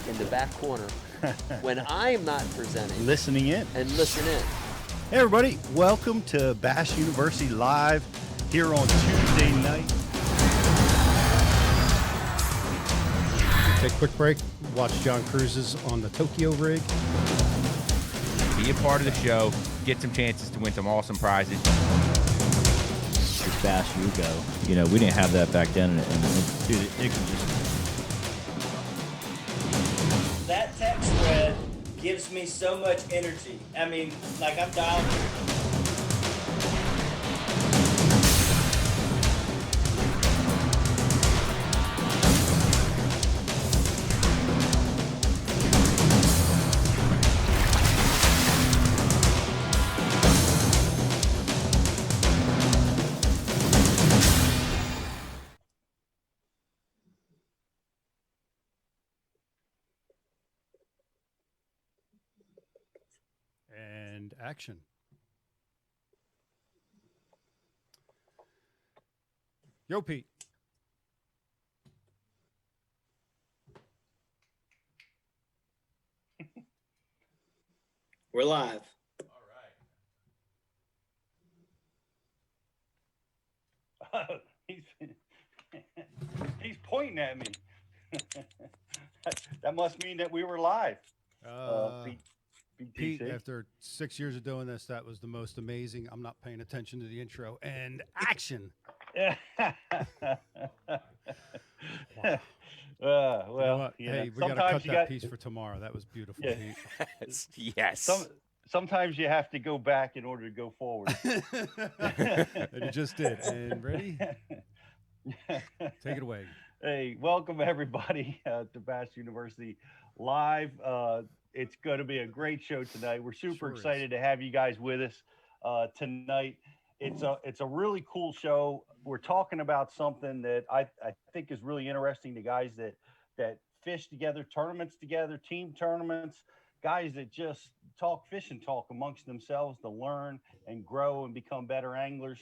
in the back corner when I'm not presenting. Listening in. And listen in. Hey, everybody. Welcome to Bass University Live here on Tuesday night. Take a quick break. Watch John Cruz's on the Tokyo rig. Be a part of the show. Get some chances to win some awesome prizes. It's Bass You Go. You know, we didn't have that back then. And dude, it can just... That text thread gives me so much energy. I mean, like I'm dialed. And action. Yo, Pete. We're live. Oh, he's pointing at me. That must mean that we were live. Pete, after 6 years of doing this, that was the most amazing. I'm not paying attention to the intro. And action. Well, hey, we got to cut that piece for tomorrow. That was beautiful. Yeah. Pete. Yes. Sometimes you have to go back in order to go forward. And you just did. And ready? Take it away. Hey, welcome everybody to Bass University Live. It's going to be a great show tonight. We're super excited to have you guys with us tonight. It's a really cool show. We're talking about something that I think is really interesting to guys that fish together, tournaments together, team tournaments, guys that just talk fish and talk amongst themselves to learn and grow and become better anglers,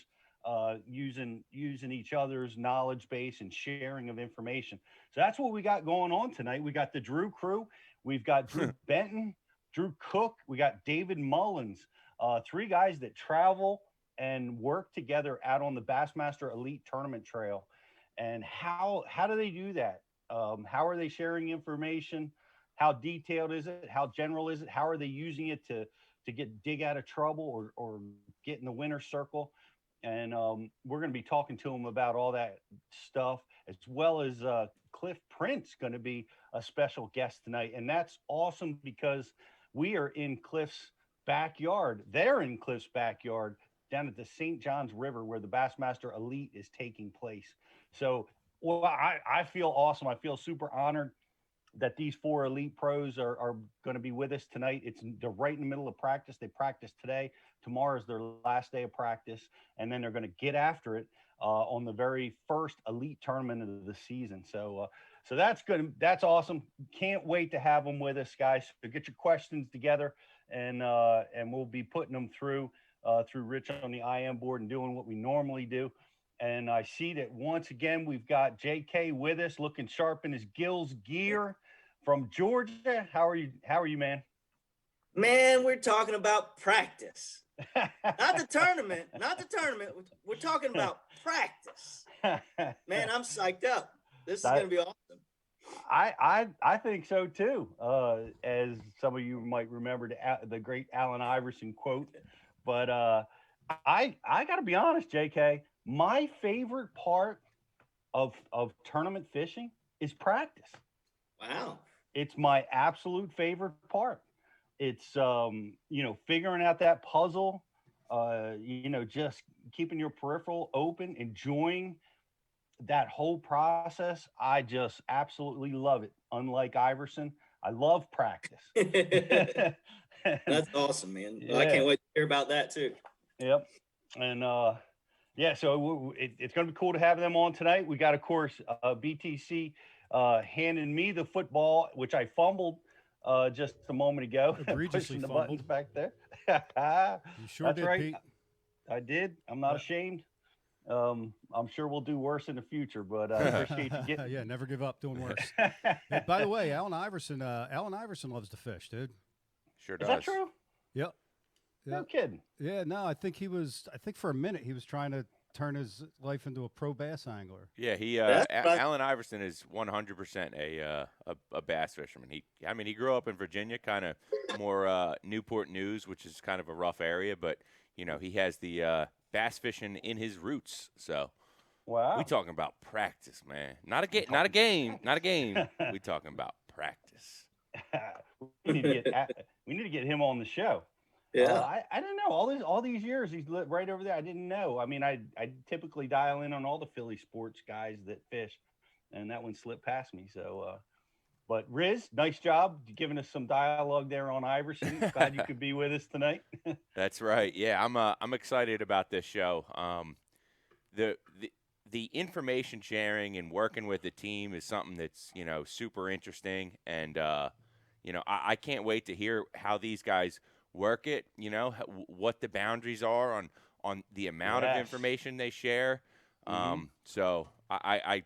using each other's knowledge base and sharing of information. So that's what we got going on tonight. We got the Drew crew. We've got Drew Benton, Drew Cook. We got David Mullins, three guys that travel and work together out on the Bassmaster Elite Tournament Trail. And how do they do that? How are they sharing information? How detailed is it? How general is it? How are they using it to dig out of trouble or get in the winner's circle? And we're going to be talking to them about all that stuff, as well as Cliff Prince going to be a special guest tonight. And that's awesome because we are in Cliff's backyard. They're in Cliff's backyard down at the St. Johns River where the Bassmaster Elite is taking place. So, well, I feel awesome. I feel super honored that these four elite pros are going to be with us tonight. They're right in the middle of practice. They practice today. Tomorrow is their last day of practice, and then they're going to get after it on the very first elite tournament of the season. So that's good. That's awesome. Can't wait to have them with us, guys. So get your questions together, and we'll be putting them through Rich on the IM board and doing what we normally do. And I see that once again, we've got JK with us, looking sharp in his Gills gear from Georgia. How are you, man? Man, we're talking about practice. Not the tournament. We're talking about practice. Man, I'm psyched up. This is going to be awesome. I think so too. As some of you might remember the great Allen Iverson quote. But I got to be honest, JK, my favorite part of tournament fishing is practice. Wow. It's my absolute favorite part. It's, figuring out that puzzle, just keeping your peripheral open, enjoying that whole process. I just absolutely love it. Unlike Iverson, I love practice. That's awesome, man. Well, I can't wait to hear about that too. Yep. And, so it's going to be cool to have them on tonight. We got, of course, BTC handing me the football, which I fumbled just a moment ago. Egregiously pushing the fumbled. buttons back there. You sure That's did, right. Pete. I did. I'm not ashamed. I'm sure we'll do worse in the future, but I appreciate you getting. Yeah, never give up doing worse. Hey, by the way, Allen Iverson loves to fish, dude. Sure Is does. that true? Yep. No kidding. Yeah, no, I think for a minute he was trying to turn his life into a pro bass angler. Yeah, he That's right. Allen Iverson is 100% a bass fisherman. He grew up in Virginia, kind of more Newport News, which is kind of a rough area, but he has the bass fishing in his roots. So Wow. we talking about practice, man. Not a game. We talking about practice. we need to get him on the show. Yeah. I don't know. All these years he's right over there. I didn't know. I mean, I typically dial in on all the Philly sports guys that fish, and that one slipped past me. So, but Riz, nice job giving us some dialogue there on Iverson. Glad you could be with us tonight. That's right. Yeah, I'm excited about this show. The information sharing and working with the team is something that's super interesting, and I can't wait to hear how these guys work it, what the boundaries are on the amount of information they share. So I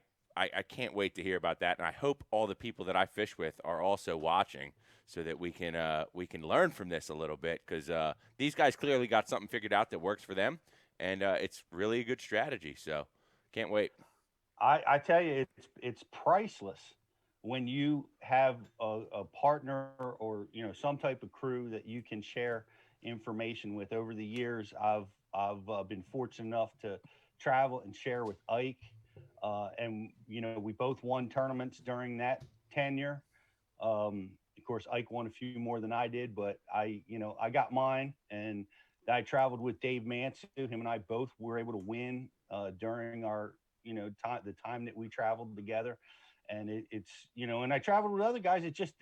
can't wait to hear about that, and I hope all the people that I fish with are also watching, so that we can learn from this a little bit, because these guys clearly got something figured out that works for them, and it's really a good strategy. So can't wait. I tell you, it's priceless when you have a partner or some type of crew that you can share information with. Over the years, I've been fortunate enough to travel and share with Ike, and we both won tournaments during that tenure. Of course, Ike won a few more than I did, but I got mine, and I traveled with Dave Mansu. Him and I both were able to win during our the time that we traveled together. And it's and I traveled with other guys. It's just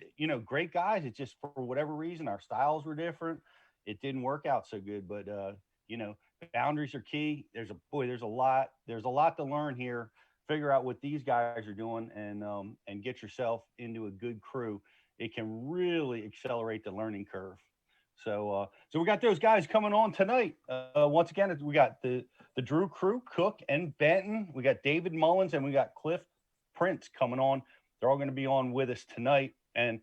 great guys. It's just, for whatever reason, our styles were different. It didn't work out so good. But boundaries are key. There's a lot to learn here. Figure out what these guys are doing, and get yourself into a good crew. It can really accelerate the learning curve. So we got those guys coming on tonight. Once again, we got the Drew crew, Cook and Benton. We got David Mullins, and we got Cliff Prince coming on. They're all going to be on with us tonight. And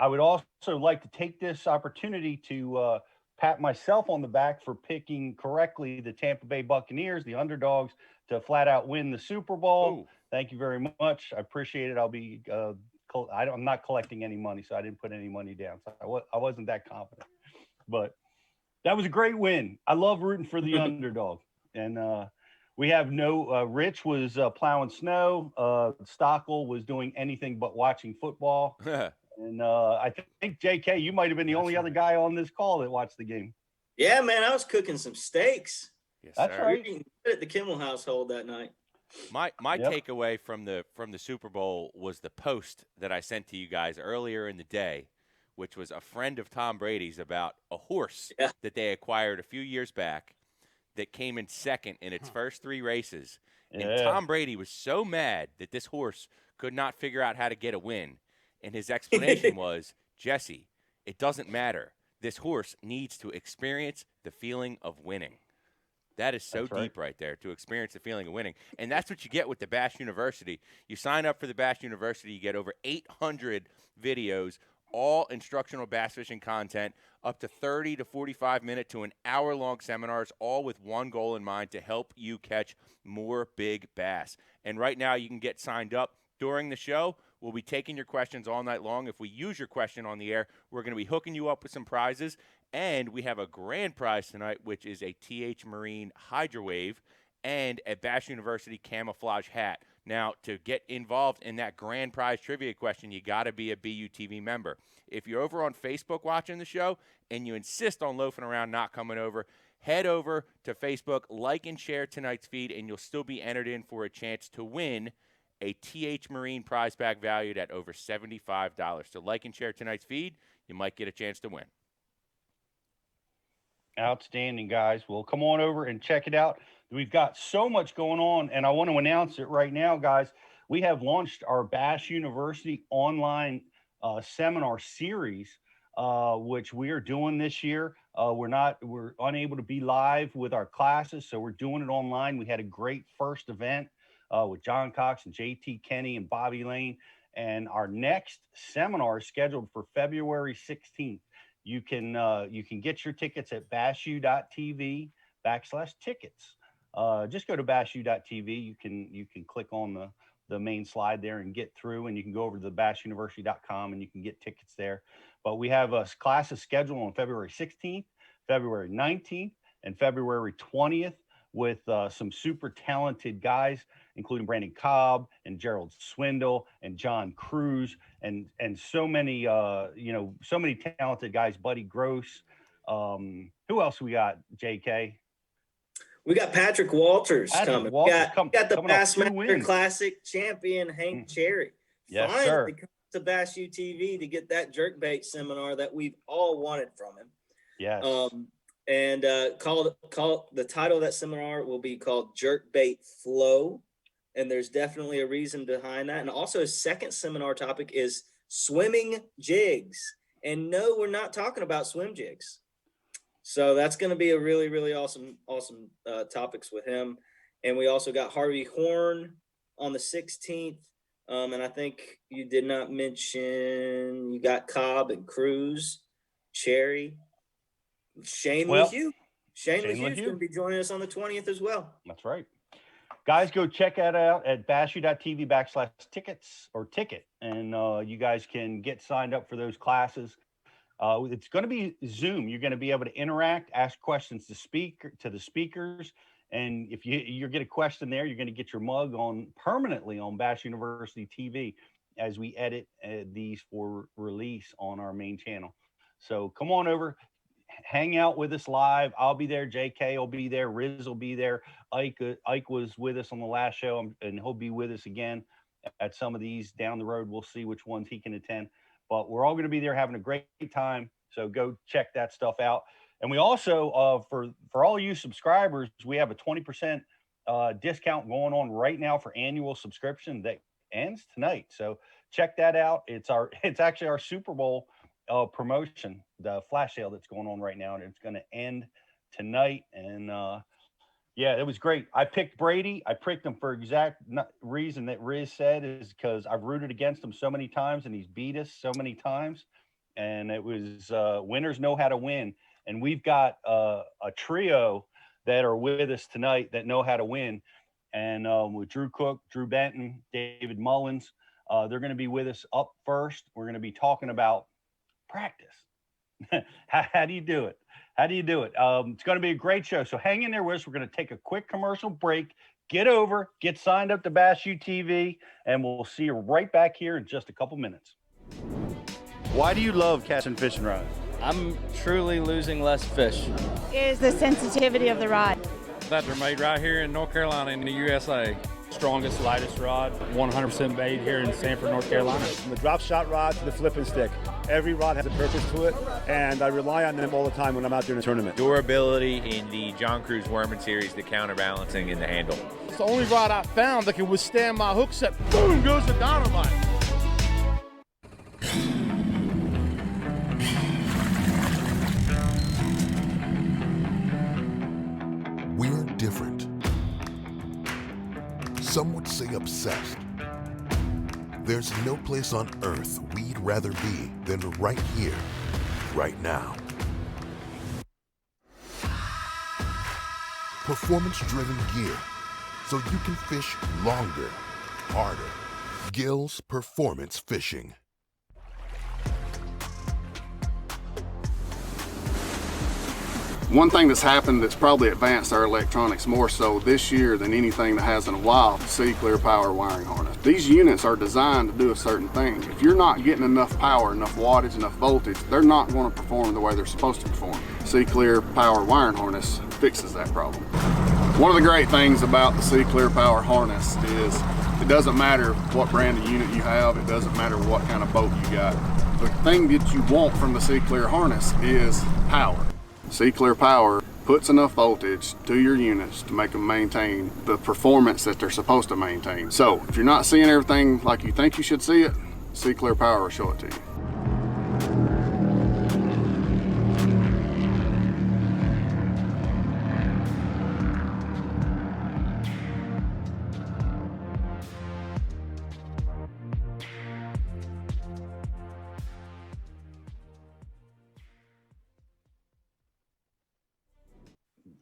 I would also like to take this opportunity to pat myself on the back for picking correctly the Tampa Bay Buccaneers, the underdogs, to flat out win the Super Bowl. Ooh. Thank you very much. I appreciate it. I'll be I'm not collecting any money, so I didn't put any money down. So I wasn't that confident. But that was a great win. I love rooting for the underdog. And we have Rich was plowing snow. Stockel was doing anything but watching football. And I think, JK, you might have been the only other guy on this call that watched the game. Yeah, man, I was cooking some steaks. Yes, That's sir. right. At the Kimmel household that night. My takeaway from the Super Bowl was the post that I sent to you guys earlier in the day, which was a friend of Tom Brady's about a horse that they acquired a few years back that came in second in its first 3 races. And Tom Brady was so mad that this horse could not figure out how to get a win. And his explanation was, Jesse, it doesn't matter. This horse needs to experience the feeling of winning. That is so deep right there, to experience the feeling of winning. And that's what you get with the Bass University. You sign up for the Bass University, you get over 800 videos, all instructional bass fishing content, up to 30 to 45 minute to an hour-long seminars, all with one goal in mind: to help you catch more big bass. And right now you can get signed up during the show. We'll be taking your questions all night long. If we use your question on the air, we're going to be hooking you up with some prizes. And we have a grand prize tonight, which is a TH Marine Hydrowave and a Bass University camouflage hat. Now, to get involved in that grand prize trivia question, you got to be a BUTV member. If you're over on Facebook watching the show and you insist on loafing around not coming over, head over to Facebook, like and share tonight's feed, and you'll still be entered in for a chance to win a TH Marine prize bag valued at over $75. So like and share tonight's feed, you might get a chance to win. Outstanding, guys. Well, come on over and check it out. We've got so much going on, and I want to announce it right now, guys. We have launched our Bass University online seminar series, which we are doing this year. We're unable to be live with our classes, so we're doing it online. We had a great first event with John Cox and JT Kenny and Bobby Lane. And our next seminar is scheduled for February 16th. You can get your tickets at bassu.tv/tickets. Just go to bassu.tv. You can click on the main slide there and get through, and you can go over to the bassuniversity.com and you can get tickets there. But we have classes scheduled on February 16th, February 19th, and February 20th with some super talented guys, including Brandon Cobb and Gerald Swindle and John Cruz and so many so many talented guys. Buddy Gross. Who else we got? JK. We got Patrick Walters coming. We got the Bassmaster Classic champion Hank Cherry. Yes, finally sir. comes to Bass UTV to get that jerkbait seminar that we've all wanted from him. Yes. And the title of that seminar will be called Jerkbait Flow. And there's definitely a reason behind that. And also his second seminar topic is swimming jigs. And no, we're not talking about swim jigs. So that's going to be a really, really awesome topics with him. And we also got Harvey Horn on the 16th. And I think you did not mention, you got Cobb and Cruz, Cherry, Shane LeHue. Shane LeHue is going to be joining us on the 20th as well. That's right. Guys, go check that out at bassu.tv/tickets or ticket. And you guys can get signed up for those classes. It's going to be Zoom. You're going to be able to interact, ask questions to the speakers. And if you get a question there, you're going to get your mug permanently on Bass University TV as we edit these for release on our main channel. So come on over, hang out with us live. I'll be there. JK will be there. Riz will be there. Ike was with us on the last show, and he'll be with us again at some of these down the road. We'll see which ones he can attend. But we're all going to be there having a great time. So go check that stuff out. And we also, for all you subscribers, we have a 20% discount going on right now for annual subscription that ends tonight. So check that out. It's actually our Super Bowl promotion, the flash sale that's going on right now, and it's going to end tonight. And yeah, it was great. I picked Brady. I picked him for exact reason that Riz said, is because I've rooted against him so many times and he's beat us so many times. And it was winners know how to win. And we've got a trio that are with us tonight that know how to win. And with Drew Cook, Drew Benton, David Mullins, they're going to be with us up first. We're going to be talking about practice. How do you do it? How do you do it? It's going to be a great show. So hang in there with us. We're going to take a quick commercial break. Get signed up to Bass UTV, and we'll see you right back here in just a couple minutes. Why do you love casting fishing rods? I'm truly losing less fish. Is the sensitivity of the rod. That they're made right here in North Carolina in the USA. Strongest, lightest rod, 100% made here in Sanford, North Carolina. From the drop shot rod to the flipping stick, every rod has a purpose to it, and I rely on them all the time when I'm out there in a tournament. Durability in the John Cruz Worming Series, the counterbalancing in the handle. It's the only rod I found that can withstand my hook set. Boom goes the dynamite. We're different. Some would say obsessed. There's no place on earth we'd rather be than right here, right now. Performance-driven gear, so you can fish longer, harder. Gill's Performance Fishing. One thing that's happened that's probably advanced our electronics more so this year than anything that has in a while, C-Clear Power wiring harness. These units are designed to do a certain thing. If you're not getting enough power, enough wattage, enough voltage, they're not going to perform the way they're supposed to perform. C-Clear Power wiring harness fixes that problem. One of the great things about the C-Clear Power harness is it doesn't matter what brand of unit you have, it doesn't matter what kind of boat you got. The thing that you want from the C-Clear harness is power. C-Clear Power puts enough voltage to your units to make them maintain the performance that they're supposed to maintain. So if you're not seeing everything like you think you should see it, C-Clear Power will show it to you.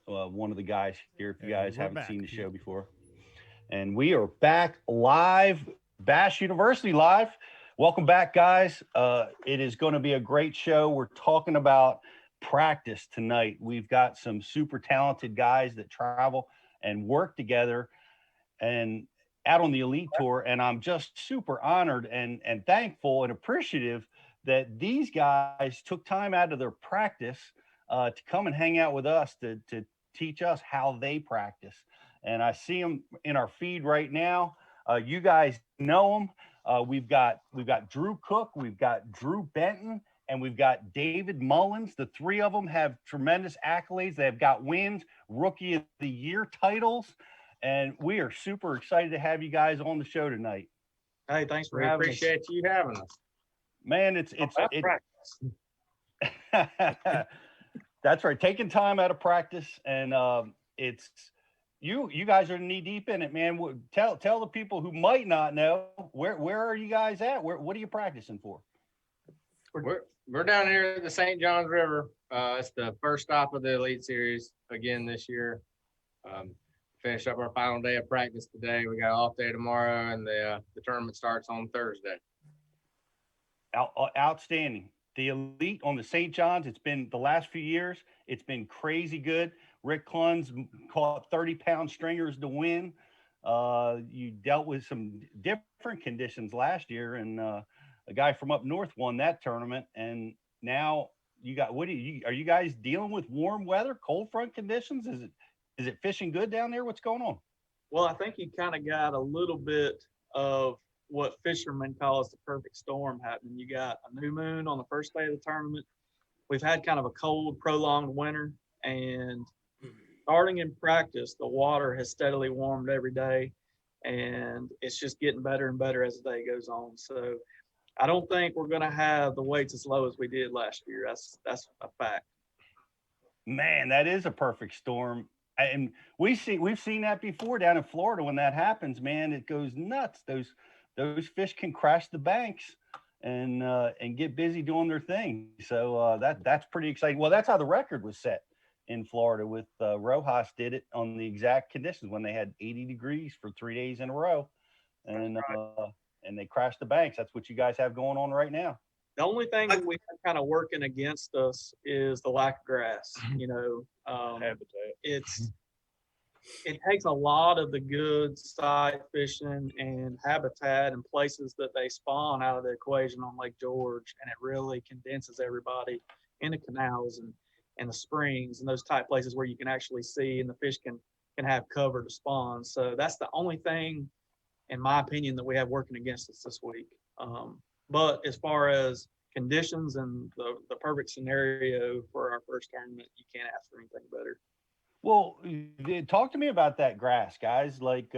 one of the guys here, if you guys we're haven't back. seen the show before. And we are back live, Bass University live. Welcome back, guys. It is going to be a great show. We're talking about practice tonight. We've got some super talented guys that travel and work together and out on the Elite Tour. And I'm just super honored and thankful and appreciative that these guys took time out of their practice to come and hang out with us to teach us how they practice. And I see them in our feed right now. You guys know them. We've got Drew Cook, we've got Drew Benton, and we've got David Mullins. The three of them have tremendous accolades. They've got wins, Rookie of the Year titles, and we are super excited to have you guys on the show tonight. Hey, thanks for We having appreciate you having us. Man, it's that's right. Taking time out of practice, and it's you guys are knee deep in it, man. Tell the people who might not know where are you guys at? What are you practicing for? We're down here at the St. Johns River. It's the first stop of the Elite Series again this year. Finished up our final day of practice today. We got an off day tomorrow, and the tournament starts on Thursday. Outstanding. The Elite on the St. John's, it's been the last few years, it's been crazy good. Rick Clun's caught 30-pound stringers to win. You dealt with some different conditions last year, and a guy from up north won that tournament. And now you got, are you guys dealing with warm weather, cold front conditions? Is it fishing good down there? What's going on? Well, I think you kind of got a little bit of what fishermen call the perfect storm happening. You got a new moon on the first day of the tournament. We've had kind of a cold, prolonged winter, and starting in practice, the water has steadily warmed every day, and it's just getting better and better as the day goes on. So I don't think we're going to have the weights as low as we did last year. That's a fact. Man, that is a perfect storm. And we've seen that before down in Florida. When that happens, man, it goes nuts. Those fish can crash the banks and get busy doing their thing. So that's pretty exciting. Well, that's how the record was set in Florida with Rojas did it on the exact conditions when they had 80 degrees for 3 days in a row, and they crashed the banks. That's what you guys have going on right now. The only thing that we have kind of working against us is the lack of grass. Habitat. It takes a lot of the good side fishing and habitat and places that they spawn out of the equation on Lake George, and it really condenses everybody in the canals and the springs and those type places where you can actually see and the fish can have cover to spawn. So that's the only thing, in my opinion, that we have working against us this week. But as far as conditions and the perfect scenario for our first tournament, you can't ask for anything better. Well, talk to me about that grass, guys. Like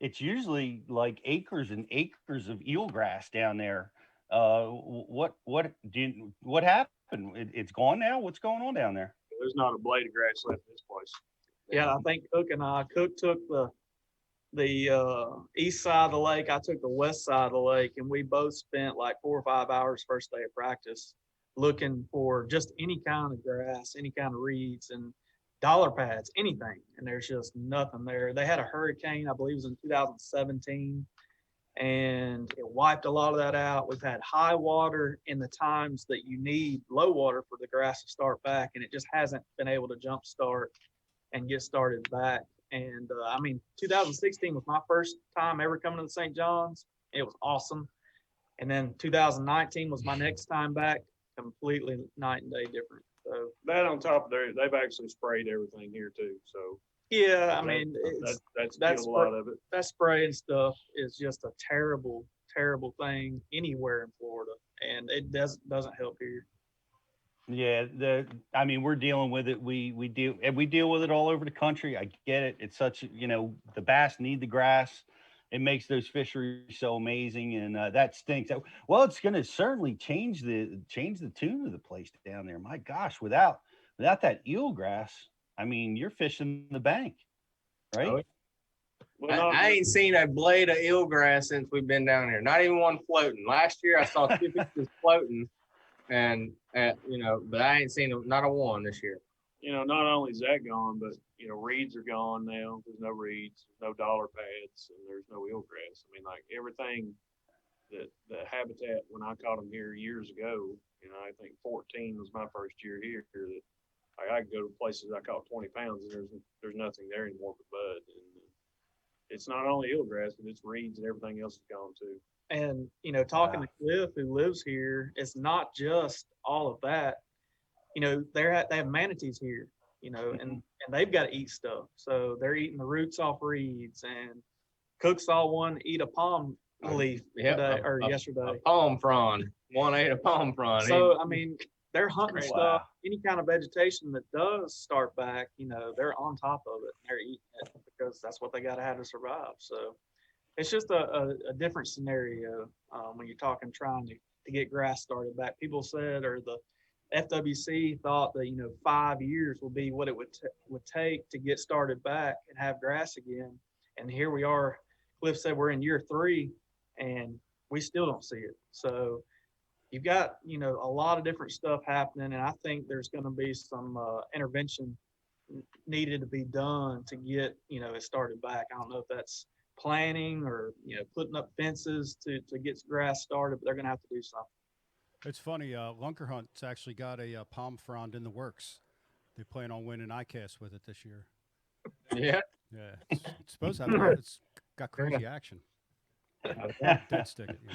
it's usually like acres and acres of eelgrass down there. What happened? It's gone now. What's going on down there? There's not a blade of grass left in this place. Yeah, I think Cook took the east side of the lake. I took the west side of the lake, and we both spent like 4 or 5 hours first day of practice looking for just any kind of grass, any kind of reeds and dollar pads, anything. And there's just nothing there. They had a hurricane, I believe it was in 2017, and it wiped a lot of that out. We've had high water in the times that you need low water for the grass to start back, and it just hasn't been able to jump start and get started back. And 2016 was my first time ever coming to the St. John's. It was awesome. And then 2019 was my next time back, completely night and day different. So that on top of there, they've actually sprayed everything here too. So yeah, that's a lot of it. That spraying stuff is just a terrible, terrible thing anywhere in Florida, and it doesn't help here. Yeah, we're dealing with it. We deal with it all over the country. I get it. It's such, the bass need the grass. It makes those fisheries so amazing, and that stinks. Well, it's going to certainly change the tune of the place down there. My gosh, without that eelgrass, you're fishing the bank, right? Well, I ain't seen a blade of eelgrass since we've been down here. Not even one floating. Last year I saw 2 pieces floating. And but I ain't seen not a one this year. you know, not only is that gone, but, you know, reeds are gone now. There's no reeds, no dollar pads, and there's no eelgrass. I mean, like everything that the habitat, when I caught them here years ago, you know, I think 14 was my first year here, that I could go to places I caught 20 pounds and there's nothing there anymore but bud. And it's not only eelgrass, but it's reeds and everything else is gone too. And, you know, talking to Cliff, who lives here, it's not just all of that. You know, they have manatees here, you know, and they've got to eat stuff. So they're eating the roots off reeds. And Cook saw one eat a palm leaf today, or yesterday. A palm frond. One ate a palm frond. So, I mean, they're hunting stuff, any kind of vegetation that does start back, you know, they're on top of it. And they're eating it because that's what they got to have to survive. So it's just a different scenario when you're talking trying to get grass started back. People said, or the FWC thought that, you know, 5 years will be what it would take to get started back and have grass again. And here we are. Cliff said we're in year 3 and we still don't see it. So you've got, you know, a lot of different stuff happening. And I think there's going to be some intervention needed to be done to get, you know, it started back. I don't know if that's planting or, you know, putting up fences to get grass started, but they're going to have to do something. It's funny, Lunker Hunt's actually got a palm frond in the works. They plan on winning ICAST with it this year. Yeah. Yeah. It's supposed to have, it's got crazy action. Dead stick it, you know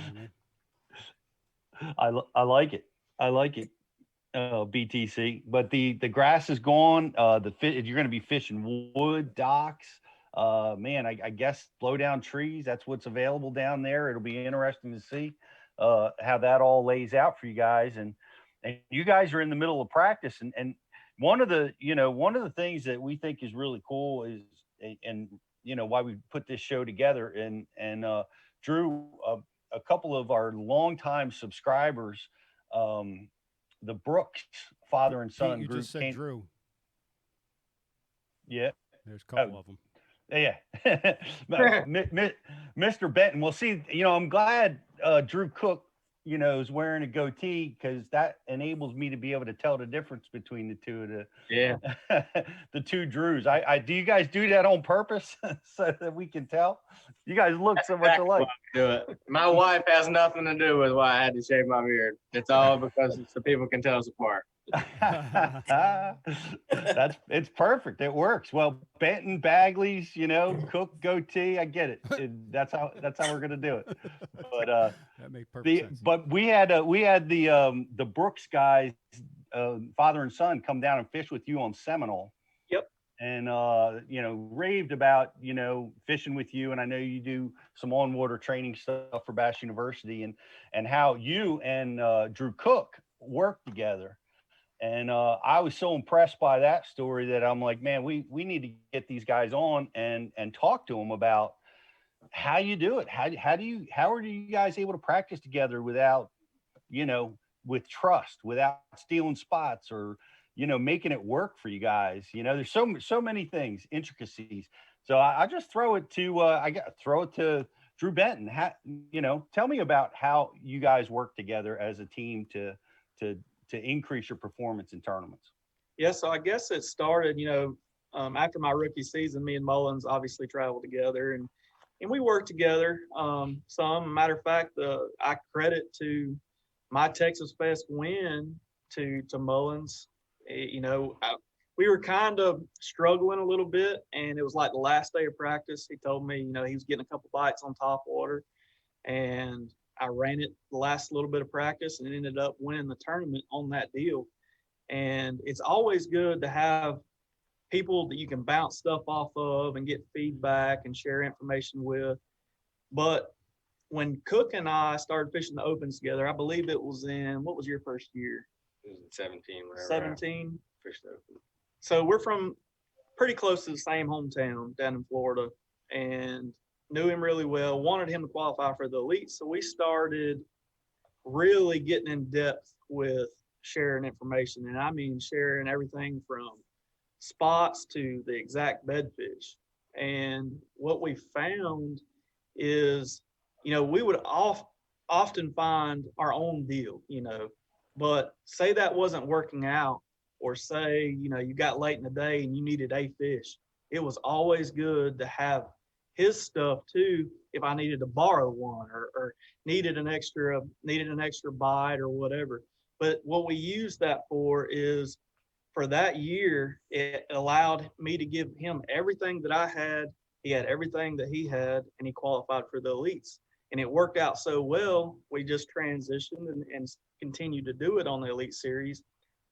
what I mean? I like it. I like it, BTC. But the grass is gone. You're going to be fishing wood, docks. Man, I guess blow down trees. That's what's available down there. It'll be interesting to see how that all lays out for you guys. And you guys are in the middle of practice. And one of the things that we think is really cool is, and you know, why we put this show together, and Drew, a couple of our longtime subscribers, the Brooks father and son you group just said Drew. Yeah, there's a couple of them. Yeah, Mr. Benton. Well, see, you know, I'm glad Drew Cook, you know, is wearing a goatee, because that enables me to be able to tell the difference between the two of the two Drews. Do you guys do that on purpose so that we can tell? You guys look so much alike. Do it. My wife has nothing to do with why I had to shave my beard. It's all because so people can tell us apart. It's perfect. It works. Well, Benton, Bagley's, you know, Cook, goatee. I get it. That's how we're gonna do it. But that makes perfect sense. But we had the Brooks guys, father and son, come down and fish with you on Seminole. Yep. And you know, raved about, you know, fishing with you. And I know you do some on-water training stuff for Bass University, and how you and Drew Cook work together. And I was so impressed by that story that I'm like, man, we need to get these guys on and talk to them about how you do it. How are you guys able to practice together without, you know, with trust, without stealing spots, or, you know, making it work for you guys? You know, there's so many things, intricacies. So I just throw it to Drew Benton. You know, tell me about how you guys work together as a team to increase your performance in tournaments. Yeah, so I guess it started, you know, after my rookie season. Me and Mullins obviously traveled together, and we worked together some. Matter of fact, I credit to my Texas Fest win to Mullins. You know, we were kind of struggling a little bit, and it was like the last day of practice. He told me, you know, he was getting a couple bites on top water, and I ran it the last little bit of practice and ended up winning the tournament on that deal. And it's always good to have people that you can bounce stuff off of and get feedback and share information with. But when Cook and I started fishing the opens together, I believe it was in, what was your first year? It was in 17. 17. Fished the open. So we're from pretty close to the same hometown down in Florida, and knew him really well, wanted him to qualify for the elite. So we started really getting in depth with sharing information. And I mean, sharing everything from spots to the exact bed fish. And what we found is, you know, we would often find our own deal, you know, but say that wasn't working out, or say, you know, you got late in the day and you needed a fish, it was always good to have his stuff too if I needed to borrow one or needed an extra bite or whatever. But what we use that for is, for that year, it allowed me to give him everything that I had. He had everything that he had, and he qualified for the elites. And it worked out so well, we just transitioned and continued to do it on the Elite Series.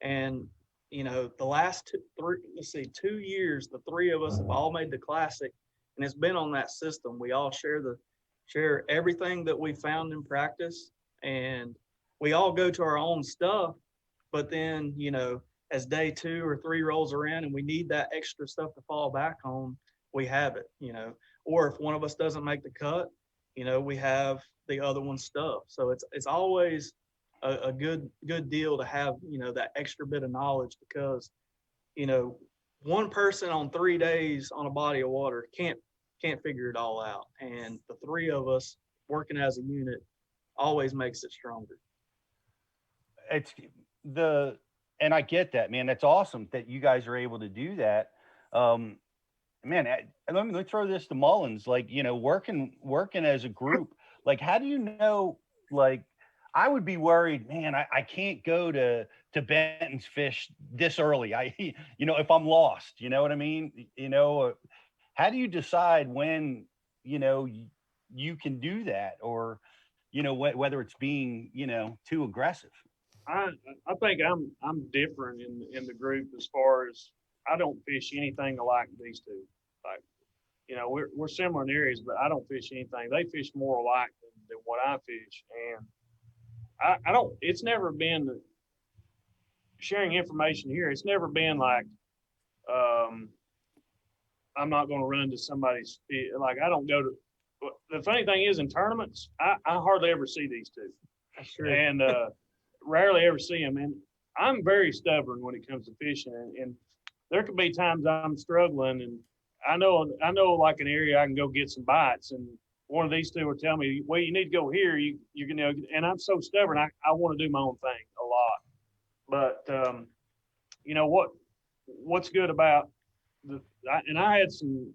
And, you know, the last 2 years, the three of us have all made the classic, and it's been on that system. We all share everything that we found in practice, and we all go to our own stuff. But then, you know, as day 2 or 3 rolls around and we need that extra stuff to fall back on, we have it, you know. Or if one of us doesn't make the cut, you know, we have the other one's stuff. So it's always a good deal to have, you know, that extra bit of knowledge, because, you know, one person on 3 days on a body of water can't figure it all out. And the three of us working as a unit always makes it stronger. And I get that, man. That's awesome that you guys are able to do that. Man, let me throw this to Mullins. Like, you know, working as a group, like, how do you know, like, I would be worried, man, I can't go to Benton's fish this early. You know, if I'm lost, you know what I mean? You know, how do you decide when, you know, you can do that, or, you know, whether it's being, you know, too aggressive? I think I'm different in the group as far as I don't fish anything alike these two. Like, you know, we're similar in areas, but I don't fish anything. They fish more alike than what I fish, and I don't. It's never been sharing information here. It's never been like I'm not going to run to somebody's fish. Like, I don't go to. The funny thing is, in tournaments, I hardly ever see these two. That's true. And rarely ever see them. And I'm very stubborn when it comes to fishing. And there could be times I'm struggling, and I know like an area I can go get some bites, and one of these two will tell me, well, you need to go here. You can, you know, and I'm so stubborn. I want to do my own thing a lot. But you know what's good about I had some,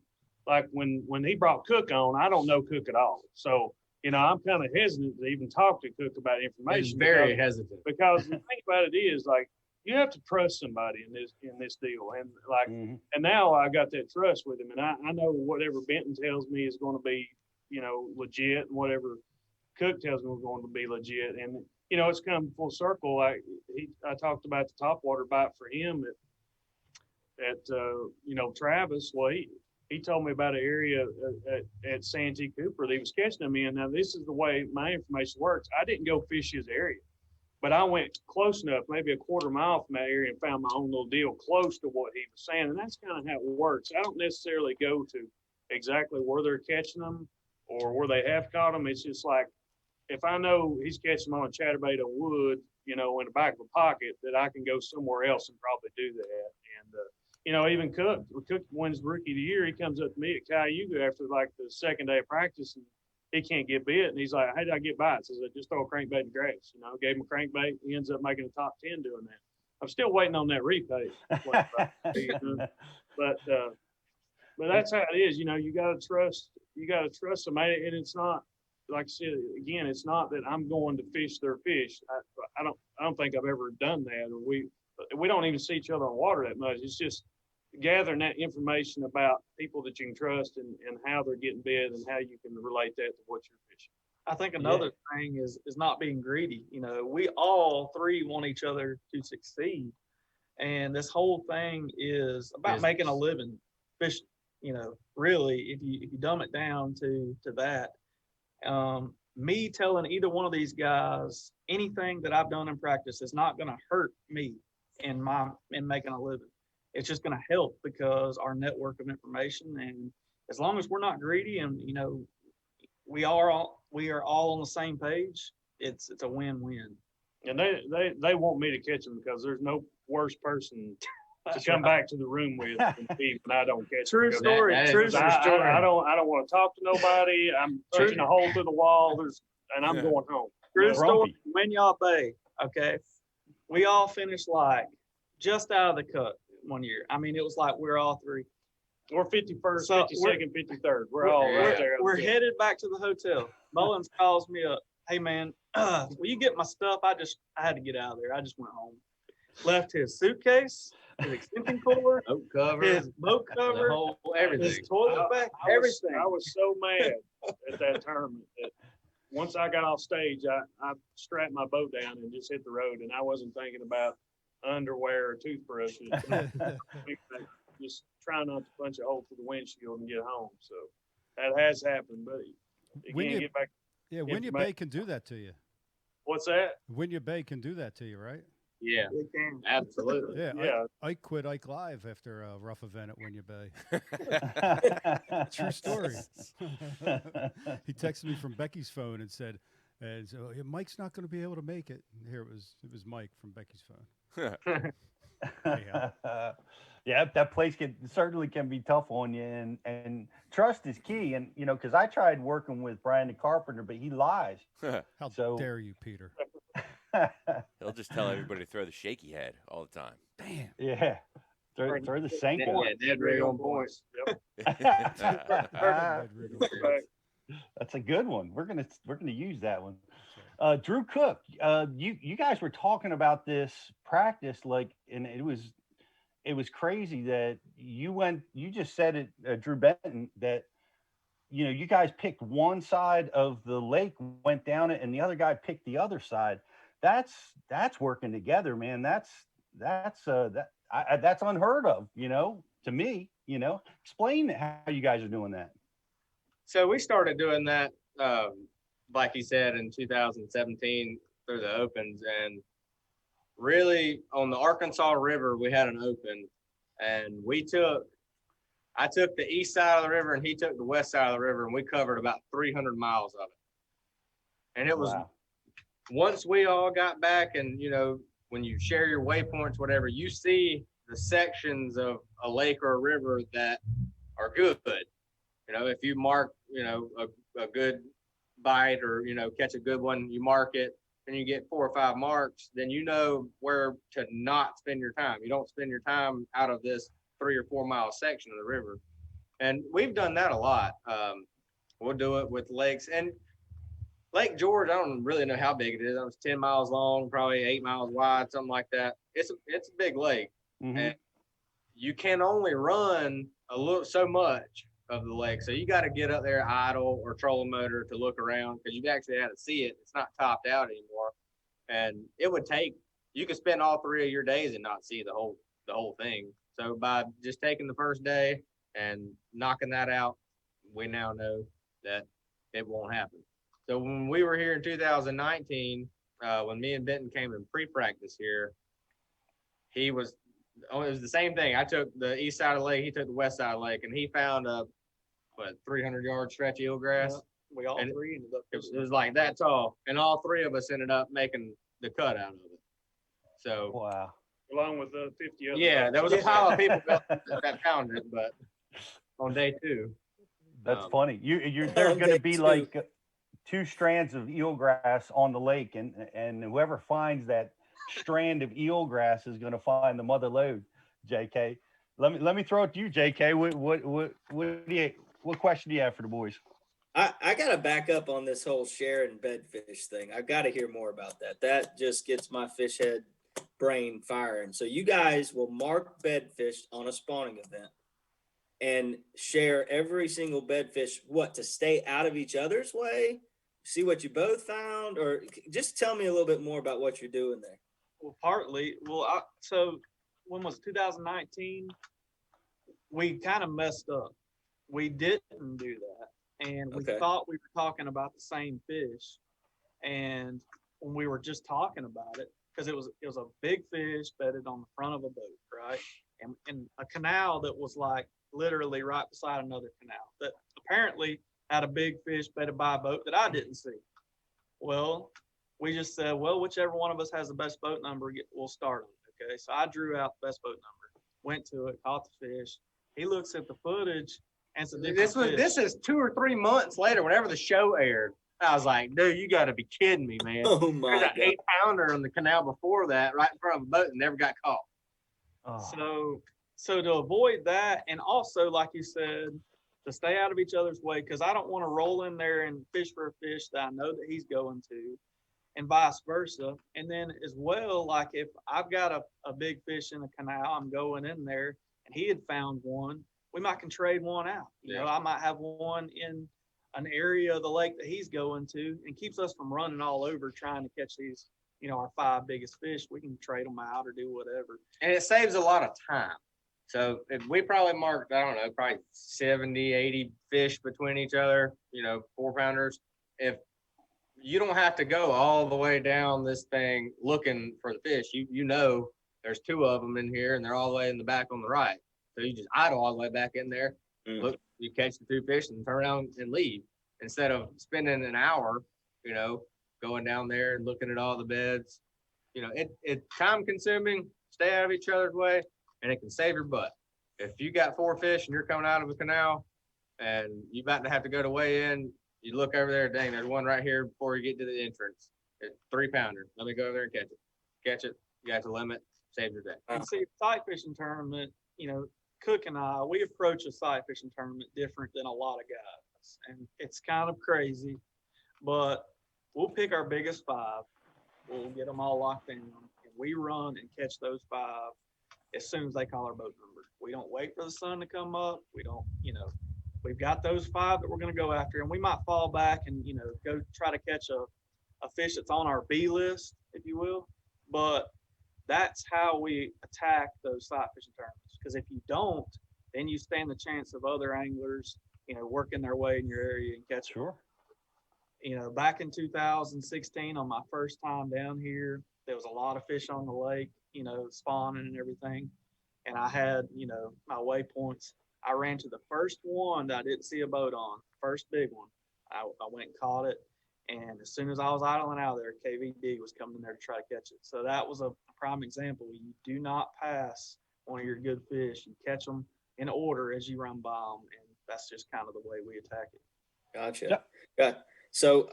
like when he brought Cook on, I don't know Cook at all. So, you know, I'm kind of hesitant to even talk to Cook about information. He's very hesitant. Because the thing about it is, like, you have to trust somebody in this deal. And like, and now I got that trust with him, and I know whatever Benton tells me is going to be, you know, legit, and whatever Cook tells me is going to be legit. And, you know, it's come full circle. I talked about the topwater bite for him at you know, Travis. Well, he told me about an area at Santee Cooper that he was catching them in. Now, this is the way my information works. I didn't go fish his area, but I went close enough, maybe a quarter mile from that area, and found my own little deal close to what he was saying. And that's kind of how it works. I don't necessarily go to exactly where they're catching them or where they have caught them. It's just like, if I know he's catching them on a chatterbait or wood, you know, in the back of a pocket, that I can go somewhere else and probably do that. And, you know, even Cook wins Rookie of the Year. He comes up to me at Cayuga after like the second day of practice, and he can't get bit. And he's like, how did I get bites? I said, just throw a crankbait in grass. You know, gave him a crankbait. He ends up making a top 10 doing that. I'm still waiting on that repay. But that's how it is. You know, you got to trust somebody. And it's not, like I said, again, it's not that I'm going to fish their fish. I don't think I've ever done that. Or we don't even see each other on water that much. It's just gathering that information about people that you can trust and how they're getting bid and how you can relate that to what you're fishing. I think another thing is not being greedy. You know, we all three want each other to succeed. And this whole thing is about making a living fishing. You know, really, if you dumb it down to that, me telling either one of these guys anything that I've done in practice is not going to hurt me in making a living. It's just going to help because our network of information, and as long as we're not greedy and, you know, we are all on the same page, it's a win-win. And they want me to catch them because there's no worse person to come back to the room with than me when I don't catch them. True story. True story. I don't want to talk to nobody. I'm punching a hole through the wall. And I'm going home. True story. Winyah Bay. Okay. We all finished like just out of the cut one year. I mean, it was like we're all three. We're 51st, So 52nd, 53rd. We're all right there. We're headed back to the hotel. Mullins calls me up. Hey man, will you get my stuff? I had to get out of there. I just went home. Left his suitcase, his extension cord, Boat cover, his boat cover, the whole everything. his toilet bag, everything. I was so mad at that tournament that once I got off stage, I strapped my boat down and just hit the road, and I wasn't thinking about underwear or toothbrushes. Just trying not to punch a hole through the windshield and get home. So that has happened, but again, get back. Yeah, Winya Bay can do that to you. What's that? Winya Bay can do that to you, right? Yeah, absolutely. Yeah, Ike quit Ike Live after a rough event at Winya Bay. True story. He texted me from Becky's phone and said, so Mike's not going to be able to make it. And here it was Mike from Becky's phone. Yeah, that place certainly can be tough on you, and trust is key. And you know, because I tried working with Brandon Carpenter, but he lies. How dare you, Peter? He'll just tell everybody to throw the shaky head all the time. Damn. Yeah. Throw the sink on. Yeah, dead rig on points. Yep. That's a good one. We're gonna use that one. Drew Cook, you guys were talking about this practice, and it was crazy that you just said it, Drew Benton, that you guys picked one side of the lake, went down it, and the other guy picked the other side. That's working together, man. That's unheard of, to me. Explain how you guys are doing that. So we started doing that, like he said, in 2017 through the opens, and really on the Arkansas River, we had an open, and I took the east side of the river and he took the west side of the river, and we covered about 300 miles of it. And it was, once we all got back, and when you share your waypoints, whatever, you see the sections of a lake or a river that are good. If you mark, a good bite, or, catch a good one, you mark it, and you get 4 or 5 marks, then you know where to not spend your time. You don't spend your time out of this 3 or 4 mile section of the river. And we've done that a lot. We'll do it with lakes. And Lake George, I don't really know how big it is. It's 10 miles long, probably 8 miles wide, something like that. It's a big lake. Mm-hmm. And you can only run so much of the lake. So you got to get up there idle or trolling motor to look around, because you actually had to see it. It's not topped out anymore. And it would take, you could spend all 3 of your days and not see the whole thing. So by just taking the first day and knocking that out, we now know that it won't happen. So when we were here in 2019, when me and Benton came in pre-practice here, it was the same thing. I took the east side of the lake, he took the west side of the lake, and he found a 300-yard stretch of eelgrass. Yeah, we all three ended up. It was like that tall, and all 3 of us ended up making the cut out of it. So wow. Along with the 50 other. Yeah, there was a pile of people that found it, but on day 2. That's funny. There's going to be like 2 strands of eelgrass on the lake, and whoever finds that strand of eelgrass is going to find the mother lode. JK, let me throw it to you, JK. What question do you have for the boys? I got to back up on this whole sharing bedfish thing. I've got to hear more about that. That just gets my fish head brain firing. So you guys will mark bedfish on a spawning event and share every single bedfish, to stay out of each other's way, see what you both found, or just tell me a little bit more about what you're doing there. Well, partly, so when was it, 2019? We kind of messed up. We didn't do that. And we thought we were talking about the same fish. And when we were just talking about it, because it was a big fish bedded on the front of a boat, right? And a canal that was like literally right beside another canal that apparently had a big fish bedded by a boat that I didn't see. Well, we just said, whichever one of us has the best boat number, we'll start on it. Okay, so I drew out the best boat number, went to it, caught the fish. He looks at the footage and said, "This is 2 or 3 months later, whenever the show aired." I was like, "Dude, you got to be kidding me, man!" Oh my There's God. an 8-pounder on the canal before that, right in front of a boat, and never got caught. So to avoid that, and also, like you said, to stay out of each other's way, because I don't want to roll in there and fish for a fish that I know that he's going to, and vice versa. And then as well, like if I've got a big fish in a canal, I'm going in there and he had found one, we might can trade one out. You know, I might have one in an area of the lake that he's going to, and keeps us from running all over trying to catch these, you know, our 5 biggest fish. We can trade them out or do whatever. And it saves a lot of time. So if we probably marked, I don't know, probably 70, 80 fish between each other, you know, 4-pounders. If you don't have to go all the way down this thing looking for the fish, you know there's 2 of them in here and they're all the way in the back on the right. So you just idle all the way back in there, look, you catch the 2 fish and turn around and leave, instead of spending an hour, you know, going down there and looking at all the beds. You know, it's time consuming, stay out of each other's way, and it can save your butt. If you got 4 fish and you're coming out of a canal and you about to have to go to weigh in, you look over there, dang, there's one right here before you get to the entrance. It's 3-pounder. Let me go over there and catch it. Catch it. You got the limit. Save your day. And see, sight fishing tournament, you know, Cook and I, we approach a sight fishing tournament different than a lot of guys. And it's kind of crazy, but we'll pick our biggest 5. We'll get them all locked in. And we run and catch those 5 as soon as they call our boat number. We don't wait for the sun to come up. We don't, you know, we've got those 5 that we're going to go after, and we might fall back and, you know, go try to catch a fish that's on our B list, if you will. But that's how we attack those sight fishing tournaments. Because if you don't, then you stand the chance of other anglers, you know, working their way in your area and catching. Sure. You know, back in 2016, on my first time down here, there was a lot of fish on the lake, you know, spawning and everything. And I had, you know, my waypoints. I ran to the first one that I didn't see a boat on, first big one. I went and caught it. And as soon as I was idling out of there, KVD was coming in there to try to catch it. So that was a prime example. You do not pass one of your good fish. You catch them in order as you run by them. And that's just kind of the way we attack it. Gotcha. Yeah. So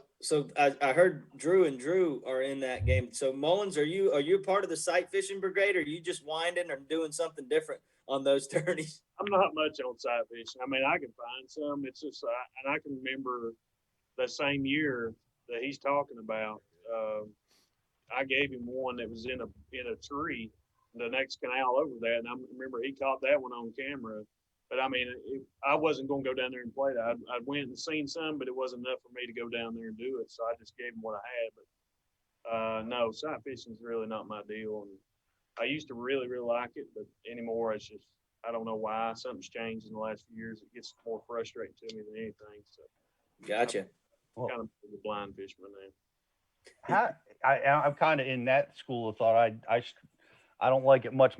I heard Drew and Drew are in that game. So Mullins, are you part of the sight fishing brigade, or are you just winding or doing something different on those tourneys? I'm not much on sight fishing. I mean, I can find some. It's just, and I can remember the same year that he's talking about. I gave him one that was in a tree, the next canal over that, and I remember he caught that one on camera. But I mean, I wasn't going to go down there and play that. I went and seen some, but it wasn't enough for me to go down there and do it. So I just gave him what I had. But no, sight fishing is really not my deal. And I used to really, really like it, but anymore, it's just, I don't know why. Something's changed in the last few years. It gets more frustrating to me than anything. So, gotcha. I'm kind of a blind fisherman now. I'm kind of in that school of thought. I don't like it much.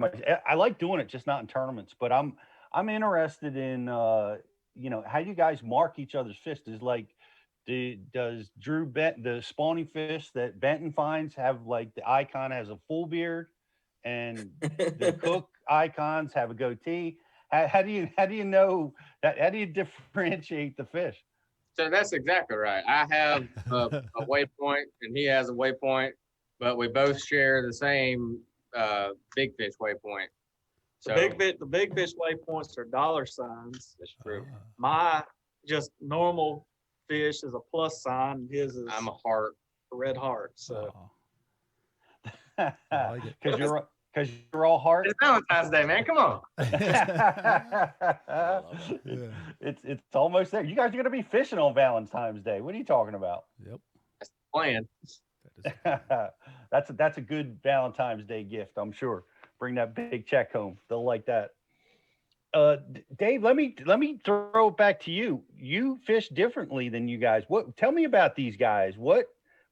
I like doing it, just not in tournaments. But I'm interested in you know, how you guys mark each other's fish. Does Drew the spawning fish that Benton finds have like the icon has a full beard, and the Cook icons have a goatee? How do you know that? How do you differentiate the fish? So that's exactly right. I have a waypoint and he has a waypoint, but we both share the same big fish waypoint. So The big fish waypoints are dollar signs. That's true. My just normal fish is a plus sign, and his is I'm a heart, a red heart. So because you're all heart. It's Valentine's Day, man. Come on. It's almost there. You guys are gonna be fishing on Valentine's Day. What are you talking about? Yep. That's the plan. That's a good Valentine's Day gift, I'm sure. Bring that big check home. They'll like that. Dave, let me throw it back to you. You fish differently than you guys. Tell me about these guys. What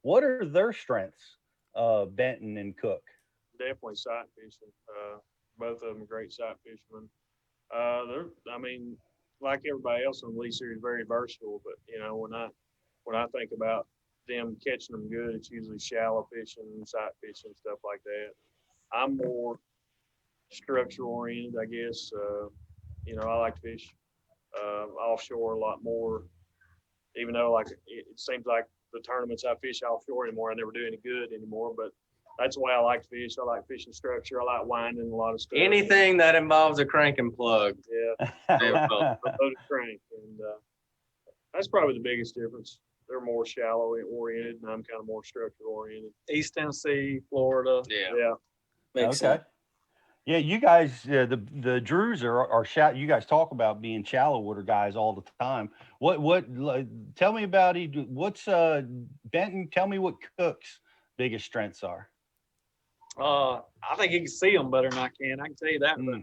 are their strengths? Benton and Cook. Definitely sight fishing. Both of them are great sight fishermen. I mean, like everybody else on the Elite Series, very versatile. But you know, when I think about them catching them good, it's usually shallow fishing, sight fishing, stuff like that. I'm more structure oriented, I guess. You know, I like to fish offshore a lot more. Even though, like, it seems like the tournaments I fish offshore anymore, I never do any good anymore. But that's why I like to fish. I like fishing structure. I like winding a lot of stuff. Anything that involves a crank and plug. Yeah. A loaded crank. And that's probably the biggest difference. They're more shallow oriented, and I'm kind of more structure oriented. East Tennessee, Florida. Yeah. Makes sense. Yeah, you guys, the Drews are shallow. You guys talk about being shallow water guys all the time. Tell me about it. What's Benton? Tell me what Cook's biggest strengths are. I think he can see them better than I can. I can tell you that. But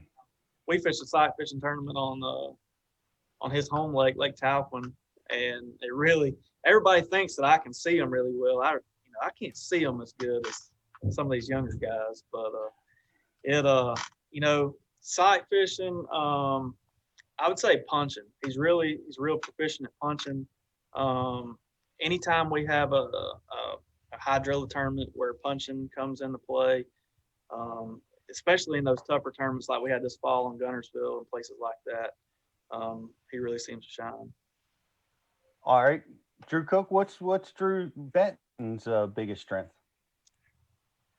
we fished a sight fishing tournament on his home lake, Lake Talquin, and everybody thinks that I can see them really well. I can't see them as good as some of these younger guys, but sight fishing, I would say punching. He's real proficient at punching. Anytime we have a hydrilla tournament where punching comes into play, especially in those tougher tournaments like we had this fall in Gunnersville and places like that, he really seems to shine. All right, Drew Cook, what's Drew Benton's biggest strength?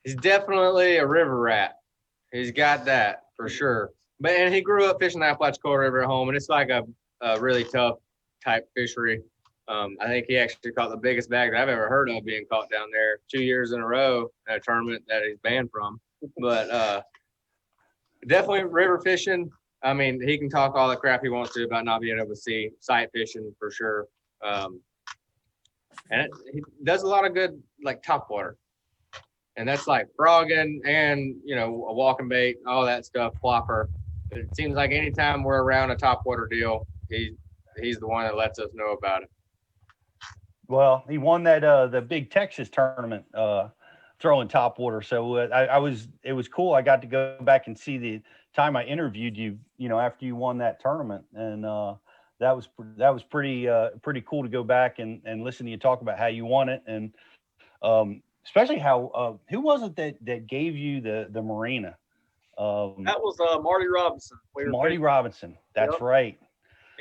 He's definitely a river rat. He's got that for sure. And he grew up fishing the Apalachicola River at home, and it's like a really tough type fishery. I think he actually caught the biggest bag that I've ever heard of being caught down there 2 years in a row at a tournament that he's banned from. But definitely river fishing. I mean, he can talk all the crap he wants to about not being able to see sight fishing for sure. And he does a lot of good like top water. And that's like frogging and, a walking bait, all that stuff, flopper. It seems like anytime we're around a top water deal, he's the one that lets us know about it. Well, he won that the big Texas tournament throwing top water. So it was cool. I got to go back and see the time I interviewed you, after you won that tournament. And that was pretty cool to go back and listen to you talk about how you won it. And especially how who was it that gave you the marina? That was Marty Robinson. Marty Robinson. That's right.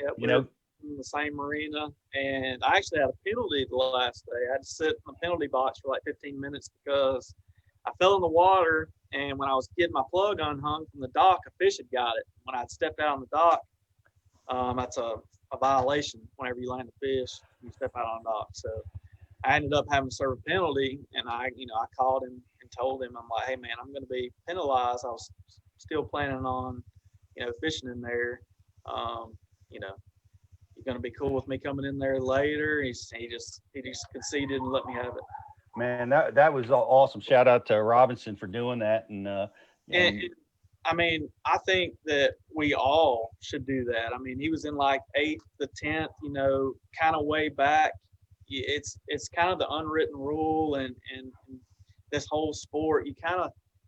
Yep, we were in the same marina, and I actually had a penalty the last day. I had to sit in the penalty box for like 15 minutes because I fell in the water, and when I was getting my plug unhung from the dock, a fish had got it. When I stepped out on the dock, that's a violation whenever you land a fish, you step out on the dock. So I ended up having to serve a penalty, and I called him and told him, I'm like, hey man, I'm going to be penalized. I was still planning on, fishing in there. You're going to be cool with me coming in there later. He just conceded and let me have it. Man, that was awesome. Shout out to Robinson for doing that. And I mean, I think that we all should do that. I mean, he was in like 8th to 10th, kind of way back. It's kind of the unwritten rule, and this whole sport,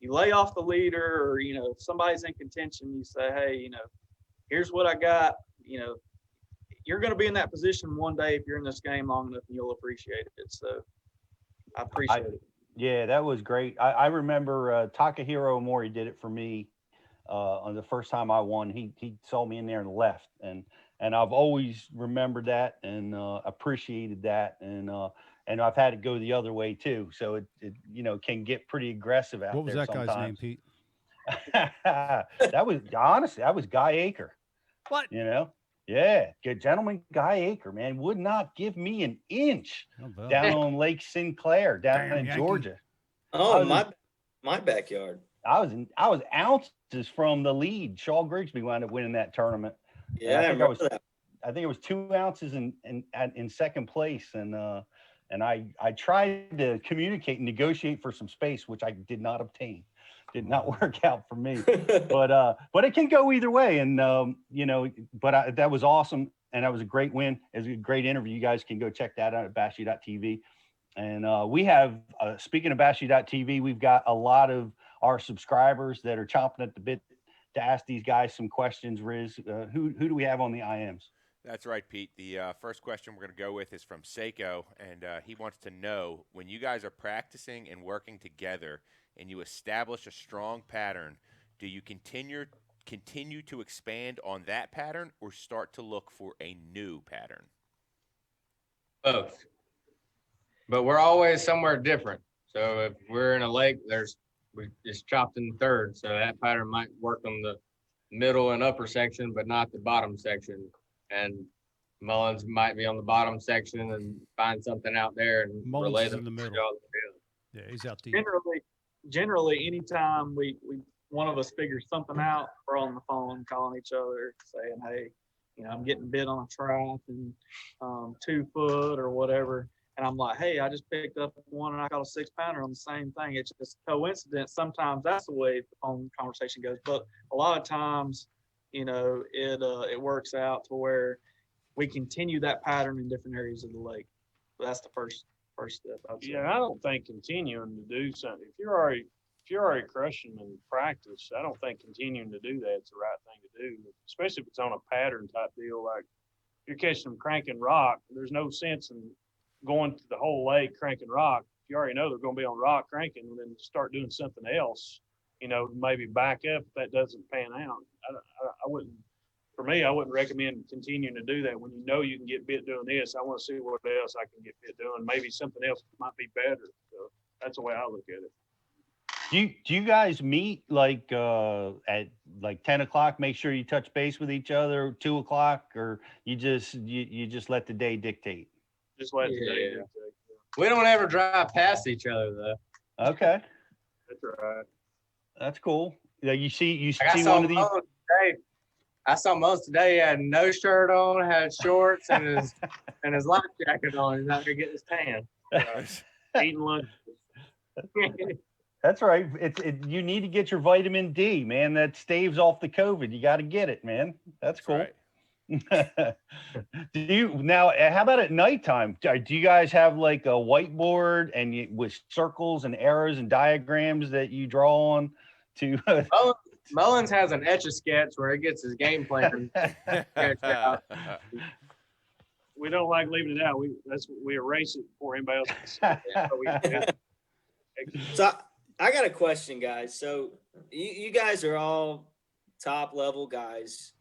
you lay off the leader, or if somebody's in contention, you say, hey, here's what I got. You're going to be in that position one day if you're in this game long enough, and you'll appreciate it. So I appreciate it. Yeah, that was great. I remember Takahiro Mori did it for me on the first time I won. He saw me in there and left, and I've always remembered that and appreciated that, and I've had it go the other way too. So it can get pretty aggressive out there. What was that sometimes. guy's name, Pete? That was Guy Aker. What? Yeah, good gentleman, Guy Aker, man, would not give me an inch down on Lake Sinclair, down in Georgia. Oh, my backyard. I was ounces from the lead. Shaw Grigsby wound up winning that tournament. Yeah, I remember that. I think it was 2 ounces in second place, and I tried to communicate and negotiate for some space, which I did not obtain. Did not work out for me, but it can go either way. And, that was awesome. And that was a great win. It was a great interview. You guys can go check that out at bashu.tv. And we have, speaking of bashu.tv, we've got a lot of our subscribers that are chomping at the bit to ask these guys some questions. Riz, who do we have on the IMs? That's right, Pete. The first question we're going to go with is from Seiko, and he wants to know, when you guys are practicing and working together and you establish a strong pattern, do you continue to expand on that pattern or start to look for a new pattern? Both. But we're always somewhere different. So if we're in a lake, we just chopped in third. So that pattern might work on the middle and upper section, but not the bottom section. And Mullins might be on the bottom section and find something out there and Mullins relay is them in the middle. Yeah, he's out deep. Generally, anytime we one of us figures something out, we're on the phone calling each other, saying, "Hey, I'm getting bit on a trap and 2 foot or whatever." And I'm like, "Hey, I just picked up one and I got a 6-pounder on the same thing." It's just coincidence. Sometimes that's the way the phone conversation goes, but a lot of times, it works out to where we continue that pattern in different areas of the lake. So that's the first step. Yeah, I don't think continuing to do something, if you're already crushing in practice, I don't think continuing to do that's the right thing to do, especially if it's on a pattern type deal. Like if you're catching them cranking rock, there's no sense in going to the whole lake cranking rock. If you already know they're going to be on rock cranking, and then start doing something else, maybe back up if that doesn't pan out. For me, I wouldn't recommend continuing to do that when you can get bit doing this. I want to see what else I can get bit doing. Maybe something else might be better. So that's the way I look at it. Do you guys meet at 10 o'clock? Make sure you touch base with each other. 2 o'clock, or you just let the day dictate? Just let the day dictate. We don't ever drive past each other though. Okay, that's right. That's cool. Yeah, you see I one of these. I saw most today. He had no shirt on, had shorts, and his life jacket on. He's out there getting his tan. Eating lunch. That's right. You need to get your vitamin D, man. That staves off the COVID. You got to get it, man. That's cool. Right. Now, how about at nighttime? Do you guys have like a whiteboard and with circles and arrows and diagrams that you draw on to? Mullins has an Etch-a-Sketch where he gets his game plan sketched out. We don't like leaving it out. We erase it before anybody else. So I got a question, guys. So you guys are all top level guys.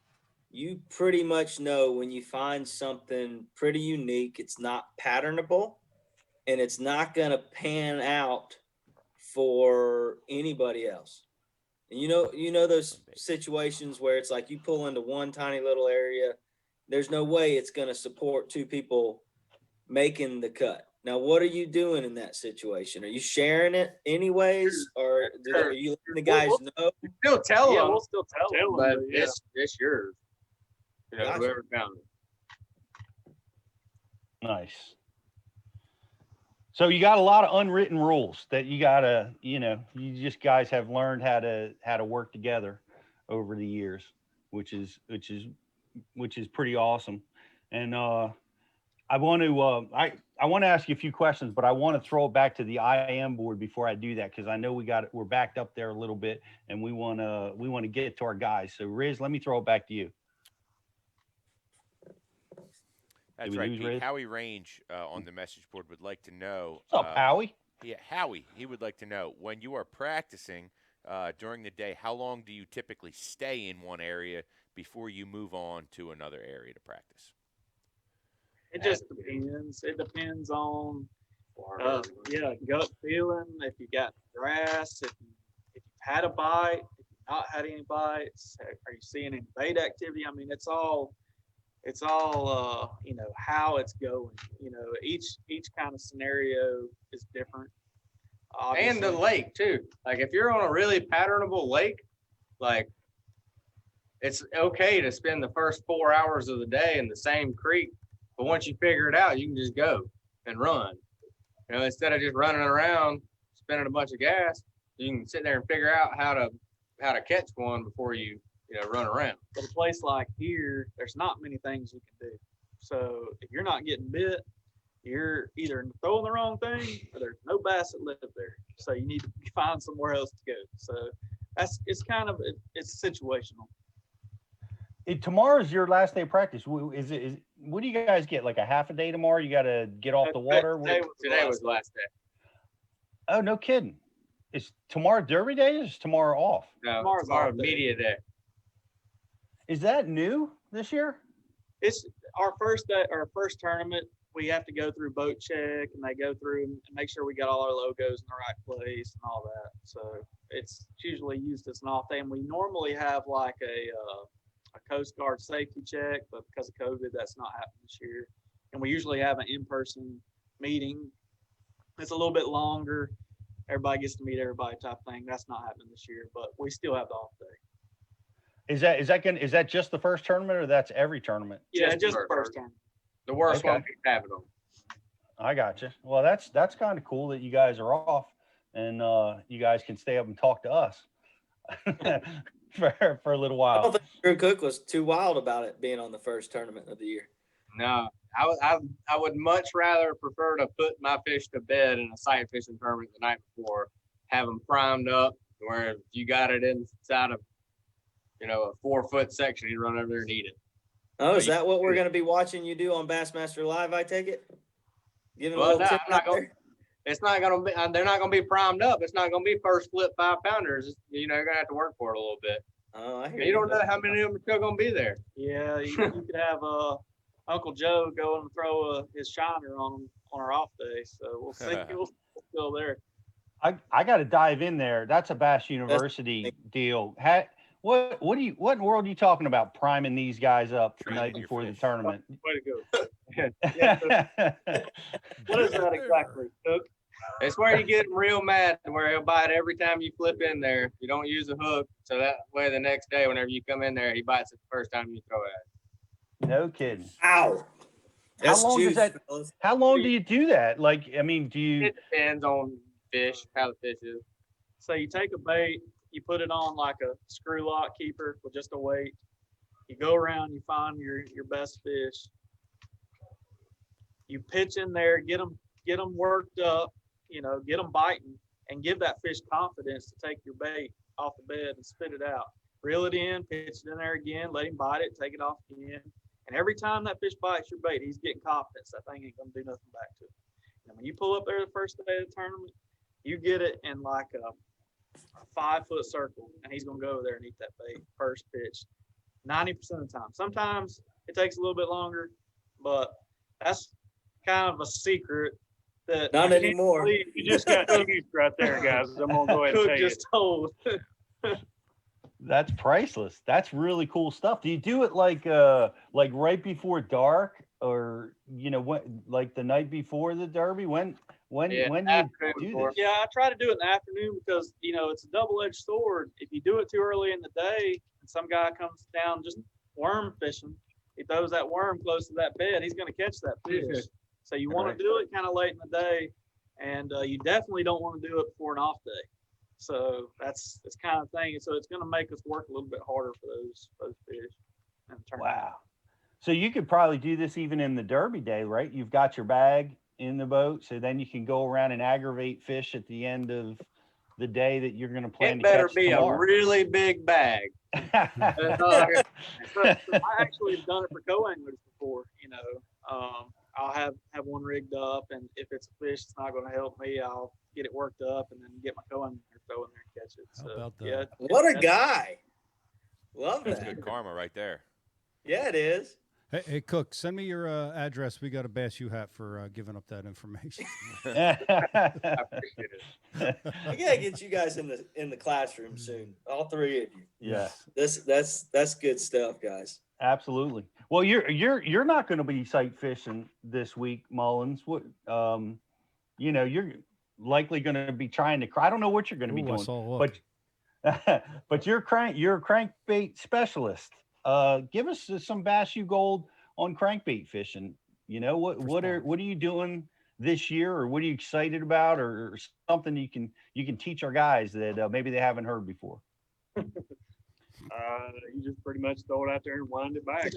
You pretty much know when you find something pretty unique, it's not patternable, and it's not going to pan out for anybody else. And you know those situations where it's like you pull into one tiny little area, there's no way it's going to support 2 people making the cut. Now, what are you doing in that situation? Are you sharing it anyways, or are you letting the guys know? Still tell them. We'll still tell them, but it's yours. Gotcha. Whoever found it. Nice. So you got a lot of unwritten rules that you gotta, you just guys have learned how to work together over the years, which is pretty awesome. And I want to ask you a few questions, but I want to throw it back to the IM board before I do that, because I know we're backed up there a little bit, and we want to get to our guys. So Riz, let me throw it back to you. That's right. Pete. Howie Range on the message board would like to know. What's up, Howie? Yeah, Howie. He would like to know, when you are practicing during the day, how long do you typically stay in one area before you move on to another area to practice? It just depends. It depends on, gut feeling. If you got grass, if you've had a bite, if you've not had any bites, are you seeing any bait activity? I mean, it's all how it's going. Each kind of scenario is different. Obviously. And the lake too. Like if you're on a really patternable lake, like it's okay to spend the first 4 hours of the day in the same creek, but once you figure it out, you can just go and run. Instead of just running around spending a bunch of gas, you can sit there and figure out how to catch one before you run around. But a place like here, there's not many things you can do. So if you're not getting bit, you're either throwing the wrong thing or there's no bass that live there. So you need to find somewhere else to go. So it's situational. Tomorrow's your last day of practice. What do you guys get? Like a half a day tomorrow? You got to get off the water? Today was the last day. Oh, no kidding. Is tomorrow Derby day or is tomorrow off? No, tomorrow media day. Is that new this year? It's our first day, our first tournament we have to go through boat check, and they go through and make sure we got all our logos in the right place and all that. So it's usually used as an off day, and we normally have like a Coast Guard safety check, but because of COVID, that's not happening this year. And we usually have an in-person meeting. It's a little bit longer. Everybody gets to meet everybody type thing. That's not happening this year, but we still have the off day. Is that just the first tournament, or that's every tournament? Yeah, just the first tournament. The worst Okay. one keeps having them. I got you. Well, that's kind of cool that you guys are off, and you guys can stay up and talk to us for a little I don't while. think Drew Cook was too wild about it being on the first tournament of the year. No, I would much rather prefer to put my fish to bed in a sight fishing tournament the night before, have them primed up, where if you got it inside of, a 4-foot section, you run over there and eat it. Oh, is that what we're going to be watching you do on Bassmaster Live, I take it? Giving a little tip out there? It's not going to be, they're not going to be primed up. It's not going to be first flip 5-pounders. You're going to have to work for it a little bit. Oh, I hear you. Don't know how many of them are still going to be there. Yeah, you could have Uncle Joe go and throw his shiner on our off day. So we'll see. We'll still there. I got to dive in there. That's a Bass University deal. What in the world are you talking about, priming these guys up the night before the tournament? Way to go. What is that exactly, Cook? It's where you get him real mad, where he'll bite every time you flip in there. You don't use a hook, so that way the next day, whenever you come in there, he bites it the first time you throw it. No kidding. Ow. How long do you do that? Like, I mean, do you? It depends on fish, how the fish is. So you take a bait, you put it on like a screw lock keeper with just a weight. You go around, you find your best fish. You pitch in there, get them worked up, get them biting, and give that fish confidence to take your bait off the bed and spit it out. Reel it in, pitch it in there again, let him bite it, take it off again. And every time that fish bites your bait, he's getting confidence. That thing ain't gonna do nothing back to him. And when you pull up there the first day of the tournament, you get it in like a 5-foot circle, and he's gonna go over there and eat that bait first pitch 90% of the time. Sometimes it takes a little bit longer, but that's kind of a secret that not anymore. You just got teased right there, guys. I'm gonna go ahead and tell you. Just told. That's priceless. That's really cool stuff. Do you do it like right before dark, or like the night before the Derby? When do you do this? Yeah, I try to do it in the afternoon because it's a double-edged sword. If you do it too early in the day, and some guy comes down just worm fishing, he throws that worm close to that bed, he's going to catch that fish. So you want to do it kind of late in the day, and you definitely don't want to do it before an off day. So that's kind of thing. So it's going to make us work a little bit harder for those fish. Wow. So you could probably do this even in the Derby day, right? You've got your bag in the boat, so then you can go around and aggravate fish at the end of the day that you're going to plan to catch. It better be a really big bag. I actually have done it for co-anglers before. I'll have one rigged up, and if it's a fish that's not going to help me, I'll get it worked up and then get my co-angler throw in there and catch it. So, How about that? yeah, what a guy. Love That's that. good karma right there. Yeah, it is. Hey, Cook, send me your address. We got a Bass U hat for giving up that information. I appreciate it. I gotta get you guys in the classroom soon. All three of you. Yeah. That's good stuff, guys. Absolutely. Well, you're not going to be sight fishing this week, Mullins. What you're likely going to be trying to. I don't know what you're going to be doing, but you're a crankbait specialist. Give us some Bass U Gold on crankbait fishing. What are you doing this year, or what are you excited about, or something you can teach our guys that maybe they haven't heard before? You just pretty much throw it out there and wind it back.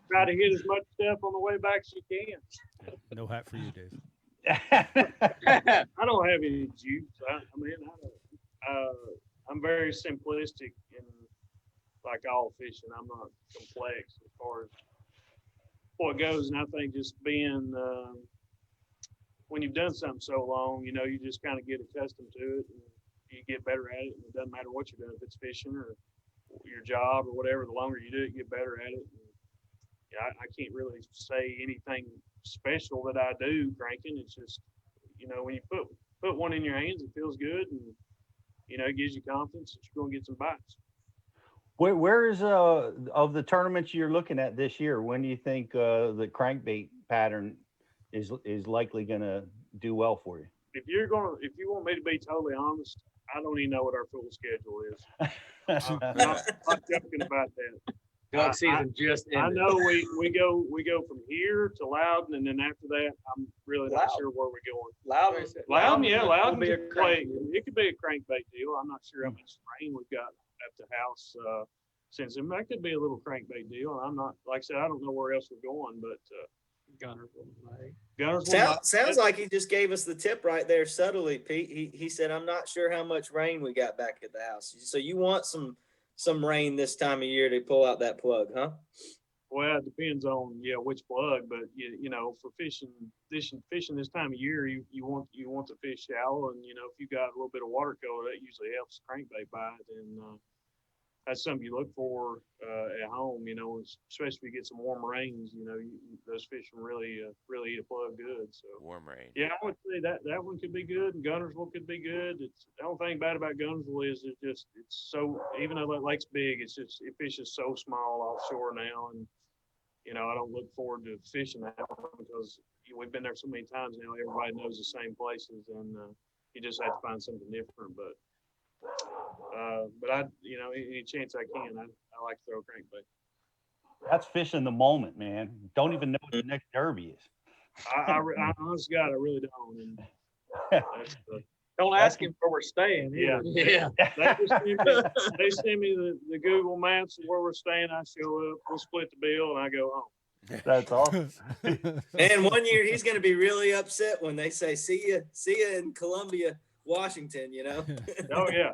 Try to hit as much stuff on the way back as you can. No hat for you, Dave. I don't have any juice. I'm very simplistic in like all fishing. I'm not complex as far as what goes, and I think just being when you've done something so long, you just kind of get accustomed to it, and you get better at it. And it doesn't matter what you're doing, if it's fishing or your job or whatever. The longer you do it, you get better at it. I can't really say anything special that I do cranking. It's just, when you put one in your hands, it feels good, and it gives you confidence that you're going to get some bites. Where is of the tournaments you're looking at this year? When do you think the crankbait pattern is likely going to do well for you? If you want me to be totally honest, I don't even know what our full schedule is. I'm not joking about that. Duck season just ended. I know we go from here to Loudon, and then after that, I'm really not sure where we're going. Loudon be a could play. It could be a crankbait deal. I'm not sure how much rain we've got at the house. Since that could be a little crankbait deal. I'm not, like I said, I don't know where else we're going, but Gunners. Sounds like he just gave us the tip right there subtly, Pete. He said, "I'm not sure how much rain we got back at the house." So you want some rain this time of year to pull out that plug, huh? Well, it depends on which plug, but for fishing this time of year, you want to fish shallow, and if you got a little bit of water color, that usually helps crankbait bite, and that's something you look for at home. Especially if you get some warm rains, those fish can really eat a plug good. So warm rain. Yeah, I would say that one could be good, and Gunnersville could be good. It's the only thing bad about Gunnersville is it's so, even though that lake's big, it fishes so small offshore now, and I don't look forward to fishing that one because we've been there so many times now. Everybody knows the same places, and you just have to find something different. But I, any chance I can, I like to throw a crankbait. That's fishing the moment, man. Don't even know what the next derby is. I honest God, I really don't. And don't ask him where we're staying. Yeah. They send me the Google Maps of where we're staying. I show up, we'll split the bill, and I go home. That's awesome. And one year he's going to be really upset when they say, see you in Columbia, Washington, Oh yeah.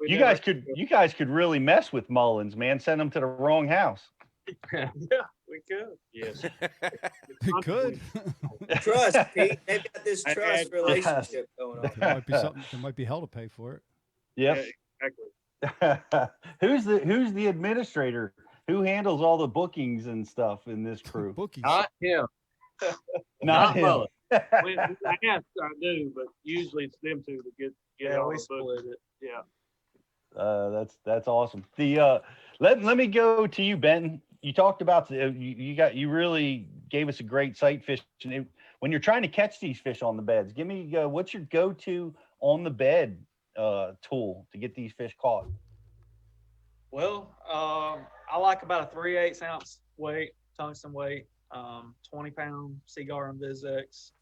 You guys could really mess with Mullins, man. Send them to the wrong house. Yeah, we could. Yes. We could. Trust, Pete. They've got this trust relationship going on. There might be hell to pay for it. Yep. Yeah, exactly. Who's the administrator? Who handles all the bookings and stuff in this crew? Bookies. Not him. Not him. I do, but usually it's them two that get all we the split bookings. it. Yeah. That's awesome. Let me go to you, Benton. You talked about you really gave us a great sight fishing. When you're trying to catch these fish on the beds, give me what's your go-to on the bed tool to get these fish caught? Well, I like about a 3/8 ounce weight, tungsten weight, 20-pound Seaguar and VizX.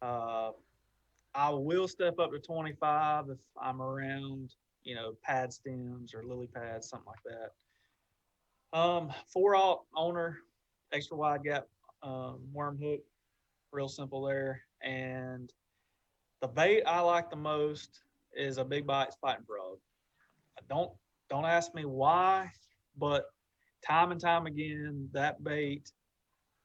I will step up to 25 if I'm around, pad stems or lily pads, something like that. 4/0 owner, extra wide gap worm hook, real simple there. And the bait I like the most is a big bite fighting frog. Don't ask me why, but time and time again, that bait,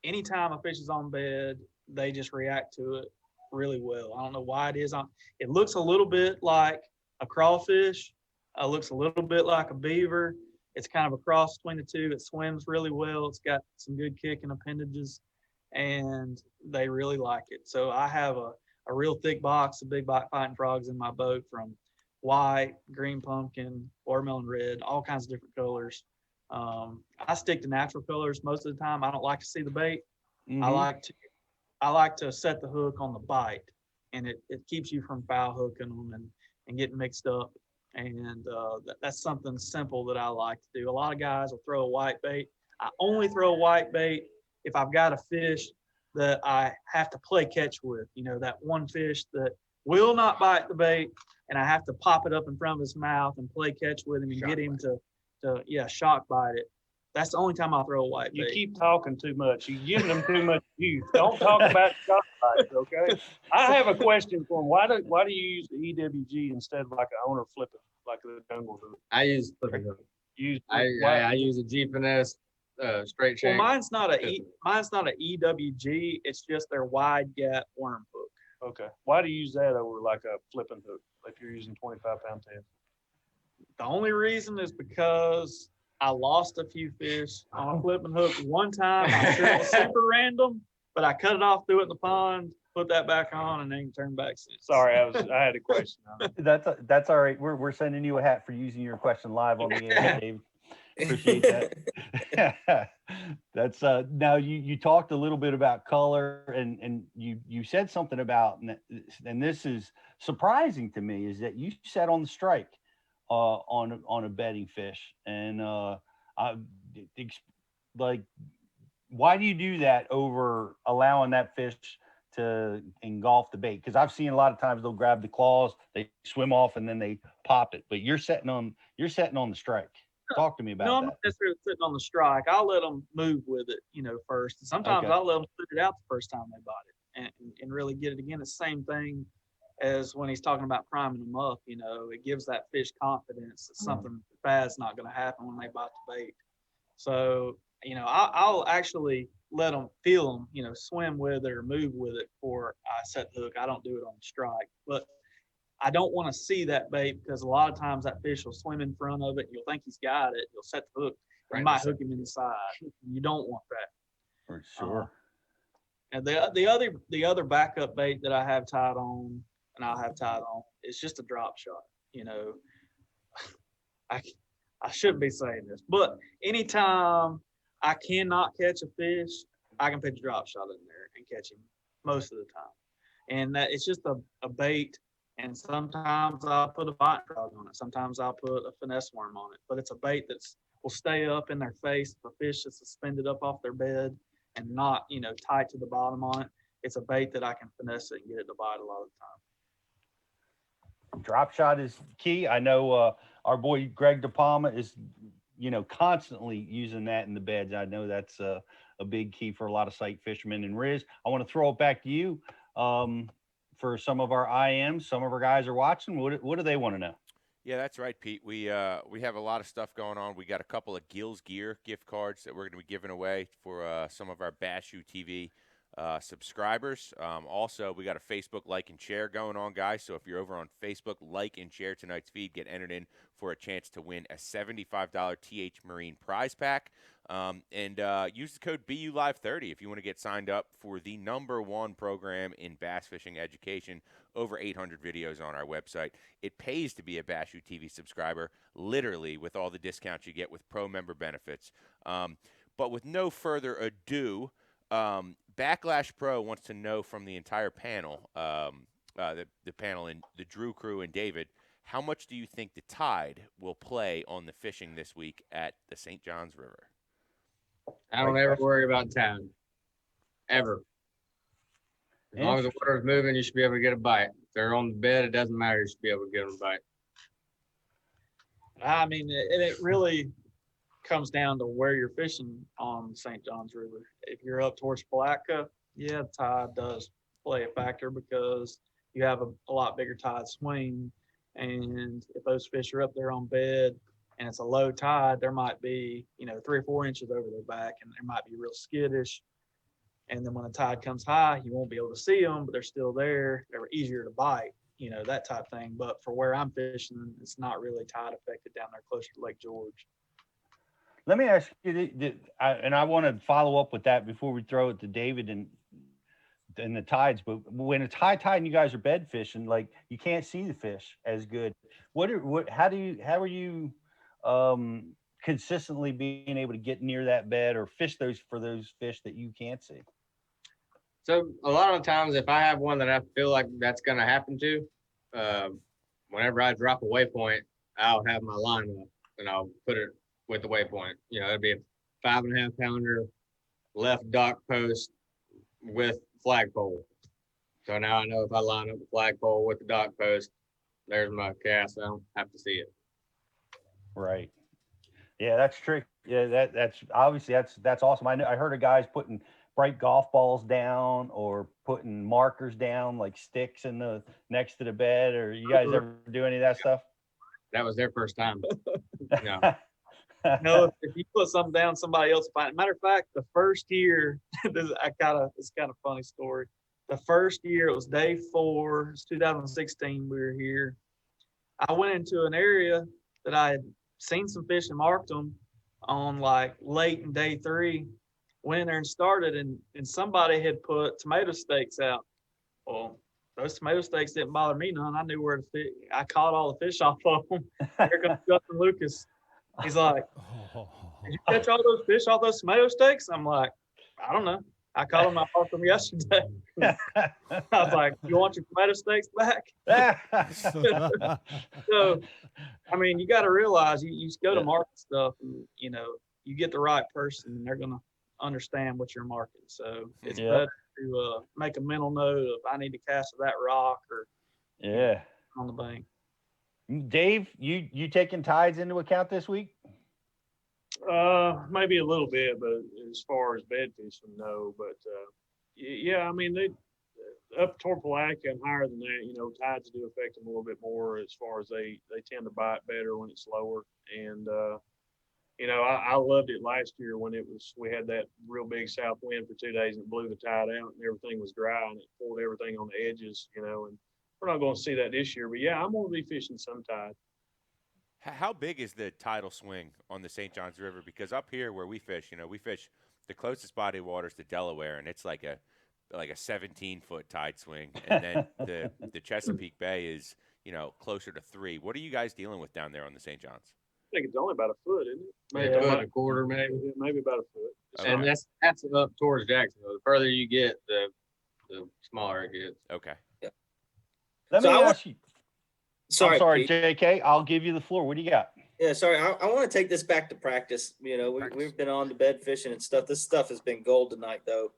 anytime a fish is on bed, they just react to it really well. I don't know why it is. It looks a little bit like a crawfish. Looks a little bit like a beaver. It's kind of a cross between the two. It swims really well. It's got some good kicking appendages, and they really like it. So I have a real thick box of big bite fighting frogs in my boat, from white, green pumpkin, watermelon red, all kinds of different colors. I stick to natural colors most of the time. I don't like to see the bait. Mm-hmm. I like to set the hook on the bite, and it keeps you from foul hooking them and getting mixed up. And that's something simple that I like to do. A lot of guys will throw a white bait. I only throw a white bait if I've got a fish that I have to play catch with. That one fish that will not bite the bait, and I have to pop it up in front of his mouth and play catch with him and get him to shock bite it. That's the only time I'll throw a white bait. You keep talking too much. You're giving them too much use. Don't talk about shock bites, okay? I have a question for them. Why do you use the EWG instead of like an owner flipping, like the jungle hook? I use flipping hook. I use a G finesse straight shank. Well, mine's not a EWG. It's just their wide gap worm hook. Okay. Why do you use that over like a flipping hook if you're using 25-pound test? The only reason is because I lost a few fish on a flipping hook one time. I'm sure it was super random, but I cut it off, threw it in the pond, put that back on, and then turned back since. Sorry, I had a question on it. That's all right. We're sending you a hat for using your question live on the air, Dave. Appreciate that. That's now you talked a little bit about color, and you said something about, and this is surprising to me, is that you set on the strike on a bedding fish, and like, why do you do that over allowing that fish to engulf the bait? Because I've seen a lot of times they'll grab the claws, they swim off, and then they pop it. But you're setting on the strike. Talk to me about No, that. I'm not necessarily sitting on the strike. I'll let them move with it, first. And sometimes Okay. I'll let them put it out the first time they bite it and really get it again. It's the same thing as when he's talking about priming them up. It gives that fish confidence that something bad's not going to happen when they bite the bait. So, I'll actually let them feel them, swim with it or move with it before I set the hook. I don't do it on the strike. But I don't want to see that bait, because a lot of times that fish will swim in front of it. You'll think he's got it. You'll set the hook. You might hook him in the side. You don't want that. For sure. And the other backup bait that I have tied on, and I'll have tied on, is just a drop shot. I shouldn't be saying this, but anytime I cannot catch a fish, I can pitch a drop shot in there and catch him most of the time. And that it's just a bait. And sometimes I'll put a bite frog on it. Sometimes I'll put a finesse worm on it. But it's a bait will stay up in their face. If a fish is suspended up off their bed and not, tight to the bottom on it, it's a bait that I can finesse it and get it to bite a lot of the time. Drop shot is key. I know our boy Greg DePalma is, constantly using that in the beds. I know that's a big key for a lot of sight fishermen. And Riz, I want to throw it back to you. For some of our IMs, some of our guys are watching. What do they want to know? Yeah, that's right, Pete. We have a lot of stuff going on. We got a couple of Gills Gear gift cards that we're going to be giving away for some of our Bass U TV subscribers. Also, we got a Facebook like and share going on, guys. So if you're over on Facebook, like and share tonight's feed, get entered in for a chance to win a $75 TH Marine prize pack. And use the code BULive30 if you want to get signed up for the #1 program in bass fishing education. Over 800 videos on our website. It pays to be a Bass U TV subscriber, literally, with all the discounts you get with pro member benefits. But with no further ado, Backlash Pro wants to know from the entire panel, the panel and the Drew crew and David, how much do you think the tide will play on the fishing this week at the St. Johns River? I don't ever worry about tide. Ever. As long as the water is moving, you should be able to get a bite. If they're on the bed, it doesn't matter. You should be able to get them a bite. I mean, it really comes down to where you're fishing on St. Johns River. If you're up towards Palatka, yeah, tide does play a factor because you have a lot bigger tide swing. And if those fish are up there on bed and it's a low tide, there might be, 3 or 4 inches over their back, and they might be real skittish. And then when the tide comes high, you won't be able to see them, but they're still there. They're easier to bite, that type thing. But for where I'm fishing, it's not really tide affected down there closer to Lake George. Let me ask you, and I want to follow up with that before we throw it to David and the tides. But when it's high tide and you guys are bed fishing, like, you can't see the fish as good. How are you consistently being able to get near that bed or fish for those fish that you can't see? So a lot of times, if I have one that I feel like that's going to happen to, whenever I drop a waypoint, I'll have my line up and I'll put it with the waypoint. It'd be a 5.5 pounder left dock post with flagpole. So now I know if I line up the flagpole with the dock post, there's my cast. I don't have to see it. Right. Yeah, that's tricky. Yeah, that's obviously that's awesome. I heard of guys putting bright golf balls down or putting markers down, like sticks next to the bed. Or you guys ever do any of that stuff? That was their first time. No. No, if you put something down, somebody else will find it. Matter of fact, the first year, it's kind of a funny story. The first year, it was day 4, it's 2016, we were here. I went into an area that I had seen some fish and marked them, on like late in day 3, went in there and started, and somebody had put tomato steaks out. Well, those tomato steaks didn't bother me none. I knew where to fit. I caught all the fish off of them. Here comes Justin Lucas. He's like, "Did you catch all those fish off those tomato steaks?" I'm like, "I don't know. I caught them. I caught them yesterday." I was like, "You want your tomato steaks back?" So, I mean, you got to realize you go to market stuff, and you get the right person, and they're gonna understand what you're marketing. So it's better to make a mental note of I need to cast that rock or on the bank. Dave, you taking tides into account this week? Maybe a little bit, but as far as bed fishing, no. But yeah, I mean they up toward Palatka and higher than that, tides do affect them a little bit more as far as they tend to bite better when it's lower. And I loved it last year when we had that real big south wind for 2 days and it blew the tide out and everything was dry and it pulled everything on the edges, and we're not going to see that this year. But yeah, I'm going to be fishing some tide. How big is the tidal swing on the St. Johns River? Because up here where we fish, we fish the closest body of water is the Delaware, and it's like a 17-foot tide swing, and then the Chesapeake Bay is closer to 3. What are you guys dealing with down there on the St. Johns? I think it's only about a foot, isn't it? Maybe a foot, a quarter, maybe. Maybe about a foot. And that's up towards Jacksonville. The further you get, the smaller it gets. Okay. Yeah. Let me ask you. Sorry, I'm sorry, Pete. JK. I'll give you the floor. What do you got? Yeah, sorry. I want to take this back to practice. We've been on to bed fishing and stuff. This stuff has been gold tonight, though.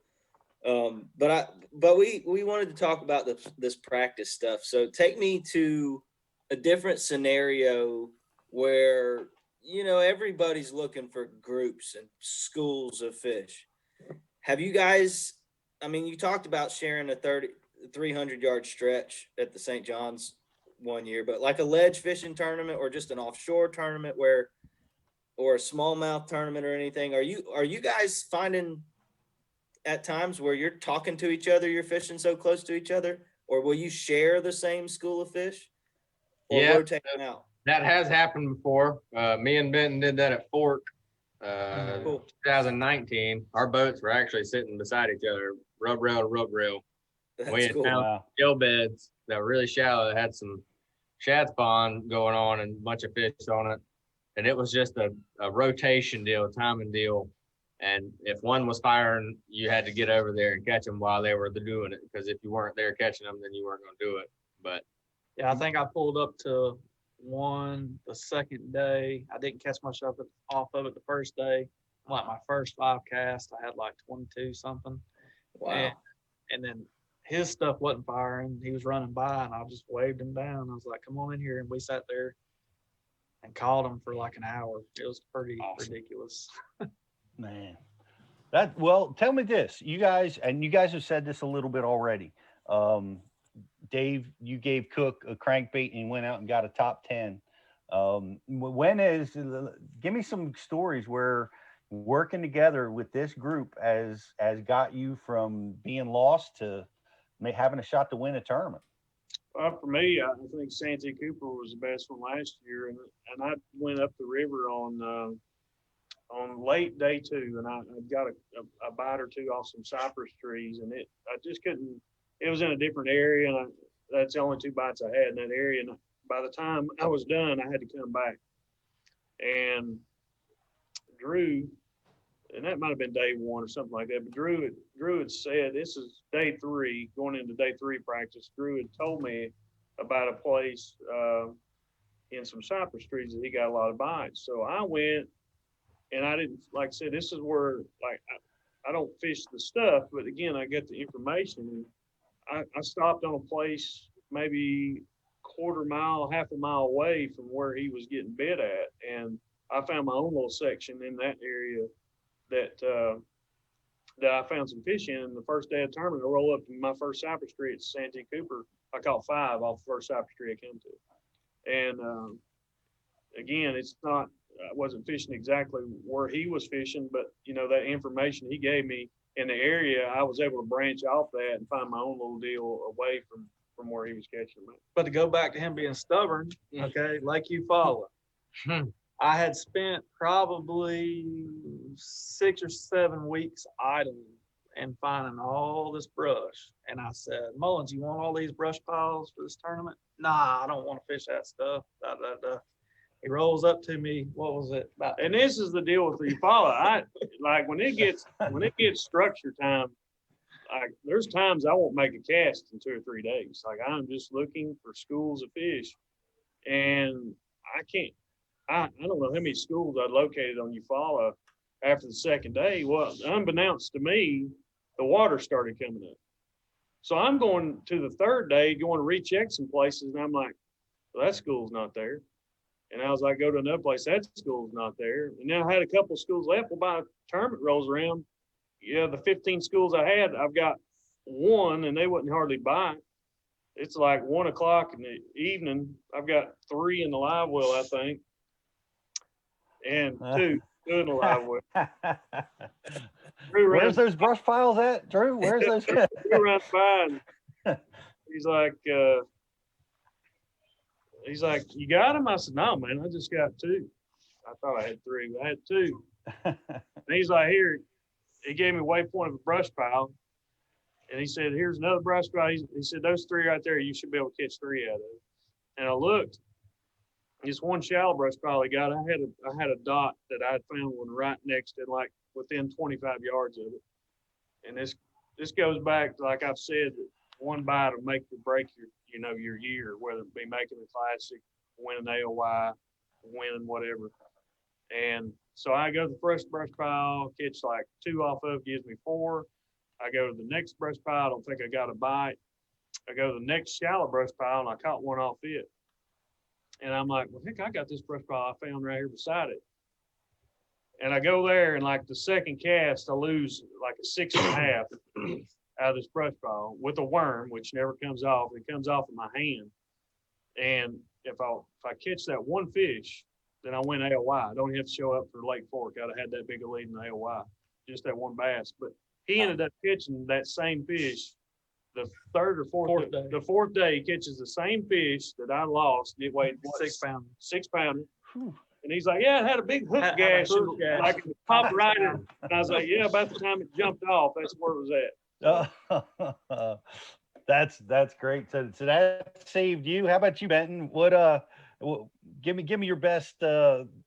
But we wanted to talk about this practice stuff. So take me to a different scenario where everybody's looking for groups and schools of fish. Have you guys? I mean, you talked about sharing a 300-yard stretch at the St. John's one year, but like a ledge fishing tournament or just an offshore tournament or a smallmouth tournament or anything, are you guys finding at times where you're talking to each other, you're fishing so close to each other, or will you share the same school of fish or rotate them out? That has happened before. Me and Benton did that at Fork, Cool. 2019. Our boats were actually sitting beside each other, rub rail to rub rail. We had cool. found gill beds that were really shallow that had some shad spawn going on and a bunch of fish on it. And it was just a rotation deal, a timing deal. And if one was firing, you had to get over there and catch them while they were doing it. Because if you weren't there catching them, then you weren't going to do it. But yeah, I think I pulled up to one the second day. I didn't catch much off of it the first day. Like my first 5 casts, I had like 22 something. Wow. And then his stuff wasn't firing. He was running by, and I just waved him down. I was like, "Come on in here," and we sat there and called him for like an hour. It was pretty ridiculous. Man, tell me this, you guys have said this a little bit already. Dave, you gave Cook a crankbait and he went out and got a top 10. Give me some stories where working together with this group has got you from being lost to having a shot to win a tournament. For me, I think Santee Cooper was the best one last year, and I went up the river on late day 2, and I got a bite or 2 off some cypress trees, and I just couldn't. It was in a different area, and that's the only 2 bites I had in that area. And by the time I was done, I had to come back. And Drew, and that might have been day 1 or something like that, but Drew had said, this is day 3, going into day 3 practice. Drew had told me about a place in some cypress trees that he got a lot of bites. So I went, and I didn't, like I said, this is where, like, I don't fish the stuff, but again, I get the information. I stopped on a place maybe quarter mile, half a mile away from where he was getting bit at. And I found my own little section in that area that I found some fish in. And the first day of the tournament, I roll up to my first cypress tree at Santee Cooper. I caught 5 off the first cypress tree I came to. And again, I wasn't fishing exactly where he was fishing, but that information he gave me in the area, I was able to branch off that and find my own little deal away from where he was catching them. But to go back to him being stubborn, okay, like you follow. I had spent probably 6 or 7 weeks idling and finding all this brush. And I said, Mullins, you want all these brush piles for this tournament? Nah, I don't want to fish that stuff. He rolls up to me. What was it? And this is the deal with the follow. I like when it gets structure time. Like there's times I won't make a cast in 2 or 3 days. Like I'm just looking for schools of fish, and I can't. I don't know how many schools I located on Eufaula after the second day. Well, unbeknownst to me, the water started coming up. So I'm going to the third day, going to recheck some places, and I'm like, well, that school's not there. And I was like, go to another place, that school's not there. And then I had a couple of schools left. Well, by the tournament rolls around, yeah, the 15 schools I had, I've got one, and they wouldn't hardly buy. It's like 1 o'clock in the evening. I've got 3 in the live well, I think, and two in the live well. Where's those brush piles at, Drew? Where's those? Drew runs by, and he's like, you got him? I said, no, man, I just got 2. I thought I had 3, but I had 2. And he's like, here. He gave me a waypoint of a brush pile, and he said, here's another brush pile. He said, those 3 right there, you should be able to catch 3 out of it. And I looked, just one shallow brush pile he got. I had a dot that I had found one right next to, like within 25 yards of it. And this goes back to, like I've said, that one bite will make or break your year, whether it be making a classic, winning AOY, winning whatever. And so I go to the first brush pile, catch like 2 off of, gives me 4. I go to the next brush pile, I don't think I got a bite. I go to the next shallow brush pile, and I caught one off it. And I'm like, well, heck, I got this brush pile I found right here beside it. And I go there, and like the second cast, I lose like a 6.5 out of this brush pile with a worm, which never comes off. It comes off in my hand. And if I catch that one fish, then I win AOY. I don't have to show up for Lake Fork. I'd have had that big a lead in the AOY, just that one bass. But he ended up catching that same fish the third or fourth day. The fourth day, he catches the same fish that I lost. It weighed 6 pounder. 6 pounder. And he's like, yeah, it had a big hook gash. Like it popped right in. And I was like, yeah, about the time it jumped off, that's where it was at. That's great. So that saved you. How about you, Benton? Give me your best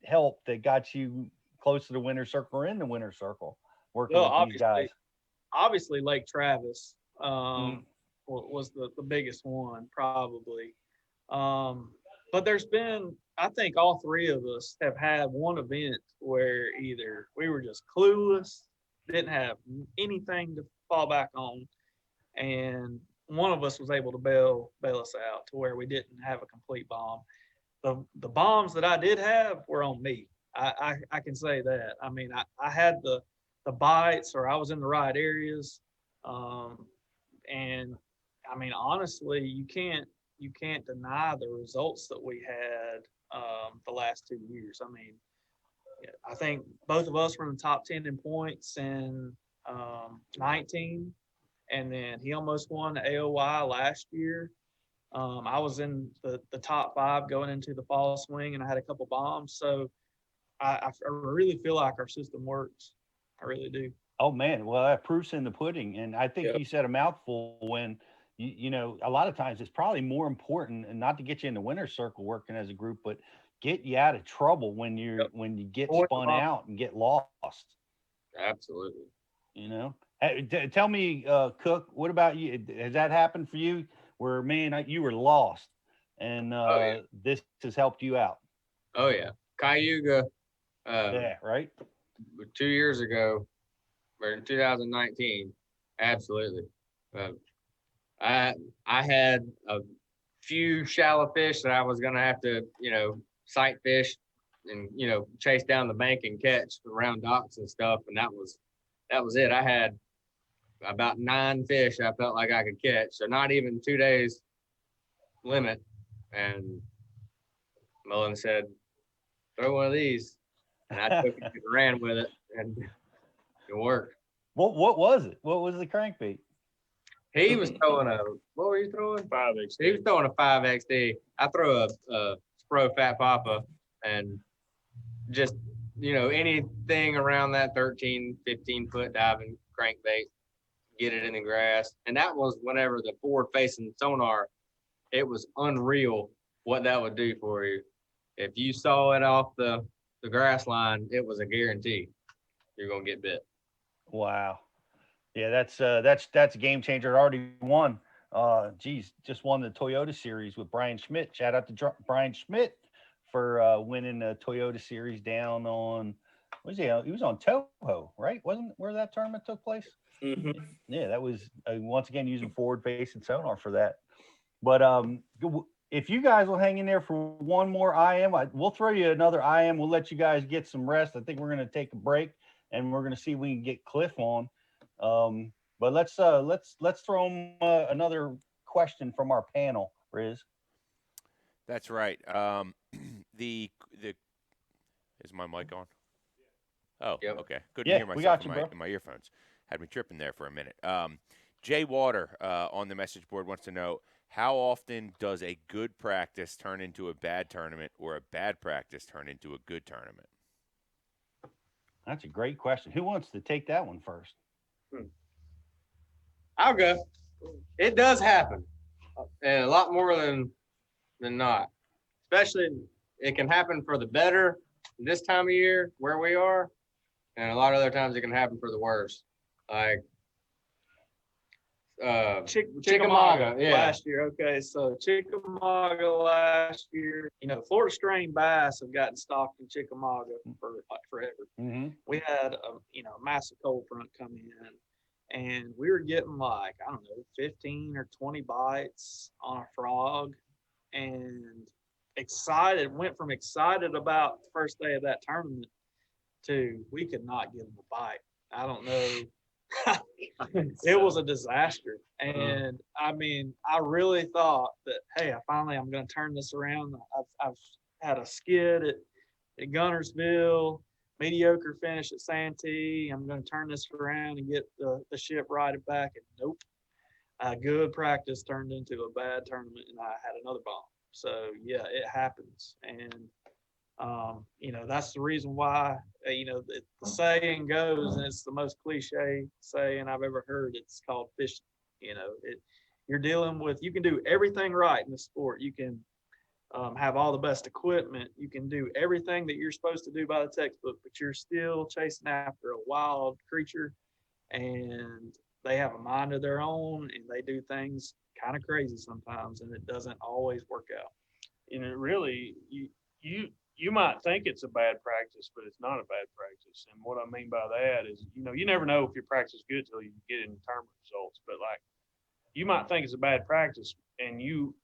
help that got you close to the winner's circle or in the winner's circle working with these guys. Obviously, Lake Travis was the biggest one, probably. But there's been, I think all 3 of us have had one event where either we were just clueless, didn't have anything to fall back on, and one of us was able to bail us out to where we didn't have a complete bomb. The bombs that I did have were on me. I can say that. I mean, I had the bites, or I was in the right areas. And I mean, honestly, you can't deny the results that we had the last 2 years. I mean, I think both of us were in the top 10 in points in 19, and then he almost won the AOY last year. I was in the top 5 going into the fall swing, and I had a couple bombs. So I really feel like our system works. I really do. Oh man, well, that proof's in the pudding. And I think you said a mouthful when you know, a lot of times it's probably more important, and not to get you in the winner's circle working as a group, but get you out of trouble when when you get spun out and get lost. Absolutely. You know, tell me, Cook, what about you? Has that happened for you where, man, you were lost and this has helped you out? Oh yeah. Cayuga. Yeah, right. 2 years ago, or in 2019, absolutely. I had a few shallow fish that I was gonna have to, sight fish and chase down the bank and catch around docks and stuff, and that was it. I had about 9 fish I felt like I could catch, so not even 2 days limit. And Mullins said, "Throw one of these," and I took it and ran with it, and it worked. What was it? What was the crankbait? He was throwing what were you throwing? 5XD. He was throwing a 5XD. I throw a Spro Fat Papa, and just, anything around that 13, 15-foot diving crankbait, get it in the grass. And that was whenever the forward-facing sonar, it was unreal what that would do for you. If you saw it off the grass line, it was a guarantee you're going to get bit. Wow. Yeah, that's a game changer. Already won. Just won the Toyota Series with Brian Schmidt. Shout out to Brian Schmidt for winning the Toyota Series down on, he was on Toho, right? Wasn't where that tournament took place? Mm-hmm. Yeah, that was once again using forward facing sonar for that. But if you guys will hang in there for one more IM, we'll throw you another IM. We'll let you guys get some rest. I think we're going to take a break and we're going to see if we can get Cliff on. But let's throw him another question from our panel, Riz. That's right. Is my mic on? Oh, yep. Okay. Couldn't hear myself in my earphones. Had me tripping there for a minute. Jay Water on the message board wants to know, how often does a good practice turn into a bad tournament, or a bad practice turn into a good tournament? That's a great question. Who wants to take that one first? I'll go. It does happen, and a lot more than not. Especially, it can happen for the better this time of year where we are, and a lot of other times it can happen for the worse. Like Chickamauga last year. Okay, so Chickamauga last year, Florida strain bass have gotten stocked in Chickamauga for like forever. Mm-hmm. We had a massive cold front come in, and we were getting like, I don't know, 15 or 20 bites on a frog, and went from excited about the first day of that tournament to we could not get them a bite. I don't know. It was a disaster. And I mean, I really thought that, hey, I'm going to turn this around. I've had a skid at Gunnersville, mediocre finish at Santee. I'm going to turn this around and get the ship righted back. And nope, a good practice turned into a bad tournament, and I had another bomb. So yeah, it happens. And that's the reason why, the saying goes, and it's the most cliche saying I've ever heard, it's called fishing. You're dealing with, you can do everything right in the sport. You can have all the best equipment. You can do everything that you're supposed to do by the textbook, but you're still chasing after a wild creature, and they have a mind of their own, and they do things kind of crazy sometimes, and it doesn't always work out. And it really, you might think it's a bad practice, but it's not a bad practice. And what I mean by that is, you never know if your practice is good till you get in tournament results. But like, you might think it's a bad practice, and you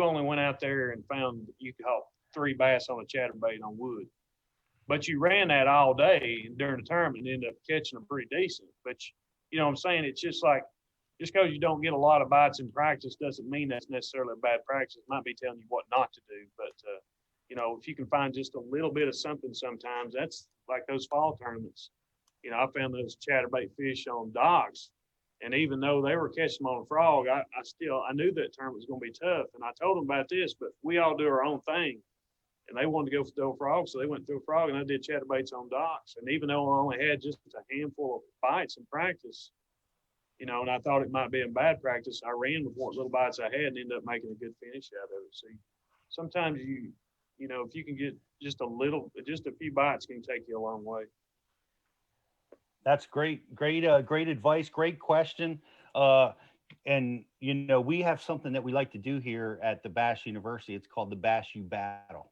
only went out there and found you caught 3 bass on a chatterbait on wood, but you ran that all day during the tournament and ended up catching them pretty decent. But you know what I'm saying? It's just like, just because you don't get a lot of bites in practice doesn't mean that's necessarily a bad practice. It might be telling you what not to do. But if you can find just a little bit of something sometimes, that's like those fall tournaments. I found those chatterbait fish on docks, and even though they were catching them on a frog, I knew that tournament was going to be tough. And I told them about this, but we all do our own thing. And they wanted to go throw a frog, so they went through a frog, and I did chatterbaits on docks. And even though I only had just a handful of bites in practice, and I thought it might be a bad practice, I ran with what little bites I had and ended up making a good finish out of it. So sometimes if you can get just a few bites can take you a long way. That's great advice. Great question. And we have something that we like to do here at the Bass University. It's called the Bass U Battle.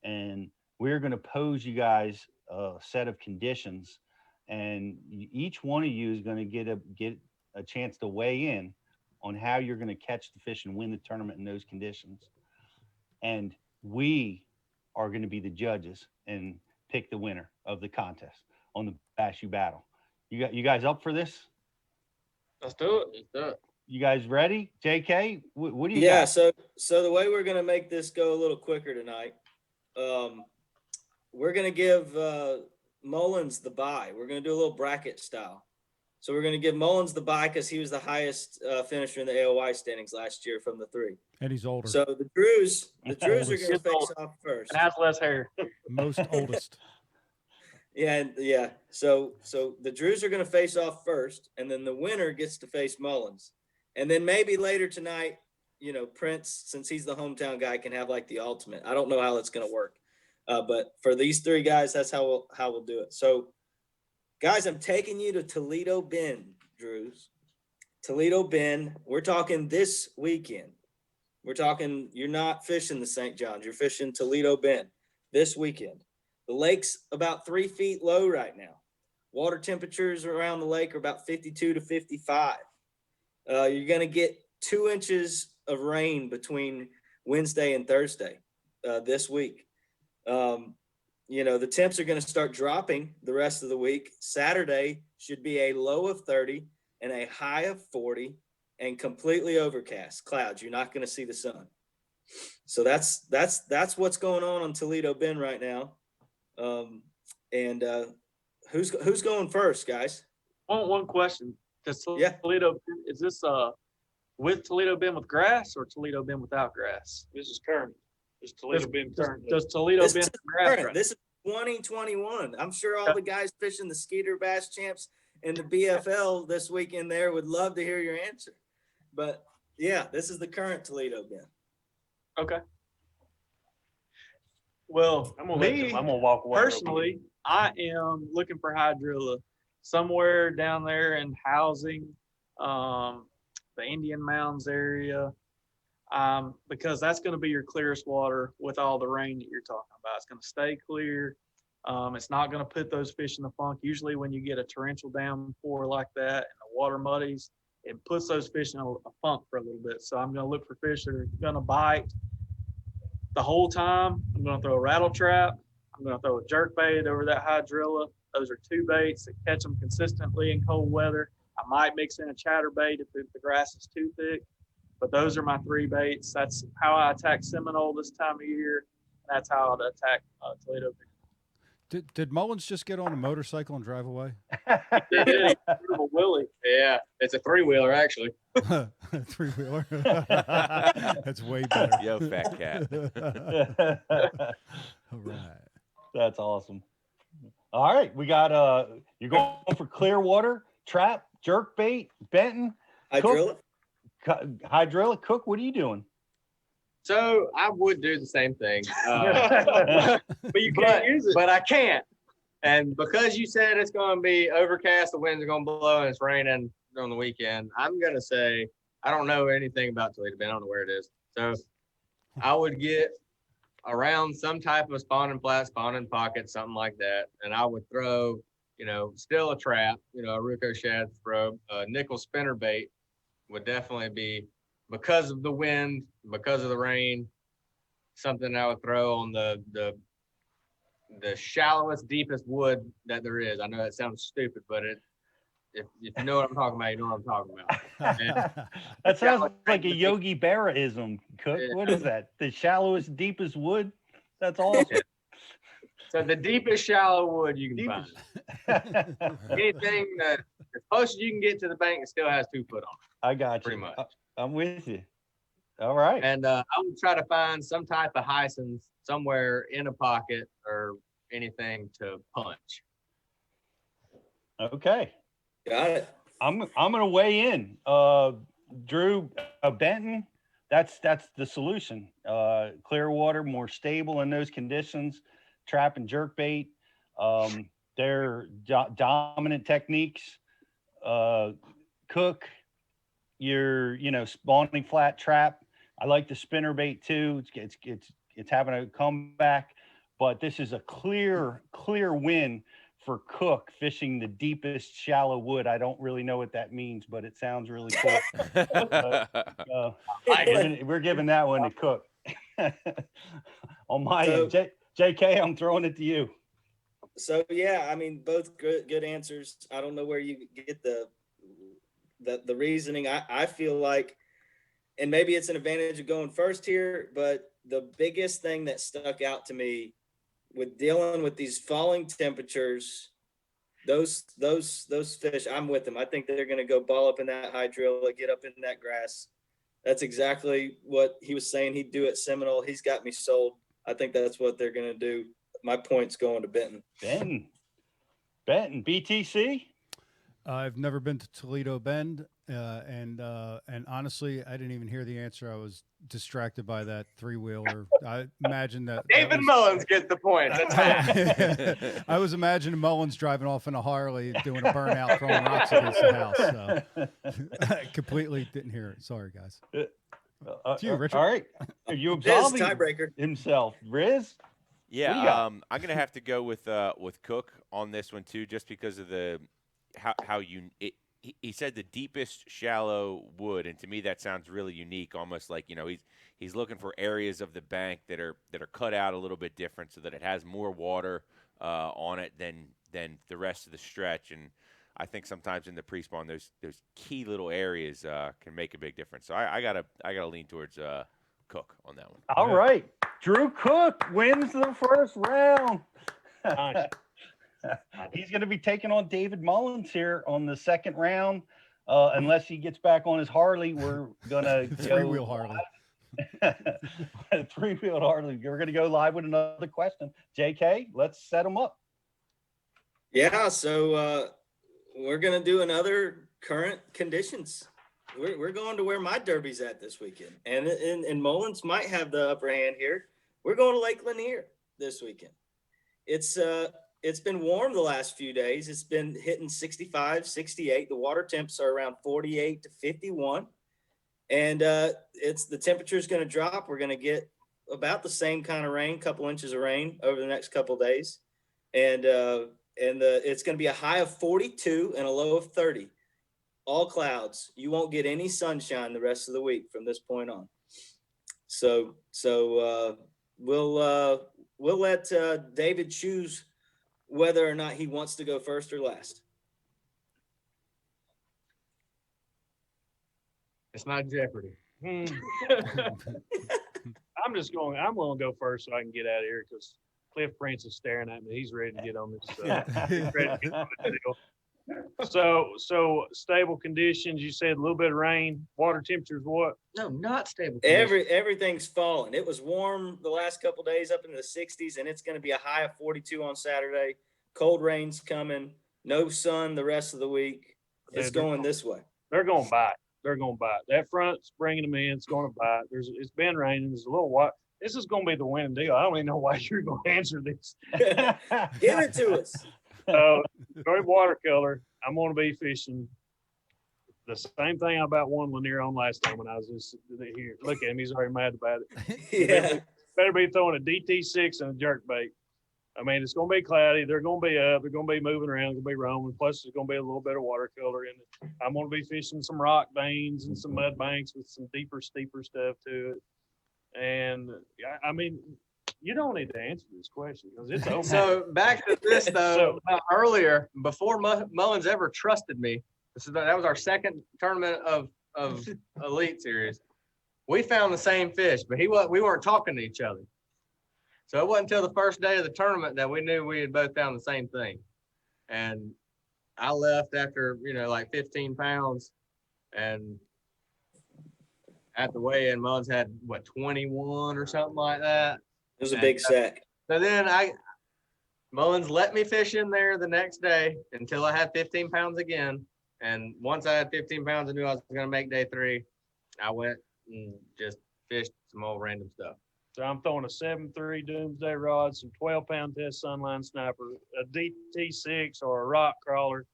And we're going to pose you guys a set of conditions, and each one of you is going to get a chance to weigh in on how you're going to catch the fish and win the tournament in those conditions. And we are going to be the judges and pick the winner of the contest on the Bass U Battle. You guys up for this? Let's do it. You guys ready? JK, what do you got? Yeah, so the way we're going to make this go a little quicker tonight, we're going to give Mullins the bye. We're going to do a little bracket style. So we're going to give Mullins the bye because he was the highest finisher in the AOY standings last year from the 3. And he's older. So the Drews are going to face off first. And has less hair. Most oldest. Yeah. So the Drews are going to face off first, and then the winner gets to face Mullins, and then maybe later tonight, Prince, since he's the hometown guy, can have like the ultimate. I don't know how it's going to work, but for these three guys, that's how we'll do it. So, guys, I'm taking you to Toledo Bend, Drews. Toledo Bend. We're talking this weekend. We're talking. You're not fishing the St. John's. You're fishing Toledo Bend this weekend. The lake's about 3 feet low right now. Water temperatures around the lake are about 52 to 55. You're going to get 2 inches of rain between Wednesday and Thursday this week. The temps are going to start dropping the rest of the week. Saturday should be a low of 30 and a high of 40 and completely overcast clouds. You're not going to see the sun. So that's what's going on Toledo Bend right now. Who's going first, guys? One question. Does Toledo, is this with Toledo Bend with grass or Toledo Bend without grass? This is current. It's Toledo Bend current. Does Toledo Bend with grass? Right? This is 2021. I'm sure all the guys fishing the Skeeter Bass Champs and the BFL this weekend there would love to hear your answer. But yeah, this is the current Toledo Bend. Okay. Well, I'm gonna walk away. Personally, I am looking for hydrilla somewhere down there in housing, the Indian Mounds area, because that's going to be your clearest water with all the rain that you're talking about. It's going to stay clear. It's not going to put those fish in the funk. Usually when you get a torrential downpour like that and the water muddies, it puts those fish in a funk for a little bit. So I'm going to look for fish that are going to bite the whole time. I'm going to throw a rattle trap. I'm going to throw a jerk bait over that hydrilla. Those are 2 baits that catch them consistently in cold weather. I might mix in a chatterbait if the grass is too thick, but those are my 3 baits. That's how I attack Seminole this time of year. That's how I attack Toledo. Did Mullins just get on a motorcycle and drive away? Yeah, Willie. Yeah, it's a 3-wheeler actually. 3-wheeler. That's way better. Yo, fat cat. All right. That's awesome. All right, we got you're going for Clearwater, trap, jerk bait, Benton, hydrilla. Cook, what are you doing? So I would do the same thing, but you can't use it. But I can't, and because you said it's going to be overcast, the winds are going to blow, and it's raining on the weekend, I'm going to say I don't know anything about Toledo Bend. I don't know where it is. So I would get around some type of spawning flat, spawning pocket, something like that, and I would throw, still a trap, a Ruco shad throw, a nickel spinner bait would definitely be, because of the wind, because of the rain, something I would throw on the shallowest, deepest wood that there is. I know that sounds stupid, but if you know what I'm talking about, you know what I'm talking about. That sounds like a Yogi Berra-ism, Cook. Yeah. What is that? The shallowest, deepest wood? That's awesome. So the deepest shallow wood you can find. Anything that as close as you can get to the bank, it still has 2 foot on it. I got you. Pretty much. I'm with you. All right. And I would try to find some type of hyacinth somewhere in a pocket or anything to punch. Okay. Got it. I'm gonna weigh in. Drew, Benton, that's the solution. Clearwater, more stable in those conditions. Trap and jerk bait. They're dominant techniques. Cook, your spawning flat trap. I like the spinner bait too. It's having a comeback, but this is a clear win for Cook fishing the deepest shallow wood. I don't really know what that means, but it sounds really cool. But, we're giving that one to Cook. On my end, JK, I'm throwing it to you. So yeah, I mean, both good answers. I don't know where you get the reasoning. I feel like, and maybe it's an advantage of going first here, but the biggest thing that stuck out to me with dealing with these falling temperatures, those fish, I'm with them. I think they're going to go ball up in that hydrilla, get up in that grass. That's exactly what he was saying he'd do at Seminole. He's got me sold. I think that's what they're going to do. My point's going to Benton. Ben. Benton, BTC? I've never been to Toledo Bend, and honestly, I didn't even hear the answer. I was distracted by that three-wheeler. I imagine that David Mullins gets the point. I was imagining Mullins driving off in a Harley, doing a burnout, throwing rocks against the house. So I completely didn't hear it. Sorry, guys. To you, Richard. All right. Are you absolving tiebreaker himself? Riz? Yeah, I'm gonna have to go with Cook on this one too, just because of the how he said the deepest shallow wood, and to me that sounds really unique, almost like he's looking for areas of the bank that are cut out a little bit different, so that it has more water on it than the rest of the stretch. And I think sometimes in the pre-spawn those key little areas can make a big difference. So I gotta lean towards Cook on that one. All right. Drew Cook wins the first round. He's going to be taking on David Mullins here on the second round. Unless he gets back on his Harley, we're going to three-wheel Harley. Three-wheeled Harley. We're going to go live with another question. JK, let's set them up. Yeah, so we're going to do another current conditions. We're going to where my derby's at this weekend. And Mullins might have the upper hand here. We're going to Lake Lanier this weekend. It's been warm the last few days. It's been hitting 65, 68. The water temps are around 48 to 51. And the temperature is going to drop. We're going to get about the same kind of rain, couple inches of rain over the next couple of days. And it's going to be a high of 42 and a low of 30. All clouds. You won't get any sunshine the rest of the week from this point on. So we'll let David choose whether or not he wants to go first or last. It's not Jeopardy. I'm going to go first so I can get out of here because Cliff Prince is staring at me. He's ready to get on this. He's ready to get on the deal. So stable conditions. You said a little bit of rain. Water temperatures what? No, not stable conditions. Everything's falling. It was warm the last couple of days up into the 60s, and it's going to be a high of 42 on Saturday. Cold rain's coming. No sun the rest of the week. It's going this way. They're going to bite. They're going to bite. That front's bringing them in. It's going to bite. It's been raining. There's a little white. This is going to be the winning deal. I don't even know why you're going to answer this. Give it to us. Very watercolor. I'm going to be fishing the same thing I about won Lanier on last time when I was just here. Look at him. He's already mad about it. Yeah. Better be throwing a DT6 and a jerkbait. I mean, it's going to be cloudy. They're going to be up. They're going to be moving around. They're going to be roaming. Plus, there's going to be a little bit of watercolor in it. I'm going to be fishing some rock veins and some mud banks with some deeper, steeper stuff to it. And, I mean, you don't need to answer this question because it's over. So back to this though, earlier, before Mullins ever trusted me, that was our second tournament of Elite Series. We found the same fish, but we weren't talking to each other. So it wasn't until the first day of the tournament that we knew we had both found the same thing. And I left after, like 15 pounds, and at the weigh-in, Mullins had 21 or something like that. It was a big sack. So then Mullins let me fish in there the next day until I had 15 pounds again. And once I had 15 pounds, I knew I was going to make day 3. I went and just fished some old random stuff. So I'm throwing a 7.3 Doomsday rod, some 12-pound test Sunline Sniper, a DT6 or a rock crawler,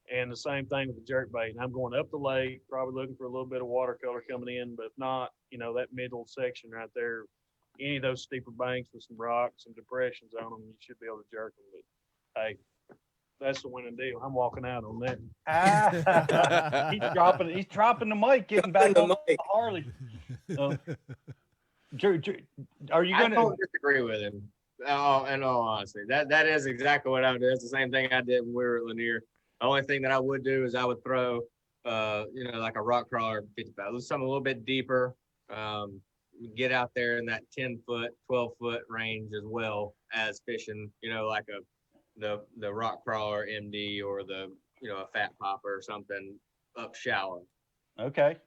and the same thing with the jerkbait. And I'm going up the lake, probably looking for a little bit of watercolor coming in, but if not, that middle section right there, any of those steeper banks with some rocks and depressions on them, you should be able to jerk them. But hey, that's the winning deal. I'm walking out on that. He's dropping the mic, getting back on the Harley. Drew, are you going to? I don't disagree with him. In all honesty, that is exactly what I would do. That's the same thing I did when we were at Lanier. The only thing that I would do is I would throw, like a rock crawler, 55, something a little bit deeper. Get out there in that 10-foot, 12-foot range as well as fishing, like the rock crawler MD or a fat popper or something up shallow. Okay.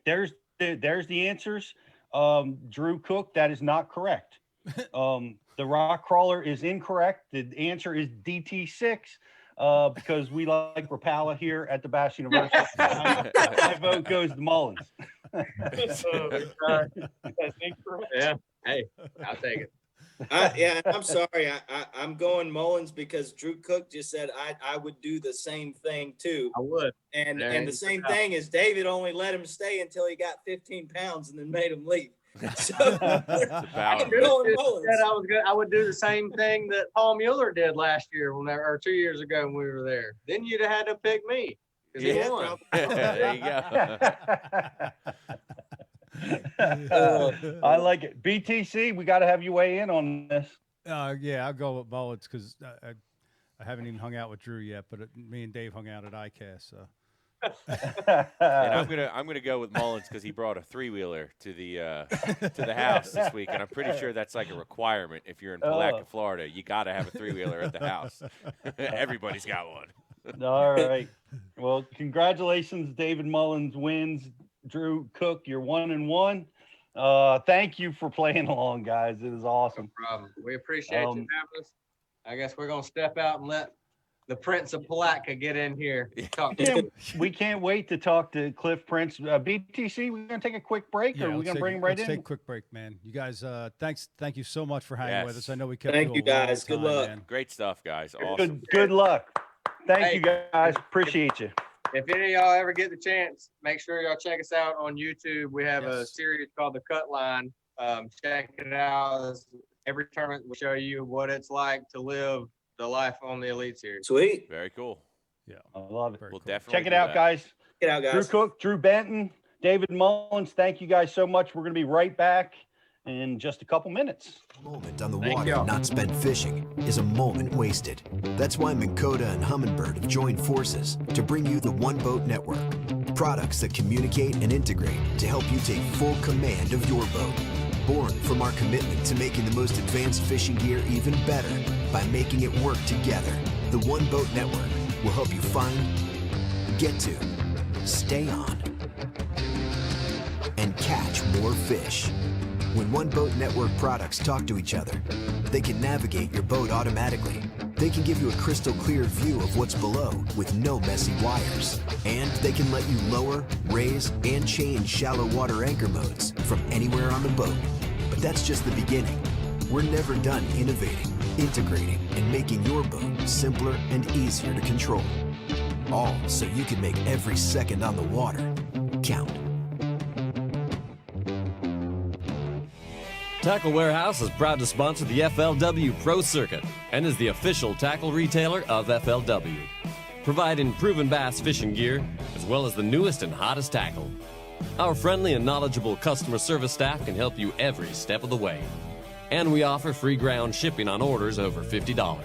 There's the answers. Drew Cook, that is not correct. The rock crawler is incorrect. The answer is DT6. because we like Rapala here at the Bass University. My vote goes to Mullins. Yeah. Hey, I'll take it. Yeah, I'm sorry. I'm going Mullins because Drew Cook just said I would do the same thing too. I would. And the same thing is David only let him stay until he got 15 pounds and then made him leave. So I would do the same thing that Paul Mueller did last year or 2 years ago when we were there. Then you'd have had to pick me because he won. There you go. I like it. BTC, we got to have you weigh in on this. Yeah, I'll go with Mullins because I haven't even hung out with Drew yet, but me and Dave hung out at ICAST. So. And I'm gonna go with Mullins because he brought a 3-wheeler to the house this week, and I'm pretty sure that's like a requirement if you're in Palatka, Florida. You got to have a 3-wheeler at the house. Everybody's got one. All right. Well, congratulations, David Mullins wins. Drew Cook, you're 1-1. Thank you for playing along, guys. It was awesome. No problem. We appreciate you having us. I guess we're gonna step out and let the Prince of Palatka get in here. We can't wait to talk to Cliff Prince. BTC, we're going to take a quick break, or are we going to bring him right in? Let's take a quick break, man. You guys, thank you so much for hanging with us. I know we kept Thank you, guys. Good luck. Man. Great stuff, guys. Awesome. Good luck. Thank you, guys. Appreciate you. If any of y'all ever get the chance, make sure y'all check us out on YouTube. We have a series called The Cut Line. Check it out. Every tournament will show you what it's like to live the life on the Elite Series. Sweet. Very cool. Yeah, I love it. We'll definitely check it out, guys. Check it out, guys. Drew Cook, Drew Benton, David Mullins. Thank you guys so much. We're going to be right back in just a couple minutes. Moment on the water not spent fishing is a moment wasted. That's why Minn Kota and Humminbird have joined forces to bring you the One Boat Network. Products that communicate and integrate to help you take full command of your boat. Born from our commitment to making the most advanced fishing gear even better by making it work together. The One Boat Network will help you find, get to, stay on, and catch more fish. When One Boat Network products talk to each other, they can navigate your boat automatically. They can give you a crystal clear view of what's below with no messy wires. And they can let you lower, raise, and change shallow water anchor modes from anywhere on the boat. But that's just the beginning. We're never done innovating, integrating, and making your boat simpler and easier to control. All so you can make every second on the water count. Tackle Warehouse is proud to sponsor the FLW Pro Circuit and is the official tackle retailer of FLW, providing proven bass fishing gear as well as the newest and hottest tackle. Our friendly and knowledgeable customer service staff can help you every step of the way. And we offer free ground shipping on orders over $50.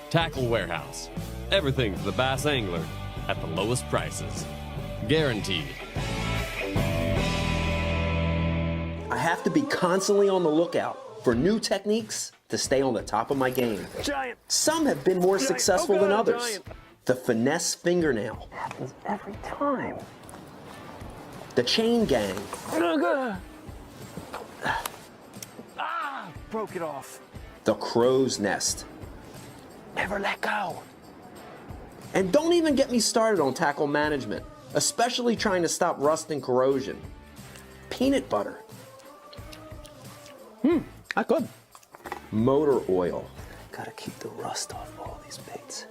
Tackle Warehouse, everything for the bass angler at the lowest prices. Guaranteed. I have to be constantly on the lookout for new techniques to stay on the top of my game. Giant. Some have been more successful than others. Giant. The finesse fingernail. Happens every time. The chain gang. Broke it off. The crow's nest. Never let go. And don't even get me started on tackle management, especially trying to stop rust and corrosion. Peanut butter. Not good. Motor oil. Gotta keep the rust off all these baits.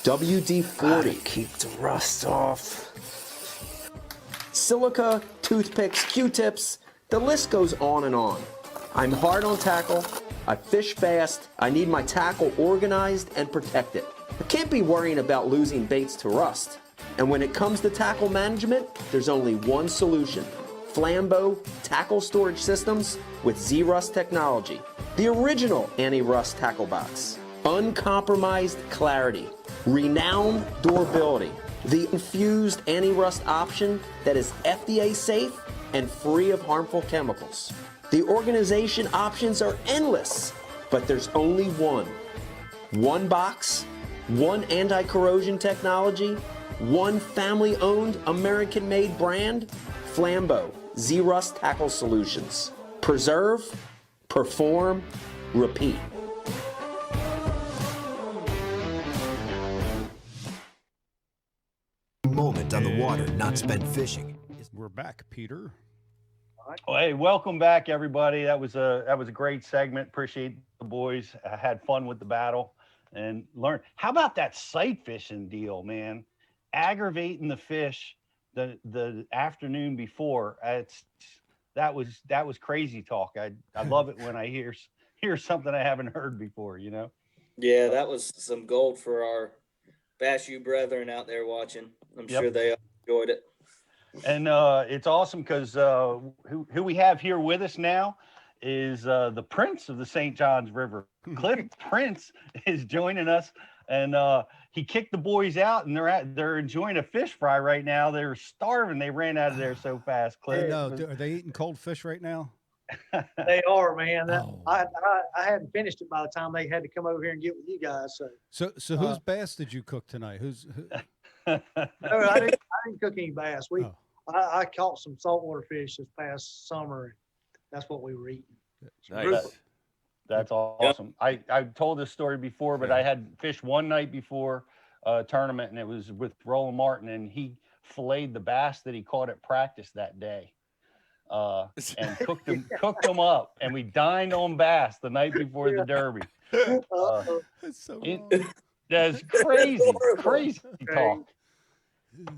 WD-40. Gotta keep the rust off. Silica, toothpicks, Q-tips, the list goes on and on. I'm hard on tackle, I fish fast, I need my tackle organized and protected. I can't be worrying about losing baits to rust. And when it comes to tackle management, there's only one solution. Flambeau Tackle Storage Systems with Z-Rust technology. The original anti-rust tackle box. Uncompromised clarity. Renowned durability. The infused anti-rust option that is FDA safe and free of harmful chemicals. The organization options are endless, but there's only one. One box, one anti-corrosion technology, one family-owned, American-made brand, Flambeau Z-Rust Tackle Solutions. Preserve, perform, repeat. moment on the water not spent fishing. We're back, Peter. Well, hey, welcome back, everybody. That was a great segment. Appreciate the boys. I had fun with the battle and learned. How about that sight fishing deal, man? Aggravating the fish the afternoon before. That was crazy talk. I love it when I hear something I haven't heard before. You know. Yeah, that was some gold for our Bass U brethren out there watching. I'm sure they enjoyed it. And it's awesome because who we have here with us now is the Prince of the St. Johns River. Cliff Prince is joining us, and he kicked the boys out, and they're enjoying a fish fry right now. They were starving. They ran out of there so fast. Cliff, are they eating cold fish right now? They are, man. I hadn't finished it by the time they had to come over here and get with you guys. So whose bass did you cook tonight? No, I didn't cook any bass. I caught some saltwater fish this past summer. And that's what we were eating. Nice. That's awesome. I've told this story before, but I had fished one night before a tournament, and it was with Roland Martin, and he filleted the bass that he caught at practice that day, and cooked them up, and we dined on bass the night before the Derby. That's so That's crazy talk.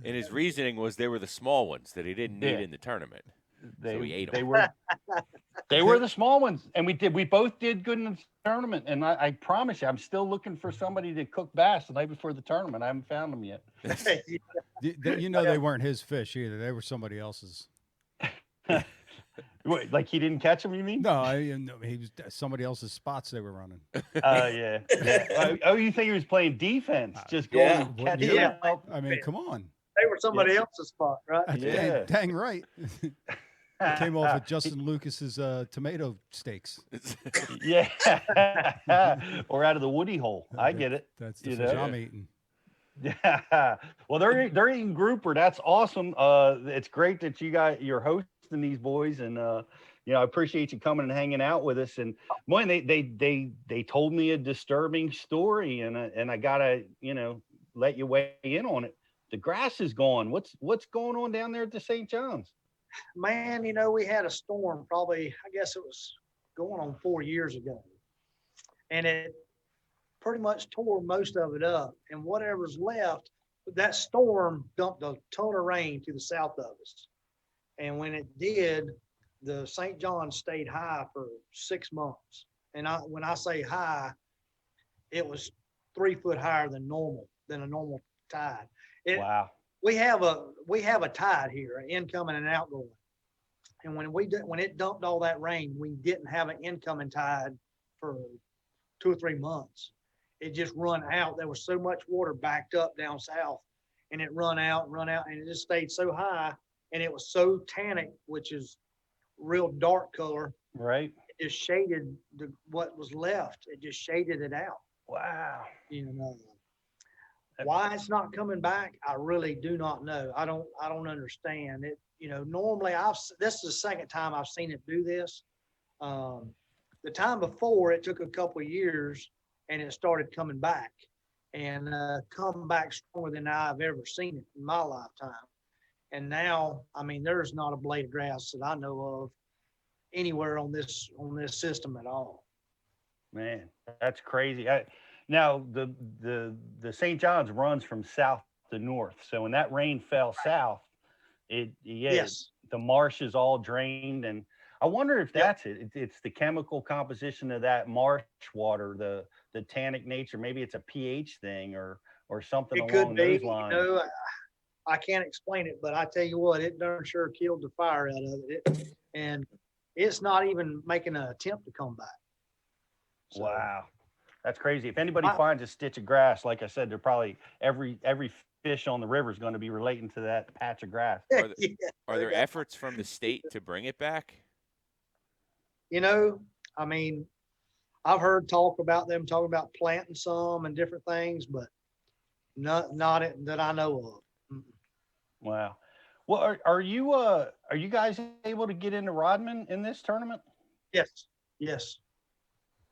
And his reasoning was they were the small ones that he didn't need in the tournament. So he ate them. They were the small ones, and we both did good in the tournament. And I promise you, I'm still looking for somebody to cook bass the night before the tournament. I haven't found them yet. You know they weren't his fish either. They were somebody else's. Wait, like he didn't catch them, you mean? No, he was somebody else's spots they were running. Yeah. Oh, you think he was playing defense? Just going and catching them up? I mean, come on. They were somebody else's spot, right? Yeah. Dang right. Came off of Justin Lucas's tomato steaks. Yeah. Or out of the woody hole. I get it. That's the fish I'm eating. Yeah. Well, they're eating grouper. That's awesome. It's great that you're hosting these boys, and I appreciate you coming and hanging out with us. And boy, they told me a disturbing story, and I gotta let you weigh in on it. The grass is gone. What's going on down there at the St. John's? Man, we had a storm probably, I guess it was going on 4 years ago, and it pretty much tore most of it up. And whatever's left, that storm dumped a ton of rain to the south of us. And when it did, the St. John stayed high for 6 months. And when I say high, it was 3 foot higher than a normal tide. Wow. We have a tide here, an incoming and outgoing. And when it dumped all that rain, we didn't have an incoming tide for 2 or 3 months. It just run out. There was so much water backed up down south, and it run out, and it just stayed so high. And it was so tannic, which is real dark color. Right. It just shaded what was left. It just shaded it out. Wow. Why it's not coming back, I really do not know. I don't understand it. Normally this is the second time I've seen it do this. The time before, it took a couple of years, and it started coming back, and come back stronger than I've ever seen it in my lifetime. And now, there's not a blade of grass that I know of anywhere on this system at all. Man, that's crazy. Now the St. John's runs from south to north. So when that rain fell south, the marsh is all drained, and I wonder if that's it. It's the chemical composition of that marsh water, the tannic nature. Maybe it's a pH thing or something along those lines. I can't explain it, but I tell you what, it darn sure killed the fire out of it, and it's not even making an attempt to come back. So, wow, that's crazy. If anybody finds a stitch of grass, like I said, they're probably every fish on the river is going to be relating to that patch of grass. Are there efforts from the state to bring it back? I've heard talk about them talking about planting some and different things, but not that I know of. Wow. Well, are you guys able to get into Rodman in this tournament? Yes.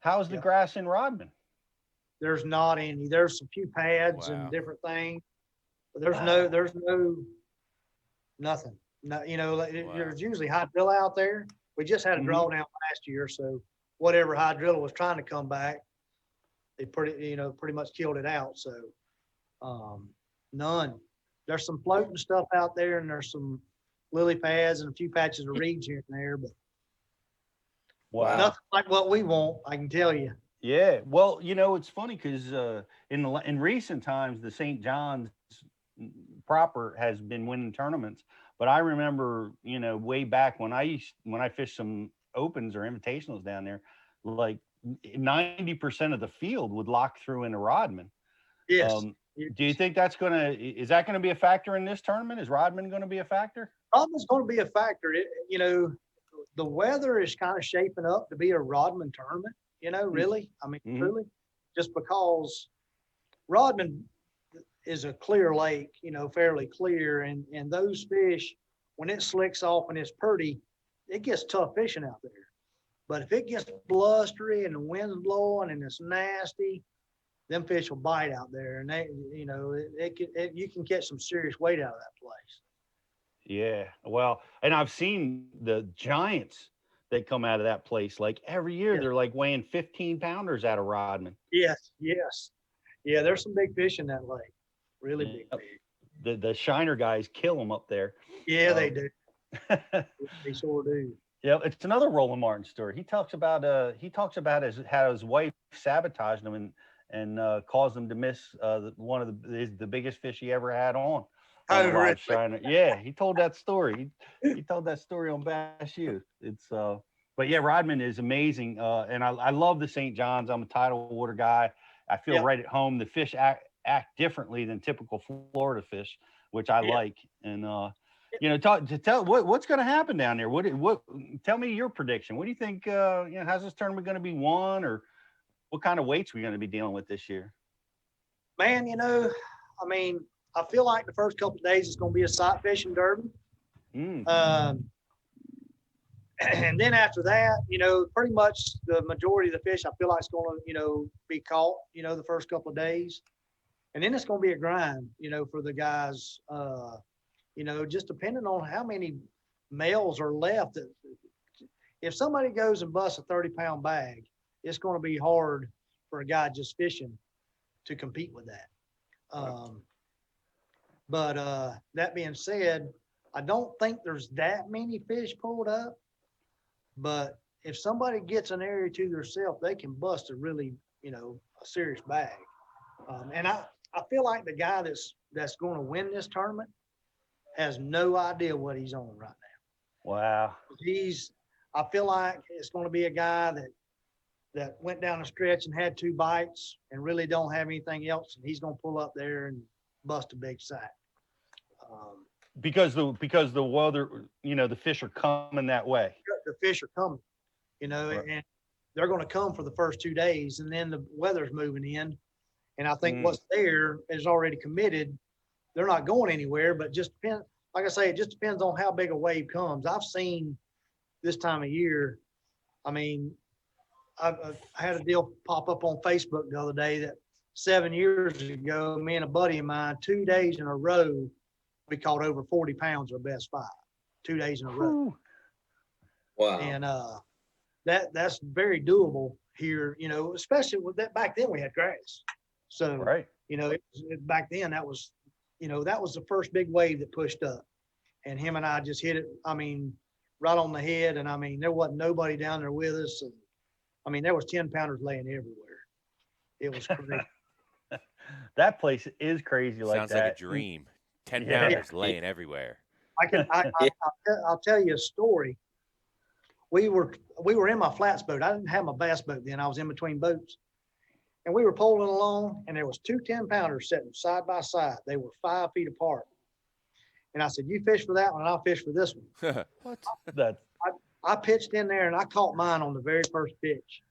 How's the grass in Rodman? There's not any. There's a few pads and different things, There's no nothing. No, there's usually hydrilla out there. We just had a drawdown last year, so whatever hydrilla was trying to come back, they pretty much killed it out. So none. There's some floating stuff out there, and there's some lily pads and a few patches of reeds here and there, but nothing like what we want, I can tell you. Yeah, well, it's funny because in recent times, the St. John's proper has been winning tournaments. But I remember, way back when I fished some opens or invitationals down there, like 90% of the field would lock through into Rodman. Yes. Do you think is that going to be a factor in this tournament? Is Rodman going to be a factor? Rodman's going to be a factor. The weather is kind of shaping up to be a Rodman tournament, really. I mean, truly, just because Rodman is a clear lake, fairly clear. And those fish, when it slicks off and it's pretty, it gets tough fishing out there. But if it gets blustery and the wind's blowing and it's nasty, them fish will bite out there. And they, you can catch some serious weight out of that place. Yeah. Well, and I've seen the giants that come out of that place. Like every year, they're like weighing 15 pounders out of Rodman. Yes. Yeah, there's some big fish in that lake. Really big fish. The shiner guys kill them up there. Yeah, they do. They sure do. Yeah, it's another Roland Martin story. He talks about how his wife sabotaged him and caused him to miss one of the biggest fish he ever had on. Oh, really? Shiner. Yeah, he told that story. He told that story on Bass U. It's but yeah, Rodman is amazing. And I love the St. John's. I'm a tidal water guy. I feel right at home. The fish act differently than typical Florida fish, which I like. And tell what's going to happen down there. What tell me your prediction. What do you think? How's this tournament going to be won, or what kind of weights we're going to be dealing with this year? Man, I feel like the first couple of days it's going to be a sight fishing derby. And then after that, pretty much the majority of the fish I feel like it's going to, be caught, the first couple of days. And then it's going to be a grind, for the guys, just depending on how many males are left. If somebody goes and busts a 30-pound bag, it's going to be hard for a guy just fishing to compete with that. But that being said, I don't think there's that many fish pulled up. But if somebody gets an area to themselves, they can bust a really, a serious bag. And I feel like the guy that's going to win this tournament has no idea what he's on right now. Wow. I feel like it's going to be a guy that went down a stretch and had 2 bites and really don't have anything else. And he's going to pull up there and bust a big sack. Because the weather, the fish are coming that way. The fish are coming, right. And they're going to come for the first 2 days, and then the weather's moving in. And I think what's there is already committed. They're not going anywhere, but just depends. Like I say, it just depends on how big a wave comes. I've seen this time of year. I mean, I had a deal pop up on Facebook the other day that 7 years ago, me and a buddy of mine, 2 days in a row, we caught over 40 pounds of best 5, 2 days in a row. Wow. And that's very doable here, especially with that. Back then we had grass. So, right. Back then that was the first big wave that pushed up, and him and I just hit it. I mean, right on the head. And there wasn't nobody down there with us. And there was 10-pounders laying everywhere. It was crazy. That place is crazy. Sounds like a dream. 10 pounders laying everywhere. I'll tell you a story. We were in my flats boat. I didn't have my bass boat then. I was in between boats. And we were poling along, and there was 2 10-pounders sitting side by side. They were 5 feet apart. And I said, "You fish for that one, and I'll fish for this one." What? I pitched in there, and I caught mine on the very first pitch.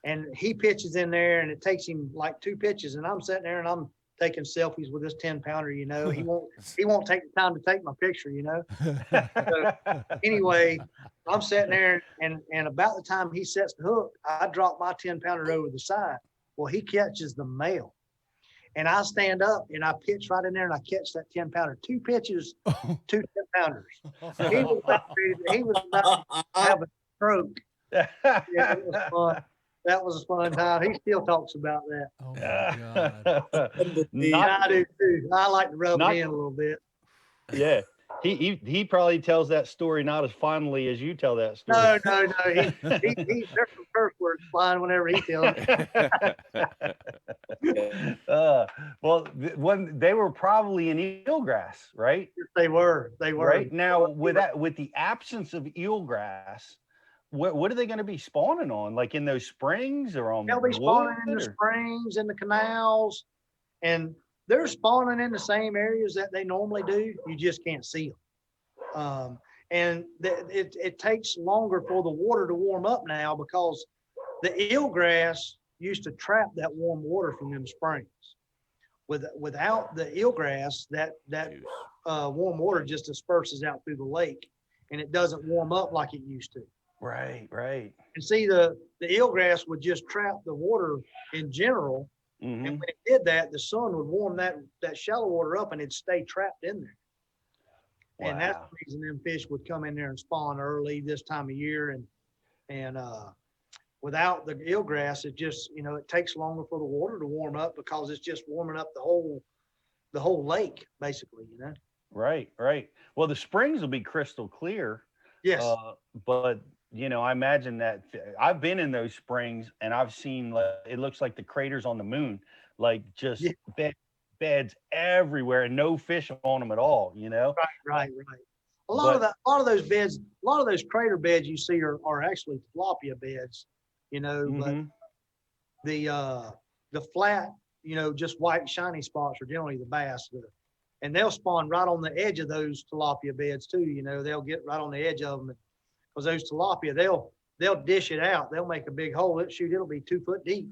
And he pitches in there, and it takes him like 2 pitches, and I'm sitting there, and I'm taking selfies with this 10-pounder. He won't take the time to take my picture. So, anyway, I'm sitting there, and about the time he sets the hook, I drop my 10-pounder over the side. Well, he catches the male, And I stand up and I pitch right in there and I catch that 10-pounder. 2 pitches, 2 10-pounders. He was about to have a stroke. Yeah, it was fun. That was a fun time. He still talks about that. Oh my God. I do too. I like to rub it in a little bit. Yeah. He probably tells that story not as fondly as you tell that story. No. There's some curse words flying whenever he tells it. Well, when they were probably in eelgrass, right? Yes, they were. Right now, with the absence of eelgrass, what are they going to be spawning on? Like in those springs or on? They'll be spawning in the springs, in the canals, and they're spawning in the same areas that they normally do. You just can't see them. And it takes longer for the water to warm up now because the eelgrass used to trap that warm water from them springs. Without the eelgrass, that warm water just disperses out through the lake, and it doesn't warm up like it used to. Right. And see, the eelgrass would just trap the water in general. Mm-hmm. And when it did that, the sun would warm that shallow water up and it'd stay trapped in there. Wow. And that's the reason them fish would come in there and spawn early this time of year. And without the eelgrass, it just, it takes longer for the water to warm up because it's just warming up the whole lake, basically, Right. Well, the springs will be crystal clear. Yes. But I imagine that I've been in those springs and I've seen it looks like the craters on the moon, like just beds everywhere and no fish on them at all. Right. A lot of those beds, a lot of those crater beds you see are actually tilapia beds, Mm-hmm. but the flat, just white shiny spots are generally the bass. And they'll spawn right on the edge of those tilapia beds too. They'll get right on the edge of them. Because those tilapia, they'll dish it out. They'll make a big hole. It'll be 2 foot deep.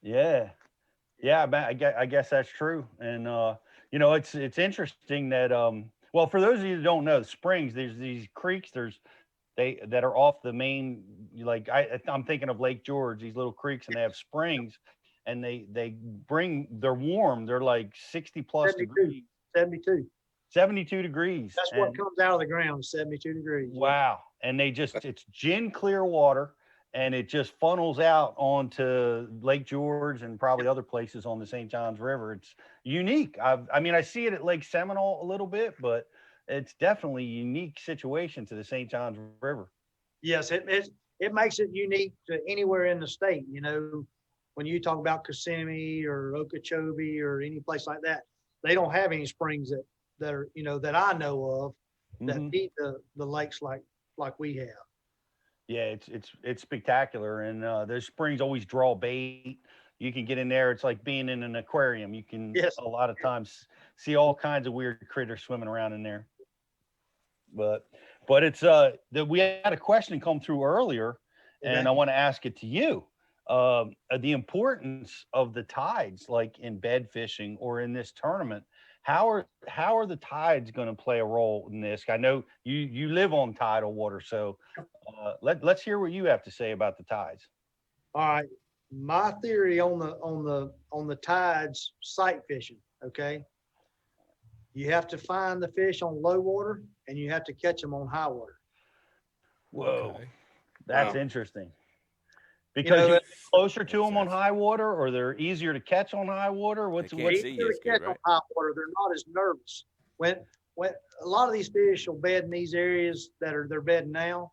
Yeah. I guess that's true. And it's interesting that well, for those of you who don't know, springs, there's these creeks. That are off the main. Like I'm thinking of Lake George. These little creeks, and they have springs, and they're warm. They're like 60 plus 72, degrees. 72 degrees. That's what comes out of the ground, 72 degrees. Wow. And it's gin clear water, and it just funnels out onto Lake George and probably other places on the St. Johns River. It's unique. I see it at Lake Seminole a little bit, but it's definitely a unique situation to the St. Johns River. Yes, it makes it unique to anywhere in the state. When you talk about Kissimmee or Okeechobee or any place like that, they don't have any springs that are, that I know of that feed the lakes like we have. Yeah, it's spectacular, and those springs always draw bait. You can get in there. It's like being in an aquarium. You can a lot of times see all kinds of weird critters swimming around in there. But it's we had a question come through earlier, and I want to ask it to you. The importance of the tides, like in bed fishing or in this tournament. How are the tides going to play a role in this? I know you live on tidal water, so let's hear what you have to say about the tides. All right, my theory on the tides, sight fishing. Okay, you have to find the fish on low water, and you have to catch them on high water. Whoa, that's interesting. Because you're closer to them on high water, or they're easier to catch on high water? What's easier to catch on high water? They're not as nervous. When a lot of these fish will bed in these areas they're bedding now,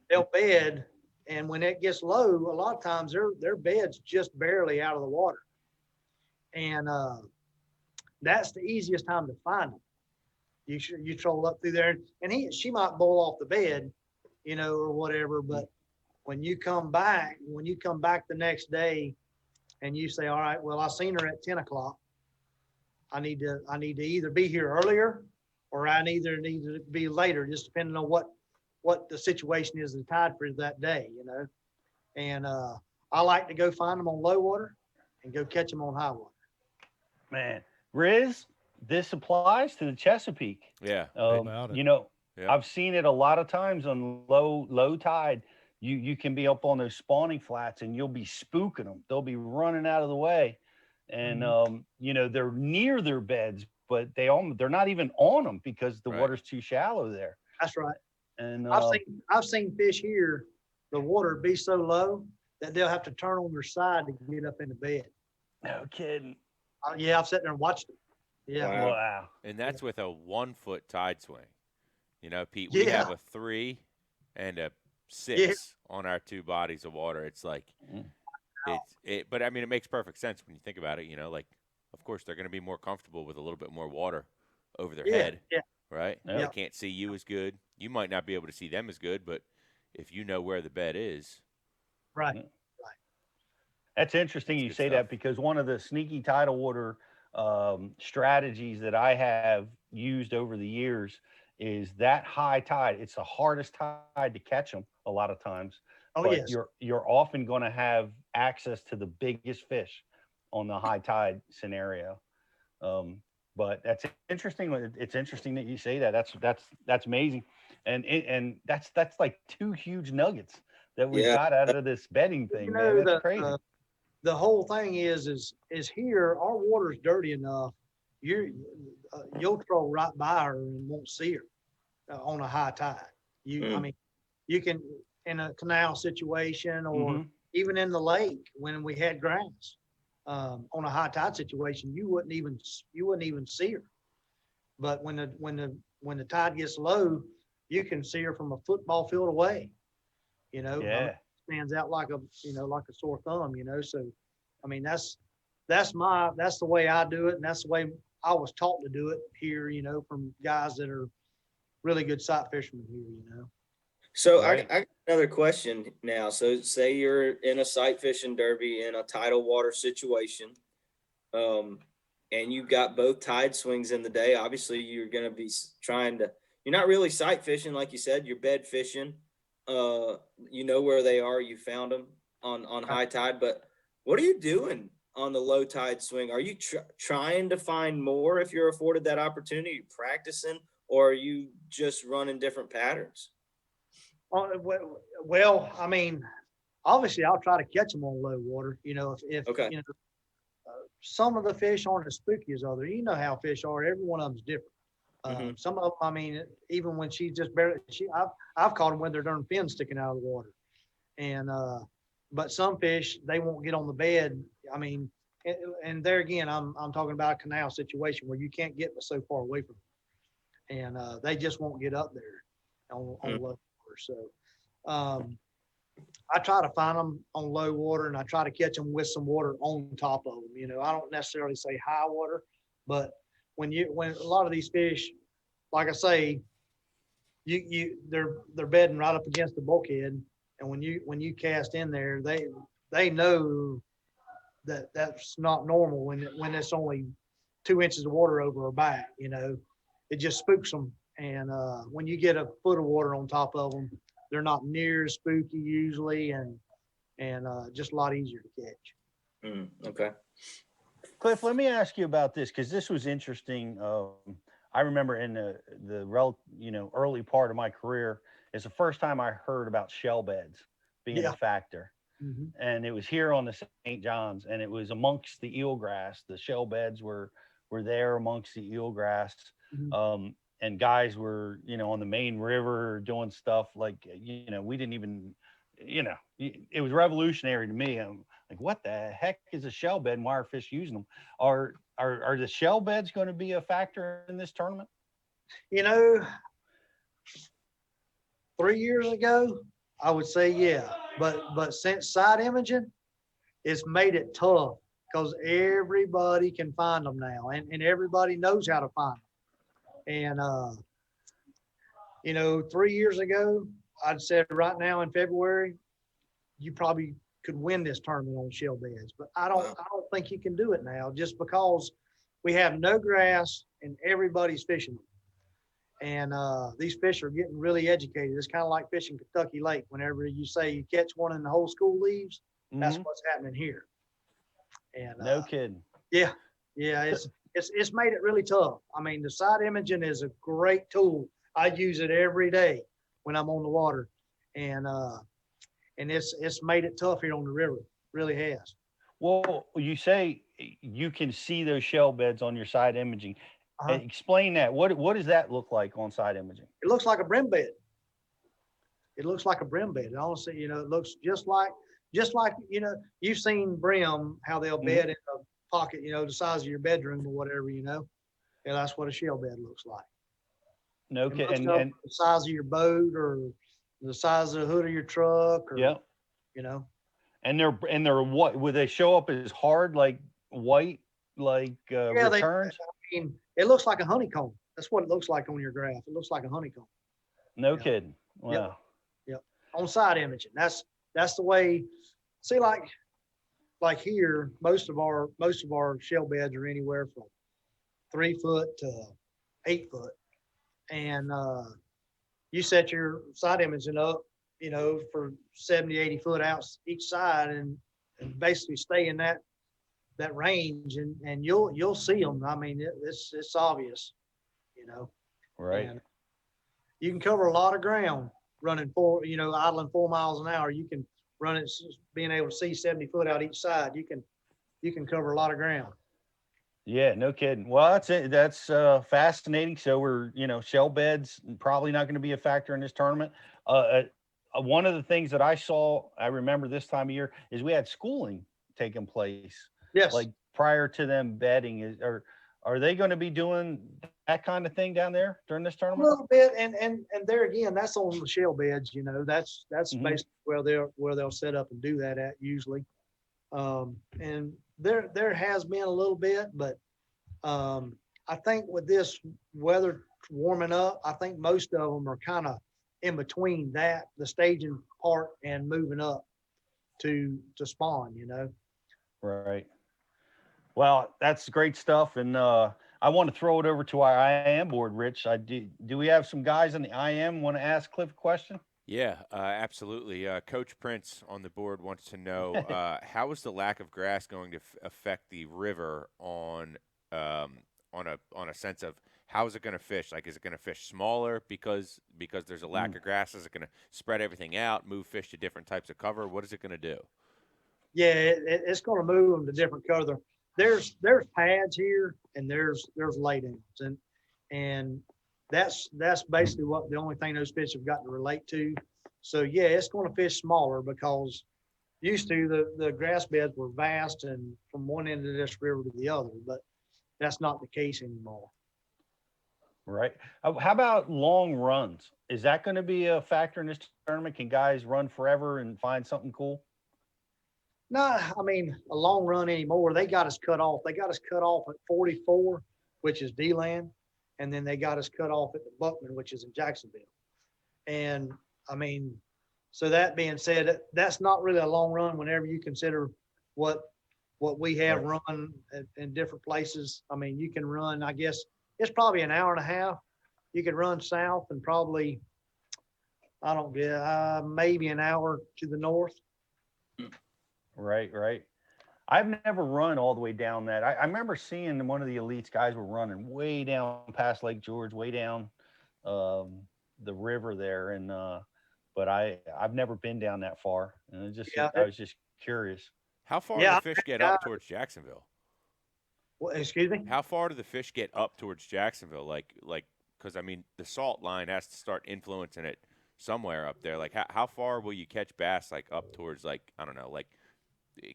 they'll bed, and when it gets low, a lot of times their bed's just barely out of the water, and that's the easiest time to find them. You troll up through there, and she might bowl off the bed, or whatever, but when you come back the next day and you say, all right, well, I seen her at 10 o'clock. I need to either be here earlier or I need to be later, just depending on what the situation is, the tide for that day, and I like to go find them on low water and go catch them on high water. Man, Riz, this applies to the Chesapeake. Yeah. I've seen it a lot of times on low tide. You can be up on those spawning flats and you'll be spooking them. They'll be running out of the way. and they're near their beds, but they're not even on them because the water's too shallow there. That's right. And I've seen fish here, the water be so low that they'll have to turn on their side to get up in the bed. No kidding. Yeah, I've sat there and watched it. Yeah. Wow. And that's with a 1 foot tide swing. Pete, we have a 3 and a 6 on our 2 bodies of water. It's like, but I mean, it makes perfect sense when you think about it, of course they're going to be more comfortable with a little bit more water over their head, right? They can't see you as good. You might not be able to see them as good, but if you know where the bed is. Right. That's interesting you say that, because one of the sneaky tidal water strategies that I have used over the years is that high tide. It's the hardest tide to catch them a lot of times. But you're often going to have access to the biggest fish on the high tide scenario. But that's interesting. It's interesting that you say that. That's amazing. And that's like 2 huge nuggets that we got out of this bedding thing, man. That's crazy. The whole thing is here, our water's dirty enough. You'll throw right by her and won't see her on a high tide. I mean, you can, in a canal situation or even in the lake when we had grass, on a high tide situation, you wouldn't even see her. But when the tide gets low, you can see her from a football field away. Stands out like a sore thumb. So, I mean, that's the way I do it, and that's the way I was taught to do it here. From guys that are really good sight fishermen here. So I got another question now. So say you're in a sight fishing derby in a tidal water situation, and you've got both tide swings in the day. Obviously, you're going to be you're not really sight fishing, like you said, you're bed fishing. Where they are, you found them on high tide, but what are you doing on the low tide swing? Are you trying to find more if you're afforded that opportunity? Are you practicing, or are you just running different patterns? Well, I mean, obviously I'll try to catch them on low water. If some of the fish aren't as spooky as others. You know how fish are. Every one of them's different. Some of them, I mean, even when she's just barely, I've caught them when they're darn fins sticking out of the water. And, but some fish, they won't get on the bed. I mean, and there again, I'm talking about a canal situation where you can't get so far away from them. And they just won't get up there on low water. So I try to find them on low water, and I try to catch them with some water on top of them. I don't necessarily say high water, but when a lot of these fish, like I say, they're bedding right up against the bulkhead, and when you cast in there, they know that that's not normal when it's only 2 inches of water over our back. It just spooks them, and when you get a foot of water on top of them, they're not near as spooky usually, and just a lot easier to catch. Okay. Cliff, let me ask you about this, because this was interesting. I remember in the early part of my career, it's the first time I heard about shell beds being a factor. And it was here on the St. John's, and it was amongst the eelgrass. The shell beds were there amongst the eelgrass. And guys were, on the main river doing stuff like, we didn't even, it was revolutionary to me. I'm like, what the heck is a shell bed, and why are fish using them? Are the shell beds going to be a factor in this tournament? 3 years ago, I would say, yeah. But since side imaging, it's made it tough because everybody can find them now, and everybody knows how to find them. And, 3 years ago, I'd said right now in February, you probably could win this tournament on shell beds, but I don't think you can do it now, just because we have no grass and everybody's fishing them. And these fish are getting really educated. It's kind of like fishing Kentucky Lake. Whenever you say you catch one and the whole school leaves, that's what's happening here. And no kidding. Yeah. It's made it really tough. I mean, the side imaging is a great tool. I use it every day when I'm on the water, and it's made it tough here on the river. Really has. Well, you say you can see those shell beds on your side imaging. Explain that. What does that look like on side imaging? It looks like a brim bed. It looks like a brim bed. Honestly, you know, it looks just like, you know, you've seen brim, how they'll bed in a pocket, you know, the size of your bedroom or whatever, you know. And that's what a shell bed looks like. No And kidding. the size of your boat or the size of the hood of your truck or, you know. And they're what, would they show up as hard, like white, like returns? I mean, it looks like a honeycomb. That's what it looks like on your graph. It looks like a honeycomb. No kidding. Wow. Yep. On side imaging. That's the way. See, like here, most of our shell beds are anywhere from 3 foot to 8 foot. And you set your side imaging up, you know, for 70, 80 foot out each side and basically stay in that range and you'll see them. I mean, it's obvious, you know. Right. And you can cover a lot of ground running idling 4 miles an hour. You can run it, being able to see 70 foot out each side. You can cover a lot of ground. Yeah, no kidding. Well, that's it. That's fascinating. So we're, you know, shell beds probably not going to be a factor in this tournament. One of the things that I remember this time of year is we had schooling taking place. Yes. Like prior to them betting, are they going to be doing that kind of thing down there during this A tournament? little bit, and there again, that's on the shell beds. You know, that's basically where they'll set up and do that at usually. And there has been a little bit, but I think with this weather warming up, I think most of them are kind of in between that, the staging part and moving up to spawn, you know. Right. Well, that's great stuff. And I want to throw it over to our IM board, Rich. Do we have some guys in the IM want to ask Cliff a question? Yeah, absolutely. Coach Prince on the board wants to know how is the lack of grass going to affect the river on a sense of how is it going to fish? Like, is it going to fish smaller because there's a lack of grass? Is it going to spread everything out, move fish to different types of cover? What is it going to do? Yeah, it's going to move them to different cover. There's pads here and there's laydowns and that's basically what the only thing those fish have got to relate to. So yeah, it's going to fish smaller because used to the grass beds were vast and from one end of this river to the other, but that's not the case anymore. Right. How about long runs? Is that going to be a factor in this tournament? Can guys run forever and find something cool? No, I mean, a long run anymore. They got us cut off. They got us cut off at 44, which is D-land. And then they got us cut off at the Buckman, which is in Jacksonville. And I mean, so that being said, that's not really a long run whenever you consider what we have run in different places. I mean, you can run, I guess it's probably an hour and a half. You could run south and probably, I don't get, maybe an hour to the north. Right. I've never run all the way down that. I remember seeing one of the elites guys were running way down past Lake George, way down the river there. And but I've never been down that far. And I was just curious. How far do the fish get up towards Jacksonville? Well, excuse me? How far do the fish get up towards Jacksonville? Like, because I mean, the salt line has to start influencing it somewhere up there. Like, how far will you catch bass? Like up towards, like, I don't know, like,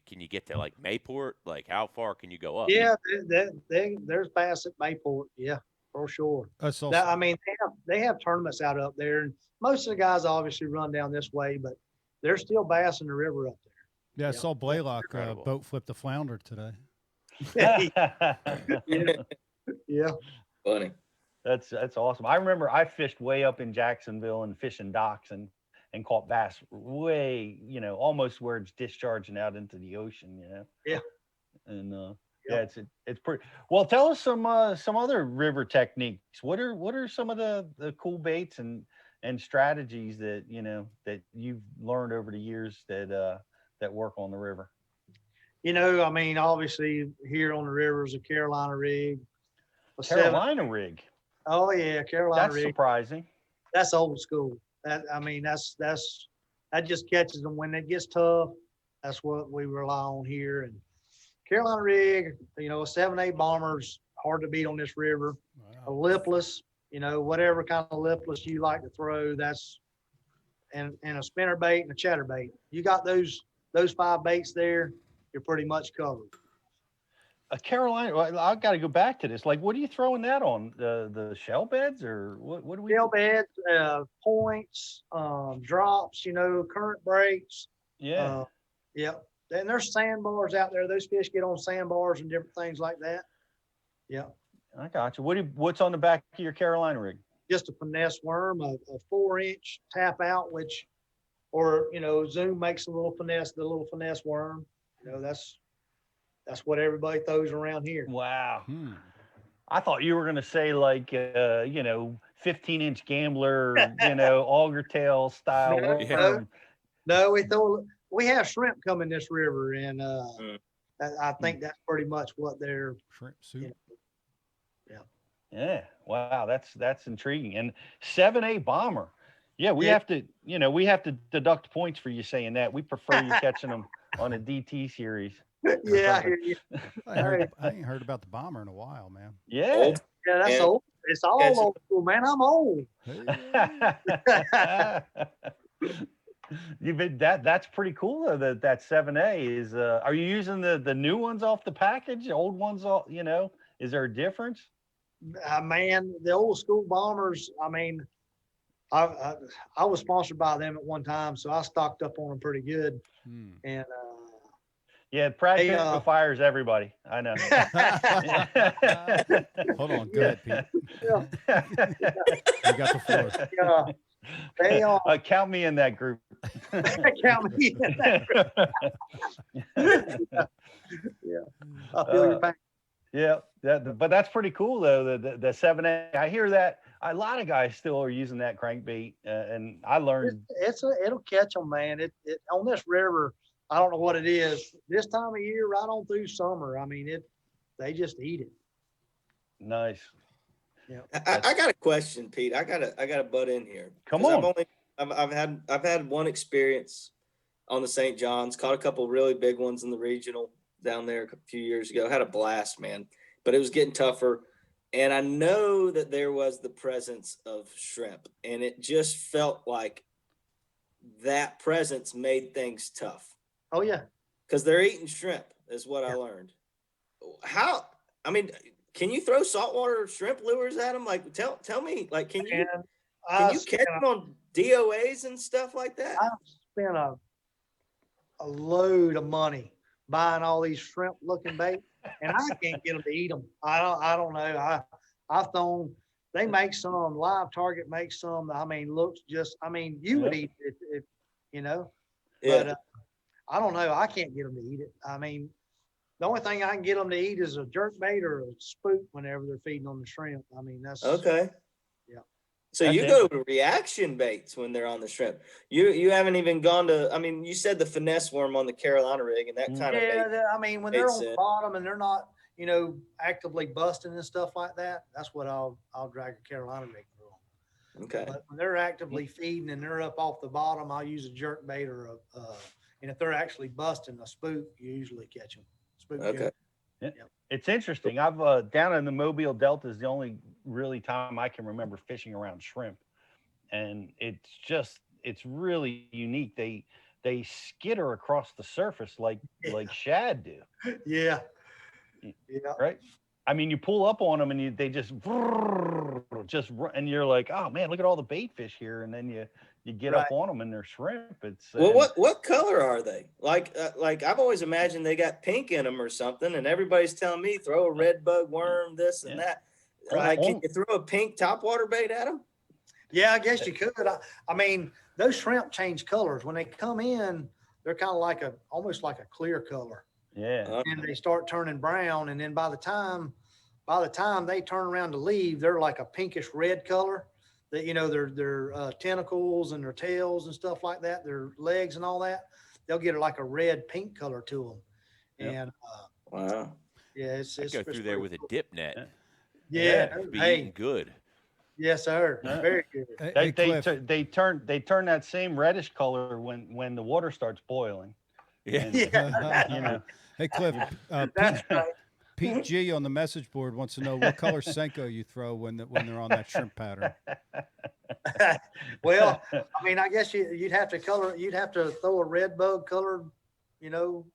can you get to like Mayport? Like, how far can you go up? Yeah, there's bass at Mayport. Yeah, for sure. I mean, they have tournaments out up there, and most of the guys obviously run down this way, but there's still bass in the river up there. Yeah, I saw Blaylock boat flip the flounder today. Yeah. Funny. That's awesome. I remember I fished way up in Jacksonville and fishing docks and caught bass way, you know, almost where it's discharging out into the ocean, you know. Yeah. And yeah, it's pretty well. Tell us some other river techniques. What are some of the cool baits and strategies that, you know, that you've learned over the years that work on the river? You know, I mean, obviously here on the river is a Carolina rig. Carolina rig. Oh yeah, Carolina rig. That's surprising. That's old school. That just catches them when it gets tough. That's what we rely on here. And Carolina rig, you know, a 7A bomber's hard to beat on this river. A lipless, you know, whatever kind of lipless you like to throw, that's, and a spinner bait and a chatter bait. You got those 5 baits there, you're pretty much covered. Carolina, well, I've got to go back to this. Like, what are you throwing that on? The shell beds or what do we? Shell beds, points, drops, you know, current breaks. Yeah. Yep. And there's sandbars out there. Those fish get on sandbars and different things like that. Yep. I got you. What's on the back of your Carolina rig? Just a finesse worm, a 4-inch tap out, or, you know, Zoom makes the little finesse worm. You know, that's what everybody throws around here. Wow. I thought you were going to say like, you know, 15-inch gambler, you know, auger tail style. No, we have shrimp coming this river, and I think that's pretty much what they're shrimp soup. You know, yeah. Wow. That's intriguing. And 7A bomber. Yeah, we have to deduct points for you saying that. We prefer you catching them on a DT series. Yeah, I hear you. I ain't heard about the bomber in a while, man. Yeah. Yeah, that's old. It's all old school, man. I'm old. That's pretty cool though, that 7A is are you using the new ones off the package, old ones you know, is there a difference? Man, the old school bombers, I mean, I was sponsored by them at one time, so I stocked up on them pretty good. And yeah, Practical fires everybody. I know. Hold on, go ahead, Pete. You got the floor. They are. Count me in that group. Count me in that group. Yeah, I feel your pain. Yeah, but that's pretty cool though. The 7A. I hear that a lot of guys still are using that crankbait, and I learned it'll catch them, man. It on this river. I don't know what it is. This time of year, right on through summer. I mean, they just eat it. Nice. Yeah. I got a question, Pete. I gotta butt in here. Come on. I've had one experience on the St. John's. Caught a couple really big ones in the regional down there a few years ago. Had a blast, man. But it was getting tougher, and I know that there was the presence of shrimp, and it just felt like that presence made things tough. Oh yeah, because they're eating shrimp is what I learned. How? I mean, can you throw saltwater shrimp lures at them? Like, tell me, like, can you catch them on DOAs and stuff like that? I've spent a load of money buying all these shrimp looking bait, and I can't get them to eat them. I don't know. I've thrown. They make some. Live Target makes some. I mean, looks just. I mean, you would eat it if you know. Yeah. But I don't know. I can't get them to eat it. I mean, the only thing I can get them to eat is a jerkbait or a spook whenever they're feeding on the shrimp. I mean, that's okay. Yeah. So you go to reaction baits when they're on the shrimp. You haven't even gone to. I mean, you said the finesse worm on the Carolina rig and that kind of. Yeah, I mean, when they're on the bottom and they're not, you know, actively busting and stuff like that, that's what I'll drag a Carolina rig through. Okay. But when they're actively feeding and they're up off the bottom, I'll use a jerkbait or and if they're actually busting a spook, you usually catch them. Spook. Okay. Yeah. It's interesting. I've down in the Mobile Delta is the only really time I can remember fishing around shrimp, and it's really unique. They skitter across the surface like shad do. Yeah. Right. I mean, you pull up on them and they just and you're like, oh man, look at all the bait fish here, and then you get up on them and they're shrimp. It's well, what color are they? Like I've always imagined they got pink in them or something, and everybody's telling me throw a red bug worm, this and that. Like, can you throw a pink topwater bait at them? Yeah, I guess you could. I mean, those shrimp change colors when they come in. They're kind of like almost like a clear color. Yeah. And they start turning brown, and then by the time they turn around to leave, they're like a pinkish red color. That, you know, their tentacles and their tails and stuff like that, their legs and all that, they'll get like a red pink color to them. And wow. Yeah, it's go through there with a dip net. Yeah, be eating good. Yes, sir. Very good. They turn that same reddish color when the water starts boiling. Yeah. And, you know, Hey, Cliff, That's right. Pete G on the message board wants to know what color Senko you throw when they're on that shrimp pattern. Well, I mean, I guess you'd have to throw a red bug colored, you know,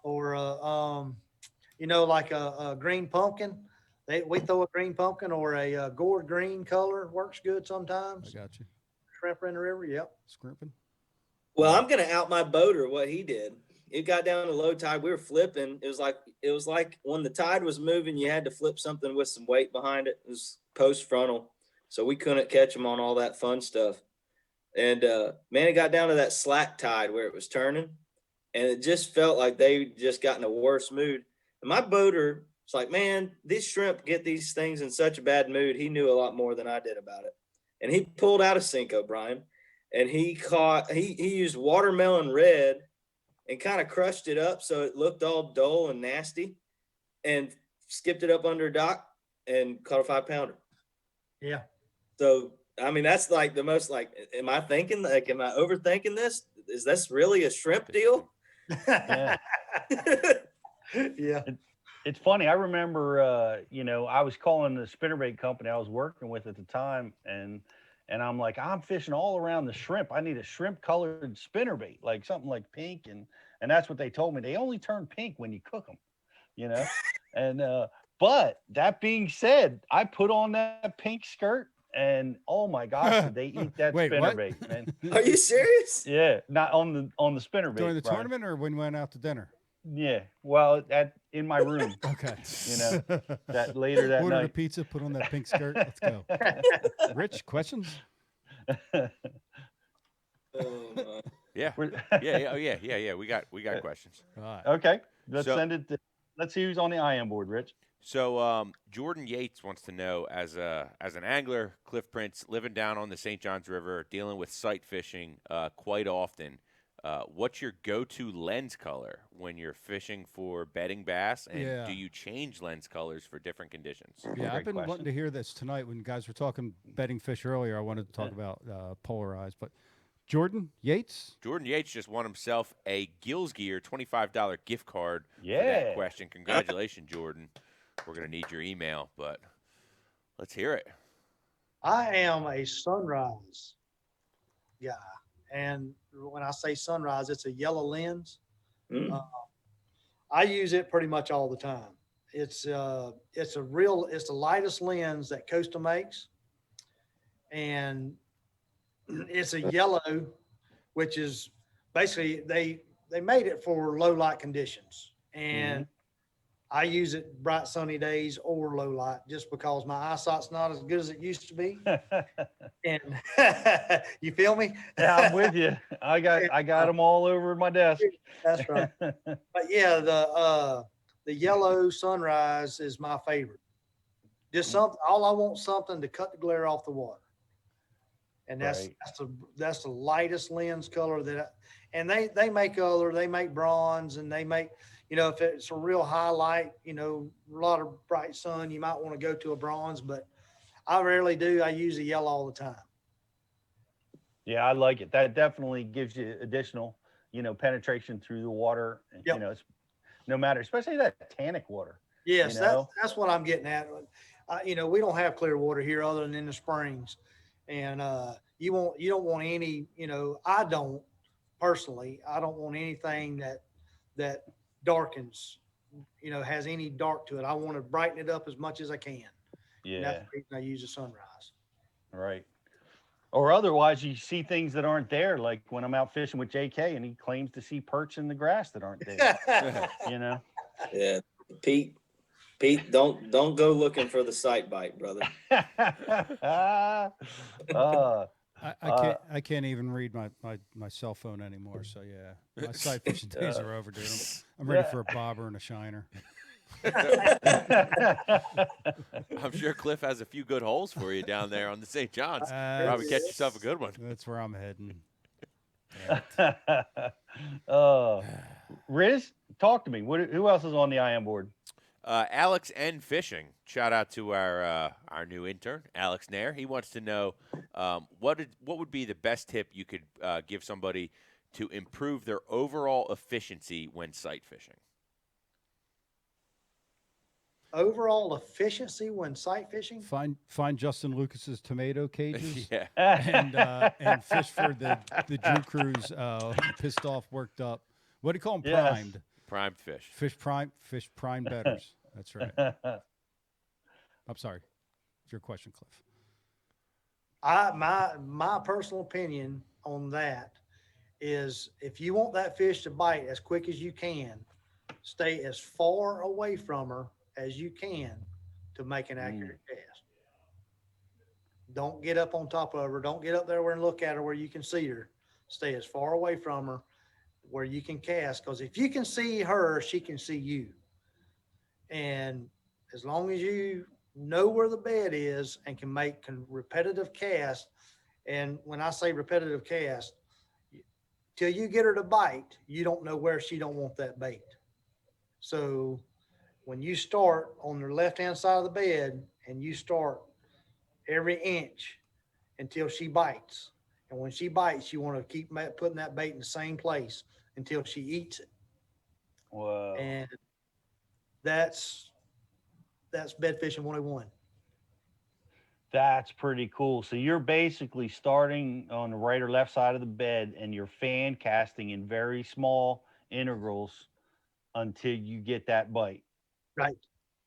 or like a green pumpkin. We throw a green pumpkin or a gourd green color, works good sometimes. I got you. Shrimp in the river, yep. Scrimping. Well, I'm gonna out my boater what he did. It got down to low tide. We were flipping. It was like when the tide was moving, you had to flip something with some weight behind it. It was post frontal, so we couldn't catch them on all that fun stuff. And man, it got down to that slack tide where it was turning, and it just felt like they just got in a worse mood. And my boater was like, "Man, these shrimp get these things in such a bad mood." He knew a lot more than I did about it, and he pulled out a Senko, Brian, and he used watermelon red and kind of crushed it up so it looked all dull and nasty, and skipped it up under dock and caught a 5-pounder. Yeah. So, I mean, that's like the most am I overthinking this? Is this really a shrimp deal? yeah. Yeah. It's funny. I remember, I was calling the spinnerbait company I was working with at the time, and I'm like, I'm fishing all around the shrimp. I need a shrimp colored spinnerbait, like something like pink. And that's what they told me. They only turn pink when you cook them, and, but that being said, I put on that pink skirt and oh my gosh, did they eat that Wait, spinnerbait, man. Are you serious? Yeah. Not on the spinnerbait. During the Brian. tournament or when we went out to dinner? Yeah. Well, in my room. Okay. That later that Ordered night. a pizza, put on that pink skirt. Let's go. Rich, questions? Yeah. Yeah. We got questions. All right. Okay. Let's send it. Let's see who's on the IM board, Rich. So Jordan Yates wants to know, as an angler, Cliff Prince, living down on the St. Johns River, dealing with sight fishing quite often, what's your go-to lens color when you're fishing for bedding bass, and do you change lens colors for different conditions? Yeah, I've been wanting to hear this tonight when guys were talking bedding fish earlier. I wanted to talk about polarized, but Jordan Yates? Jordan Yates just won himself a Gills Gear $25 gift card for Yeah. that question. Congratulations, Jordan. We're going to need your email, but let's hear it. I am a sunrise guy. And when I say sunrise, it's a yellow lens. I use it pretty much all the time. It's the lightest lens that Costa makes. And it's a yellow, which is basically they made it for low light conditions. And I use it bright sunny days or low light just because my eyesight's not as good as it used to be. And you feel me? Yeah, I'm with you. I got them all over my desk. That's right. But yeah, the yellow sunrise is my favorite. Just all I want something to cut the glare off the water. And that's the lightest lens color and they make bronze, and they make, if it's a real highlight, a lot of bright sun, you might want to go to a bronze, but I rarely do. I use a yellow all the time. Yeah, I like it. That definitely gives you additional, penetration through the water. Yep. It's no matter, especially that tannic water. Yes, that's what I'm getting at. We don't have clear water here other than in the springs. And you don't want any, I don't personally, I don't want anything that darkens, has any dark to it. I want to brighten it up as much as I can. Yeah. And that's the reason I use a sunrise. Right. Or otherwise you see things that aren't there. Like when I'm out fishing with JK and he claims to see perch in the grass that aren't there, Yeah. Pete, don't go looking for the sight bite, brother. I can't even read my cell phone anymore. So yeah, my sight fishing days are over, dude. I'm ready for a bobber and a shiner. I'm sure Cliff has a few good holes for you down there on the St. John's. Probably catch yourself a good one. That's where I'm heading. Riz, talk to me. Who else is on the IM board? Alex N. Fishing. Shout out to our new intern, Alex Nair. He wants to know what would be the best tip you could give somebody to improve their overall efficiency when sight fishing? Overall efficiency when sight fishing? Find Justin Lucas's tomato cages. Yeah. And fish for the Drew Crews pissed off, worked up. What do you call them? Yes. Primed. Primed fish. Fish primed betters. That's right. I'm sorry. It's your question, Cliff. My personal opinion on that is if you want that fish to bite as quick as you can, stay as far away from her as you can to make an accurate cast. Don't get up on top of her. Don't get up there and look at her where you can see her. Stay as far away from her where you can cast. Because if you can see her, she can see you. And as long as you know where the bed is and can make repetitive casts, and when I say repetitive cast, till you get her to bite, you don't know where she don't want that bait. So when you start on the left-hand side of the bed and you start every inch until she bites, and when she bites, you want to keep putting that bait in the same place until she eats it. Whoa. And that's bed fishing 101. That's pretty cool. So you're basically starting on the right or left side of the bed and you're fan casting in very small integrals until you get that bite. Right.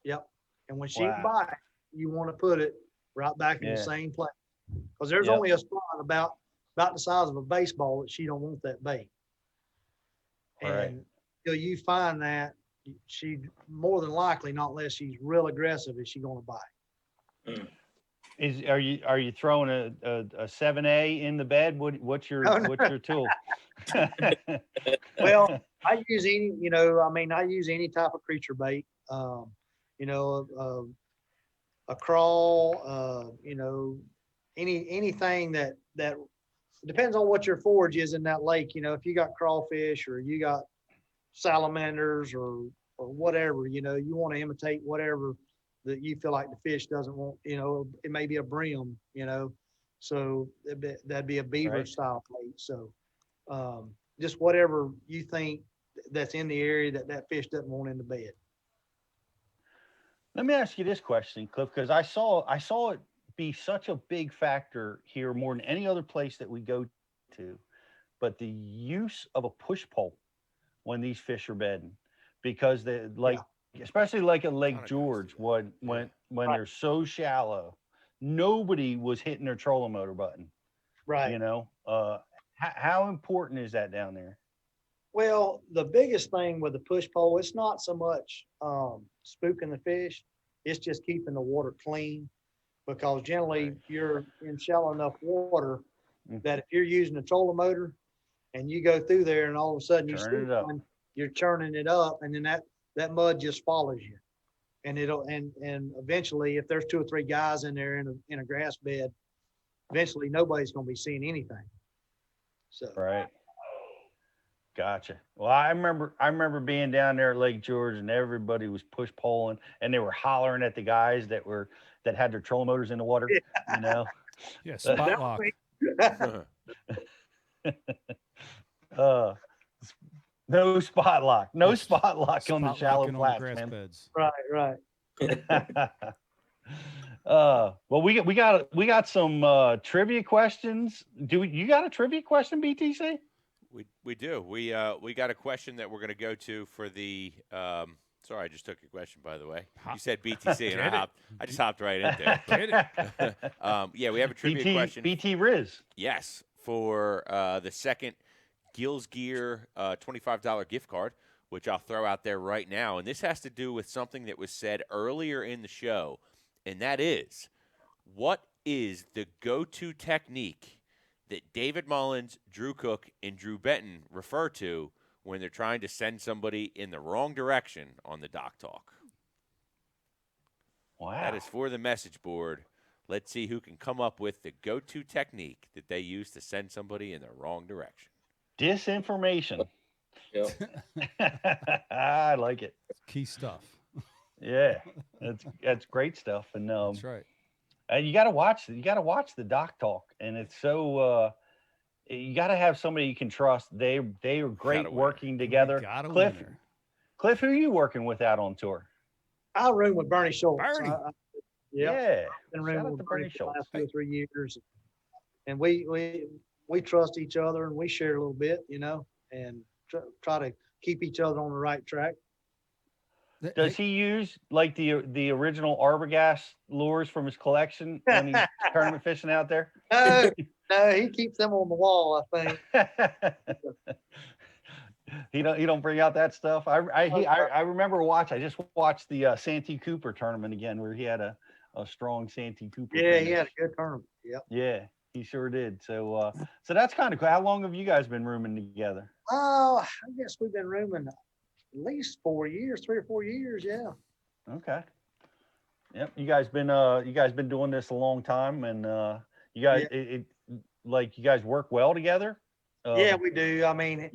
Yep. And when she Wow. bites, you want to put it right back in the same place. Because there's only a spot about the size of a baseball that she don't want that bait. Right. And till you find that, she more than likely, not unless she's real aggressive, is she going to bite. Are you throwing a 7A in the bed? What's your tool? Well, I use any type of creature bait. A crawl, anything that depends on what your forage is in that lake. If you got crawfish or you got salamanders or whatever, you want to imitate whatever that you feel like the fish doesn't want. It may be a brim, so that'd be a beaver style bait. So just whatever you think that's in the area that fish doesn't want in the bed. Let me ask you this question, Cliff, because I saw it be such a big factor here more than any other place that we go to, but the use of a push pole when these fish are bedding, because especially like at Lake George, when they're so shallow, nobody was hitting their trolling motor button. Right. How important is that down there? Well, the biggest thing with the push pole, it's not so much spooking the fish, it's just keeping the water clean, because generally you're in shallow enough water that if you're using a trolling motor and you go through there and all of a sudden you're churning it up, and then that mud just follows you, and and eventually, if there's 2 or 3 guys in there in a grass bed, eventually nobody's going to be seeing anything. So right. Gotcha. Well, I remember being down there at Lake George and everybody was push poling and they were hollering at the guys that had their trolling motors in the water, Yeah, spot lock. No spot lock. No spot lock on the shallow flats, grass man. beds. Right. Well, we got some trivia questions. You got a trivia question, BTC? We do. We got a question that we're going to go to for the. Sorry, I just took your question, by the way. You said BTC, and I just hopped right in there. Yeah, we have a trivia question. BT Riz. Yes, for the second Gills Gear $25 gift card, which I'll throw out there right now. And this has to do with something that was said earlier in the show, and that is, what is the go-to technique that David Mullins, Drew Cook, and Drew Benton refer to when they're trying to send somebody in the wrong direction on the Dock Talk? Wow. That is for the message board. Let's see who can come up with the go-to technique that they use to send somebody in the wrong direction. Disinformation. I like it. Key stuff. Yeah, that's great stuff. And that's right. And you got to watch the Dock Talk, and it's so you got to have somebody you can trust. They are great working together. Cliff, who are you working with out on tour? I room with Bernie Schultz. Bernie. Yeah. Been rooming with Bernie for the last 2 or 3 years. And we trust each other and we share a little bit, and try to keep each other on the right track. Does he use like the original Arbogast lures from his collection when he's tournament fishing out there? No, he keeps them on the wall, I think. He don't bring out that stuff. I remember I just watched the Santee Cooper tournament again, where he had a strong Santee Cooper. Yeah, he had a good tournament. Yep. Yeah, he sure did. So that's kind of cool. How long have you guys been rooming together? Oh, I guess we've been rooming at least 4 years, 3 or 4 years. Yeah. Okay. Yep. You guys been doing this a long time, and you guys you guys work well together. Yeah, we do. I mean,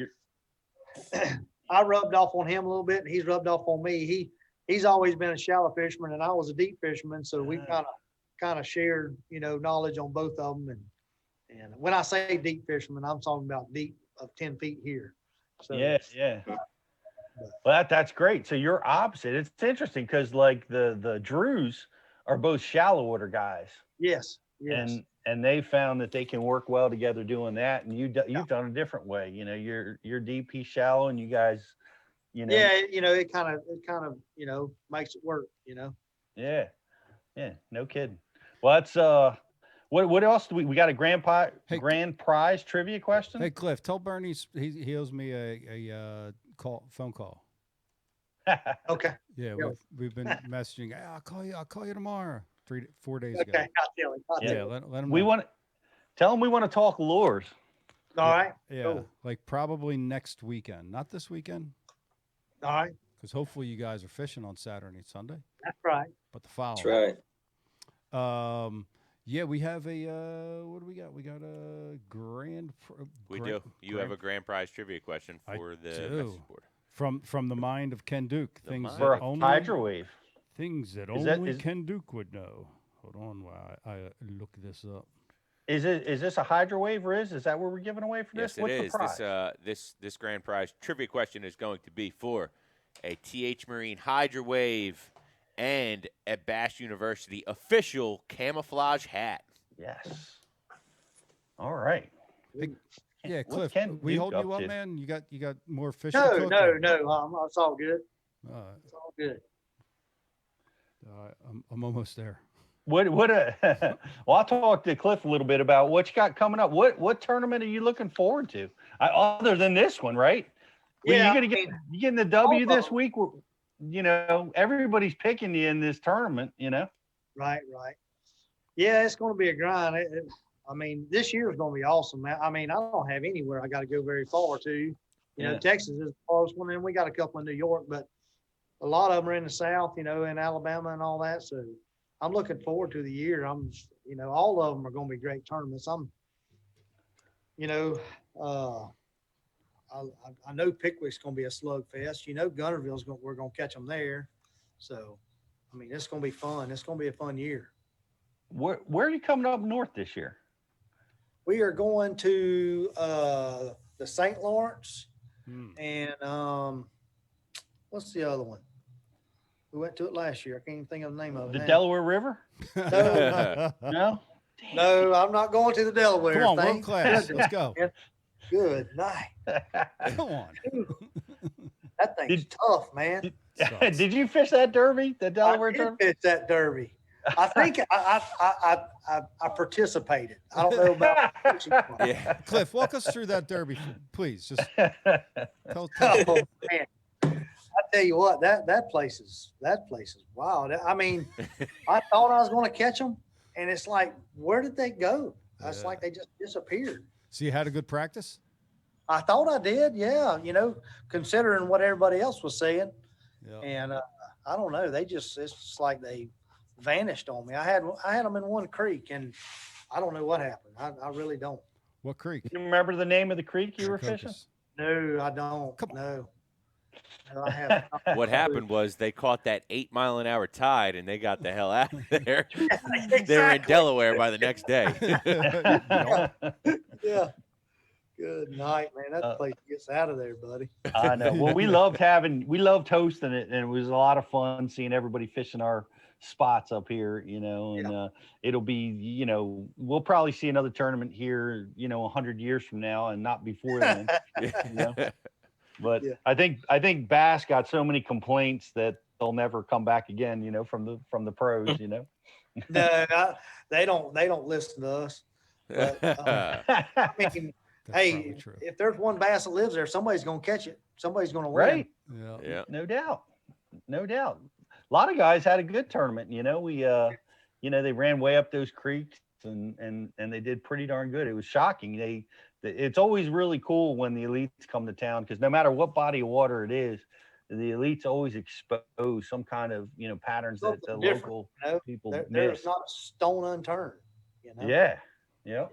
I rubbed off on him a little bit, and he's rubbed off on me. He's always been a shallow fisherman, and I was a deep fisherman, so we kind of shared, knowledge on both of them. And when I say deep fisherman, I'm talking about deep of 10 feet here. So yeah. Well, that's great. So you're opposite. It's interesting because like the Drews are both shallow water guys. Yes. And they found that they can work well together doing that. And you've done a different way. You're deep, he's shallow, and you guys, Yeah, it kind of makes it work. Yeah. No kidding. Well, that's what else do we got a grand prize trivia question? Hey Cliff, tell Bernie he owes me a phone call. Okay. Yeah, we've been messaging. Hey, I'll call you tomorrow. 4 days ago. Okay, I'll tell him. Let him. Tell him we want to talk lures. All right. Yeah, cool. like probably next weekend, not this weekend. All right. Because hopefully you guys are fishing on Saturday and Sunday. That's right. But the following. That's right. Yeah, we have a what do we got? We got a We do. You have a grand prize trivia question for the message board. From the mind of Ken Duke. Things for that a only hydrowave. Things that only Ken Duke would know. Hold on while I look this up. Is this a hydrowave or is that what we're giving away for this? Yes, it is. The prize? This grand prize trivia question is going to be for a TH Marine hydrowave and a Bass University official camouflage hat. Yes. All right. Yeah, Cliff, we hold you up, man. You got more fish. No. It's all good. It's all good. I'm almost there. Well, I'll talk to Cliff a little bit about what you got coming up. What tournament are you looking forward to? Other than this one, right? Yeah, you're getting the W this week. Everybody's picking you in this tournament. Right. Yeah, it's going to be a grind. This year is going to be awesome. I don't have anywhere I got to go very far to. Texas is the farthest one, and we got a couple in New York, but a lot of them are in the South, in Alabama and all that. So I'm looking forward to the year. All of them are going to be great tournaments. I know Pickwick's going to be a slugfest. We're going to catch them there. So, it's going to be fun. It's going to be a fun year. Where are you coming up north this year? We are going to the St. Lawrence and what's the other one? We went to it last year. I can't even think of the name of it. The Delaware River? No? No, I'm not going to the Delaware. Come on, world class. Let's go. Good night. Come on. That thing's tough, man. Did you fish that derby? The Delaware derby? Fish that derby. I think I participated. I don't know about Cliff, walk us through that derby, please. Just tell. Oh, man. I tell you what, that place is wild. I thought I was going to catch them, and it's like, where did they go? It's like they just disappeared. So you had a good practice? I thought I did, yeah. Considering what everybody else was saying, and I don't know. It's just like they vanished on me. I had them in one creek, and I don't know what happened. I really don't. What creek? You remember the name of the creek you were fishing? No, I don't. No, I haven't. What happened was they caught that 8 mile an hour tide and they got the hell out of there. They were in Delaware by the next day. Yeah. Good night, man. That place gets out of there, buddy. I know. Well, we loved hosting it, and it was a lot of fun seeing everybody fishing our spots up here, and it'll be, we'll probably see another tournament here, 100 years from now and not before then. But I think Bass got so many complaints that they'll never come back again, from the pros, No, they don't listen to us. But, I mean, hey, if there's one bass that lives there, somebody's going to catch it. Somebody's going to win. Right. Yeah. No doubt. A lot of guys had a good tournament. We, they ran way up those creeks and they did pretty darn good. It was shocking. It's always really cool when the elites come to town, because no matter what body of water it is, the elites always expose some kind of, patterns that the local people miss. There's not a stone unturned. Yeah. Yeah.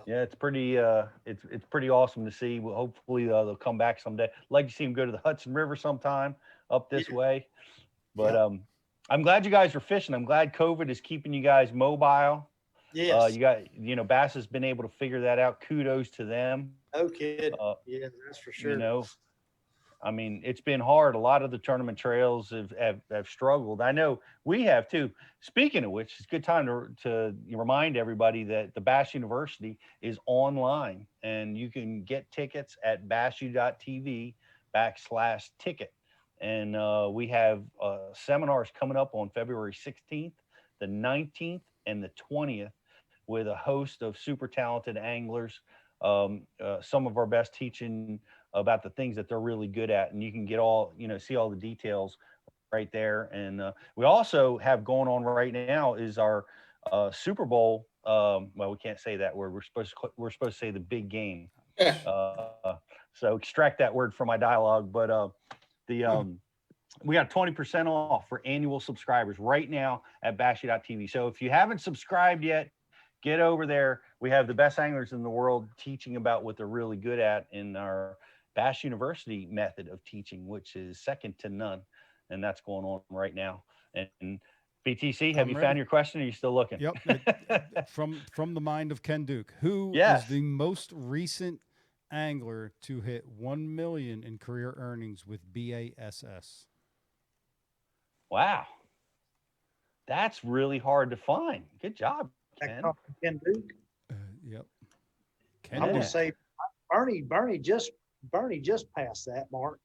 Yeah, it's pretty it's pretty awesome to see. Well, hopefully they'll come back someday. I'd like to see them go to the Hudson River sometime up this way. But I'm glad you guys are fishing. I'm glad COVID is keeping you guys mobile. Yes. You got Bass has been able to figure that out. Kudos to them. No kid. Yeah, that's for sure. I mean, it's been hard. A lot of the tournament trails have struggled. I know we have too. Speaking of which, it's a good time to remind everybody that the Bass University is online, and you can get tickets at bassu.tv/ticket. And we have seminars coming up on February 16th, the 19th, and the 20th with a host of super talented anglers. Some of our best teaching about the things that they're really good at, and you can get see all the details right there. And we also have going on right now is our Super Bowl. Well, we can't say that word. We're supposed to say the big game. So extract that word from my dialogue. But we got 20% off for annual subscribers right now at bassu.tv. So if you haven't subscribed yet, get over there. We have the best anglers in the world teaching about what they're really good at in our Bass University method of teaching, which is second to none. And that's going on right now. And BTC, have you found your question? Or are you still looking? Yep. From the mind of Ken Duke, who is the most recent angler to hit 1 million in career earnings with BASS? Wow. That's really hard to find. Good job, Ken. Ken Duke. Yep. I'm going to say Bernie just passed that mark,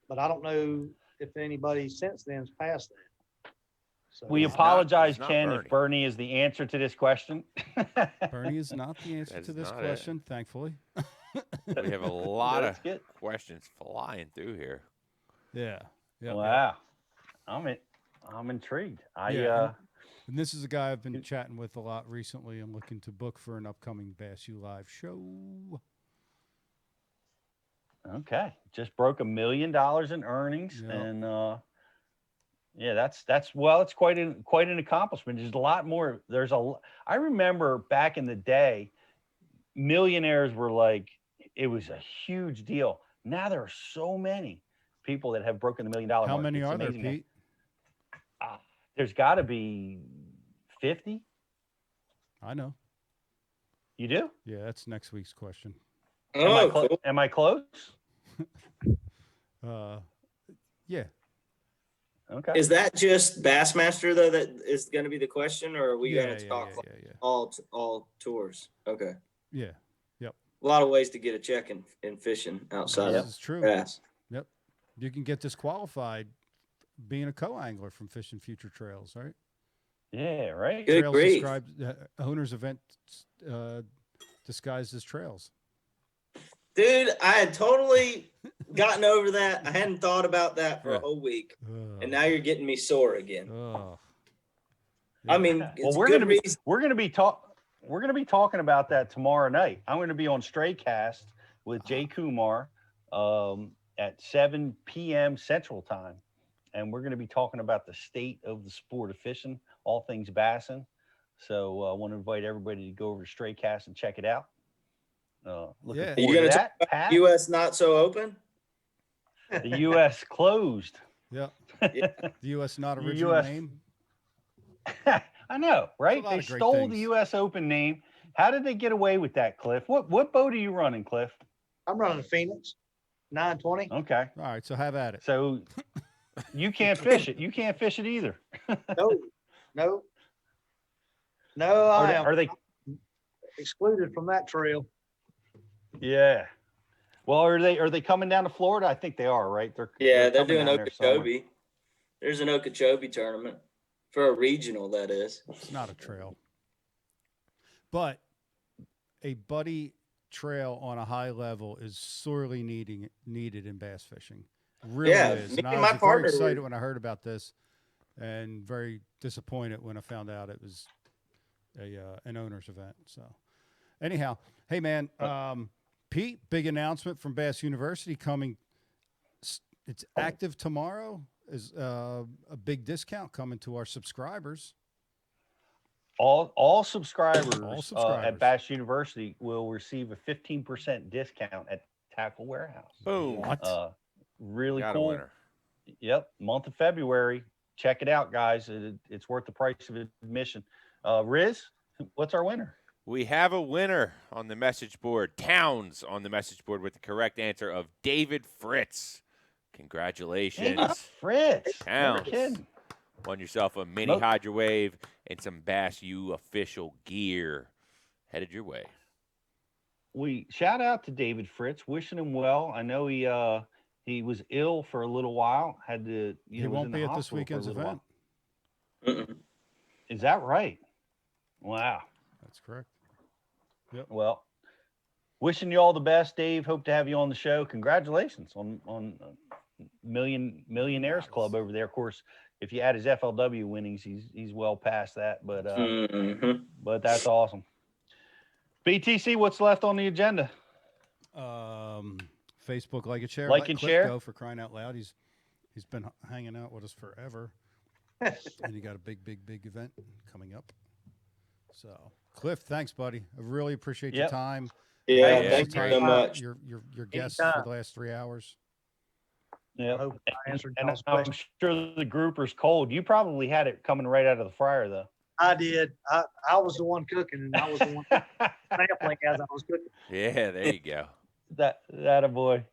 but I don't know if anybody since then has passed that. So we apologize, Ken, if Bernie is the answer to this question. Bernie is not the answer to this question, thankfully. We have a lot of questions flying through here. Yeah. Wow. I'm intrigued. And this is a guy I've been chatting with a lot recently. I'm looking to book for an upcoming Bass U Live show. Okay, just broke $1 million in earnings, and that's it's quite an accomplishment. There's a lot more. I remember back in the day, millionaires were like, it was a huge deal. Now there are so many people that have broken the $1 million mark. How many are there, Pete? There's got to be 50. I know. You do? Yeah, that's next week's question. Am I close? Yeah. Okay. Is that just Bassmaster though that is going to be the question, or are we going to talk all tours? Okay. Yeah. Yep. A lot of ways to get a check in fishing outside of bass. Yep. You can get disqualified being a co-angler from Fishing Future Trails, right? Yeah, right. Good Trails grief. described owner's event disguised as trails. Dude, I had totally gotten over that. I hadn't thought about that for a whole week, and now you're getting me sore again. I mean, it's we're good gonna reason. we're gonna be talking about that tomorrow night. I'm going to be on Straycast with Jay Kumar at 7 p.m. Central Time, and we're going to be talking about the state of the sport of fishing, all things bassing. So I want to invite everybody to go over to Straycast and check it out. Looking Are you forward going to to that, talk Pat? about U.S. not so open? The U.S. closed. Yeah. The U.S. not original name. I know, right? They of great stole things. the U.S. Open name, How did they get away with that, Cliff? What boat are you running, Cliff? I'm running a Phoenix 920. Okay. All right, so have at it. So you can't fish it. You can't fish it either. No, I am Are they excluded from that trail. Yeah. Well, are they coming down to Florida? I think they are, right? They're they're coming doing down there somewhere. Okeechobee. There's an Okeechobee tournament for a regional, that is. It's not a trail. But a buddy trail on a high level is sorely needed in bass fishing. Really is. Me And I and was my very partner excited when I heard about this, and very disappointed when I found out it was an owner's event. So, anyhow, hey man, Pete, big announcement from Bass University coming. It's active tomorrow. Is a big discount coming to our subscribers. All subscribers at Bass University will receive a 15% discount at Tackle Warehouse. Boom. What? Really Got a cool. winner. Yep. Month of February. Check it out, guys. It's worth the price of admission. Riz, what's our winner? We have a winner on the message board. Towns on the message board with the correct answer of David Fritz. Congratulations. Hey, Fritz. Towns. Never kidding. Won yourself a mini Hydro Wave and some Bass U official gear. Headed your way. We shout out to David Fritz, wishing him well. I know he was ill for a little while. Had to He won't be at this weekend's event. Is that right? Wow. That's correct. Yep. Well, wishing you all the best, Dave. Hope to have you on the show. Congratulations on Millionaires Club over there. Of course, if you add his FLW winnings, he's well past that. But but that's awesome. BTC, what's left on the agenda? Facebook, like and share. Like Let and Cliff share. Go, for crying out loud. He's been hanging out with us forever, and you got a big event coming up. So, Cliff, thanks, buddy. I really appreciate your time. Yeah, thank you so much. Your guests for the last 3 hours. Yeah, I answered and y'all's I'm questions. sure the grouper's cold. You probably had it coming right out of the fryer, though. I did. I was the one cooking, and I was the one sampling as I was cooking. Yeah, there you go. That a boy.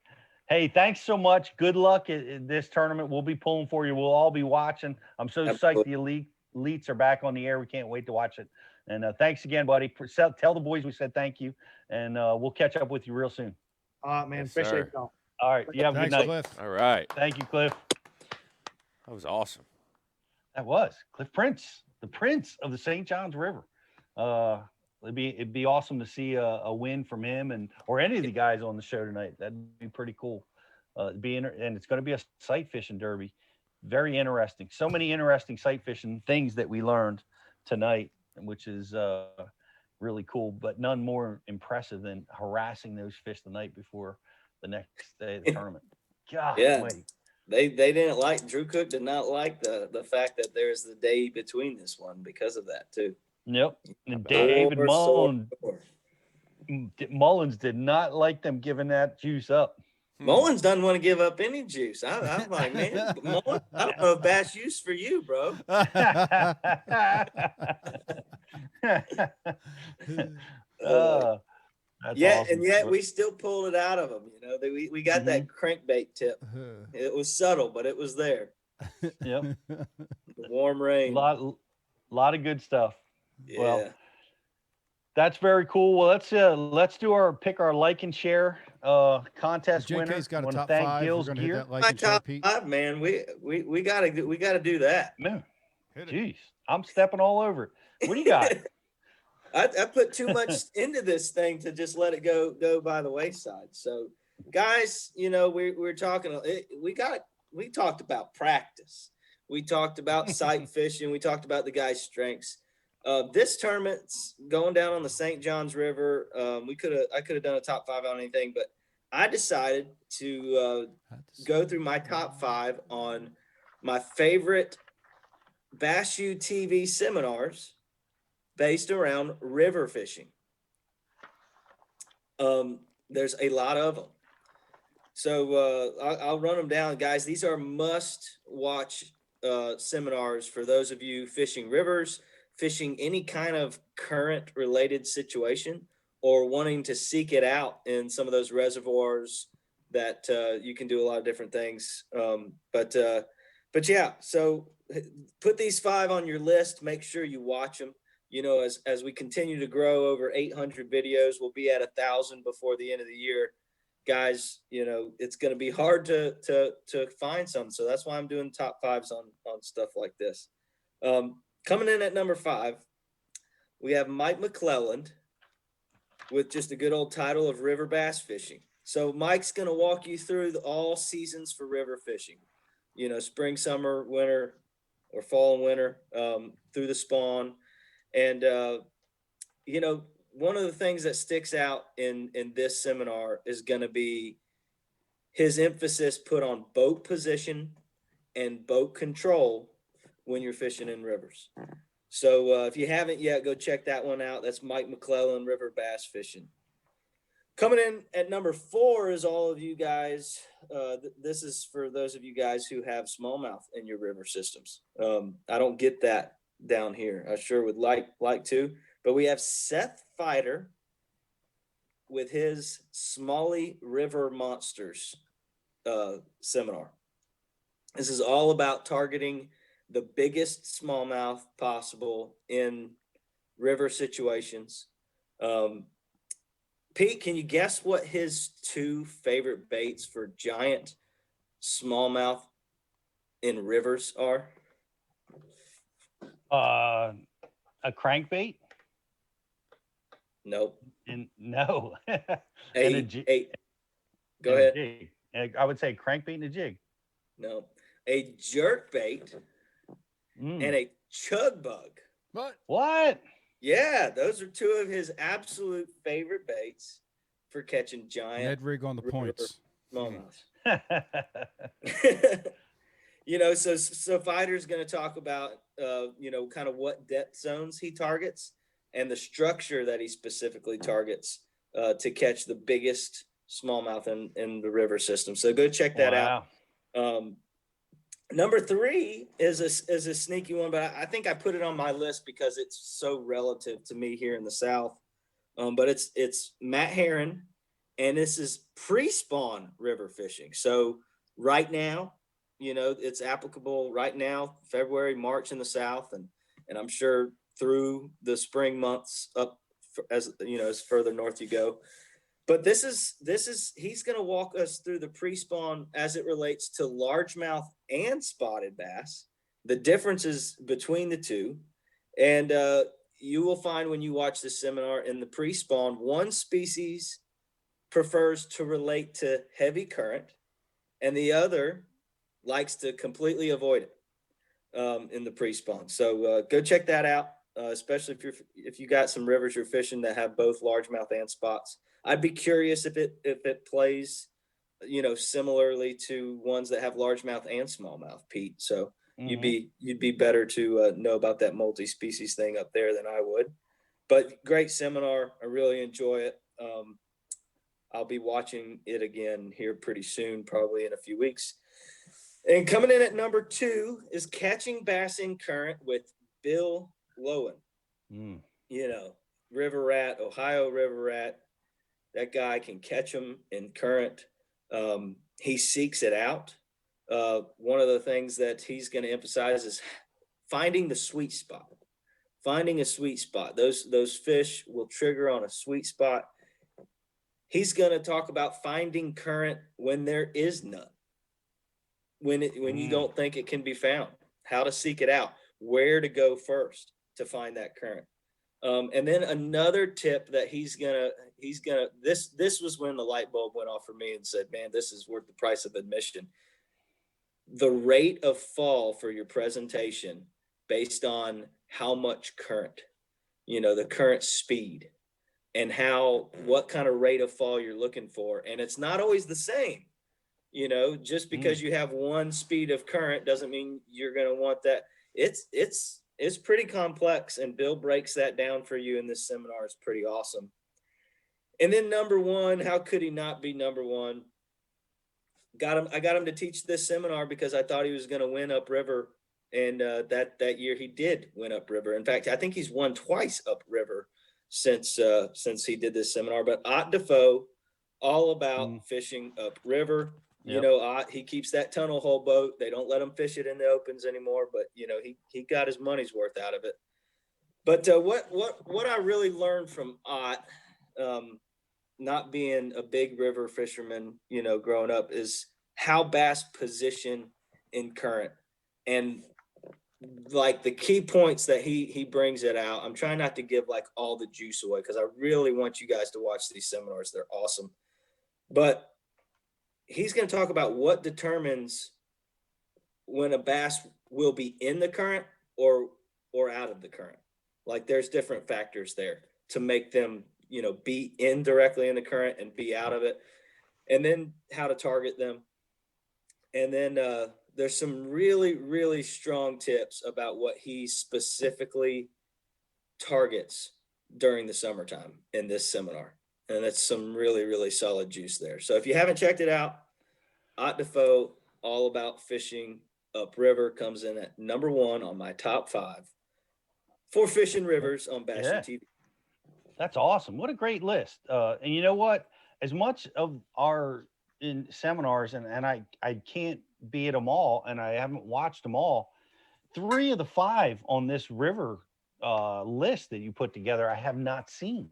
Hey, thanks so much. Good luck in this tournament. We'll be pulling for you. We'll all be watching. I'm so psyched the elites are back on the air. We can't wait to watch it. And thanks again, buddy. Tell the boys we said thank you, and we'll catch up with you real soon. All right, man. Yes, Appreciate sir. y'all. All right. You have a good Thanks, night. Cliff. All right. Thank you, Cliff. That was awesome. That was Cliff Prince, the Prince of the St. Johns River. It'd be awesome to see a win from him or any of the guys on the show tonight. That'd be pretty cool. And it's going to be a sight fishing derby. Very interesting. So many interesting sight fishing things that we learned tonight, which is really cool, but none more impressive than harassing those fish the night before the next day of the tournament. God, Yeah. wait. They didn't like, Drew Cook did not like the fact that there's the day between this one because of that too. Yep. And David Sore. Mullins did not like them giving that juice up. Mullins doesn't want to give up any juice. I'm like, man, Mullins, I don't know if bass use for you, bro. That's Yeah, awesome. and yet we still pulled it out of them. You know, we got that crankbait tip. It was subtle, but it was there. Yep. The warm rain. Lot of good stuff. Yeah. Well, that's very cool. Well, let's do our pick our like and share contest winner. JK's got a Wanna top thank 5. Gil's We're gonna hit Gear. that like My and share, top Pete. 5, man. We gotta do that. Man, jeez, I'm stepping all over it. What do you got? I put too much into this thing to just let it go by the wayside. So, guys, you know, we're talking. We talked about practice. We talked about sight fishing. We talked about the guys' strengths. This tournament's going down on the St. Johns River. I could have done a top 5 on anything, but I decided to go through my top 5 on my favorite Bass U TV seminars based around river fishing. There's a lot of them. So I'll run them down, guys. These are must-watch seminars for those of you fishing rivers, fishing any kind of current related situation, or wanting to seek it out in some of those reservoirs that you can do a lot of different things. But yeah, so put these 5 on your list. Make sure you watch them. You know, as we continue to grow, over 800 videos, we'll be at 1,000 before the end of the year. Guys, you know, it's going to be hard to find some. So that's why I'm doing top 5s on stuff like this. Coming in at number 5, we have Mike McClelland with just a good old title of River Bass Fishing. So Mike's going to walk you through all seasons for river fishing, you know, spring, summer, winter, or fall and winter, through the spawn. And, you know, one of the things that sticks out in this seminar is going to be his emphasis put on boat position and boat control when you're fishing in rivers. So if you haven't yet, go check that one out. That's Mike McClelland, River Bass Fishing. Coming in at number 4 is all of you guys. This is for those of you guys who have smallmouth in your river systems. I don't get that down here. I sure would like to, but we have Seth Fighter with his Smalley River Monsters seminar. This is all about targeting the biggest smallmouth possible in river situations. Pete, can you guess what his 2 favorite baits for giant smallmouth in rivers are? A crankbait? Nope. No. Go ahead. I would say crankbait and a jig. No. A jerk bait and a chug bug. What? Yeah, those are 2 of his absolute favorite baits for catching giant Ned rig on the points. Smallmouth. You know, so Fighter's going to talk about, you know, kind of what depth zones he targets and the structure that he specifically targets to catch the biggest smallmouth in the river system. So go check that out. Number 3 is a sneaky one, but I think I put it on my list because it's so relative to me here in the South. But it's Matt Heron, and this is pre-spawn river fishing. So right now, you know, it's applicable right now, February, March in the South, and I'm sure through the spring months up as you know, as further north you go. But this is he's going to walk us through the pre-spawn as it relates to largemouth and spotted bass, the differences between the 2. And you will find when you watch this seminar, in the pre-spawn, one species prefers to relate to heavy current and the other likes to completely avoid it in the pre-spawn. So go check that out, especially if you got some rivers you're fishing that have both largemouth and spots. I'd be curious if it plays, you know, similarly to ones that have largemouth and smallmouth, Pete. So you'd be better to know about that multi-species thing up there than I would. But great seminar. I really enjoy it. I'll be watching it again here pretty soon, probably in a few weeks. And coming in at number 2 is Catching Bass in Current with Bill Lowen. You know, river rat, Ohio river rat. That guy can catch them in current. He seeks it out. One of the things that he's going to emphasize is finding the sweet spot. Finding a sweet spot. Those fish will trigger on a sweet spot. He's going to talk about finding current when there is none. When you don't think it can be found. How to seek it out. Where to go first to find that current. And then another tip that he's gonna this was when the light bulb went off for me and said, man, this is worth the price of admission. The rate of fall for your presentation based on how much current, you know, the current speed and what kind of rate of fall you're looking for. And it's not always the same, you know, just because you have one speed of current doesn't mean you're going to want that. It's pretty complex, and Bill breaks that down for you in this seminar. It's pretty awesome. And then number 1, how could he not be number 1? I got him to teach this seminar because I thought he was going to win upriver And that year he did win upriver. In fact, I think he's won twice upriver since he did this seminar. But Ott Defoe, all about fishing upriver. You know, Ott, he keeps that tunnel hole boat. They don't let him fish it in the opens anymore. But you know, he got his money's worth out of it. But what I really learned from Ott, not being a big river fisherman, you know, growing up, is how bass position in current. And like the key points that he brings it out. I'm trying not to give like all the juice away because I really want you guys to watch these seminars. They're awesome. But he's going to talk about what determines when a bass will be in the current or out of the current. Like there's different factors there to make them, you know, be in directly in the current and be out of it, and then how to target them. And then there's some really, really strong tips about what he specifically targets during the summertime in this seminar. And that's some really, really solid juice there. So if you haven't checked it out, Ott Defoe, all about fishing upriver, comes in at #1 on my top 5 for fishing rivers on Bass TV. That's awesome. What a great list. And you know what? As much of our in seminars, and I can't be at them all, and I haven't watched them all. 3 of the 5 on this river list that you put together, I have not seen.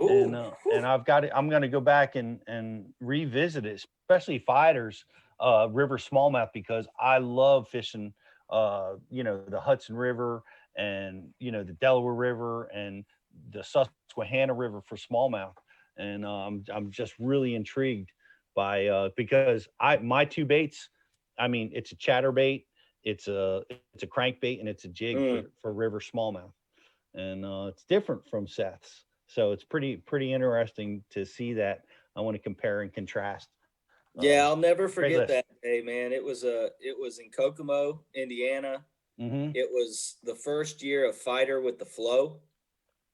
Ooh, and I've got it. I'm going to go back and revisit it, especially Fighters River Smallmouth, because I love fishing, you know, the Hudson River and, you know, the Delaware River and the Susquehanna River for smallmouth. And I'm just really intrigued by because my 2 baits, I mean, it's a chatterbait, it's a crankbait, and it's a jig for river smallmouth. And it's different from Seth's. So it's pretty interesting to see that. I want to compare and contrast. Yeah, I'll never forget that day, man. It was in Kokomo, Indiana. It was the first year of Fighter with the Flow,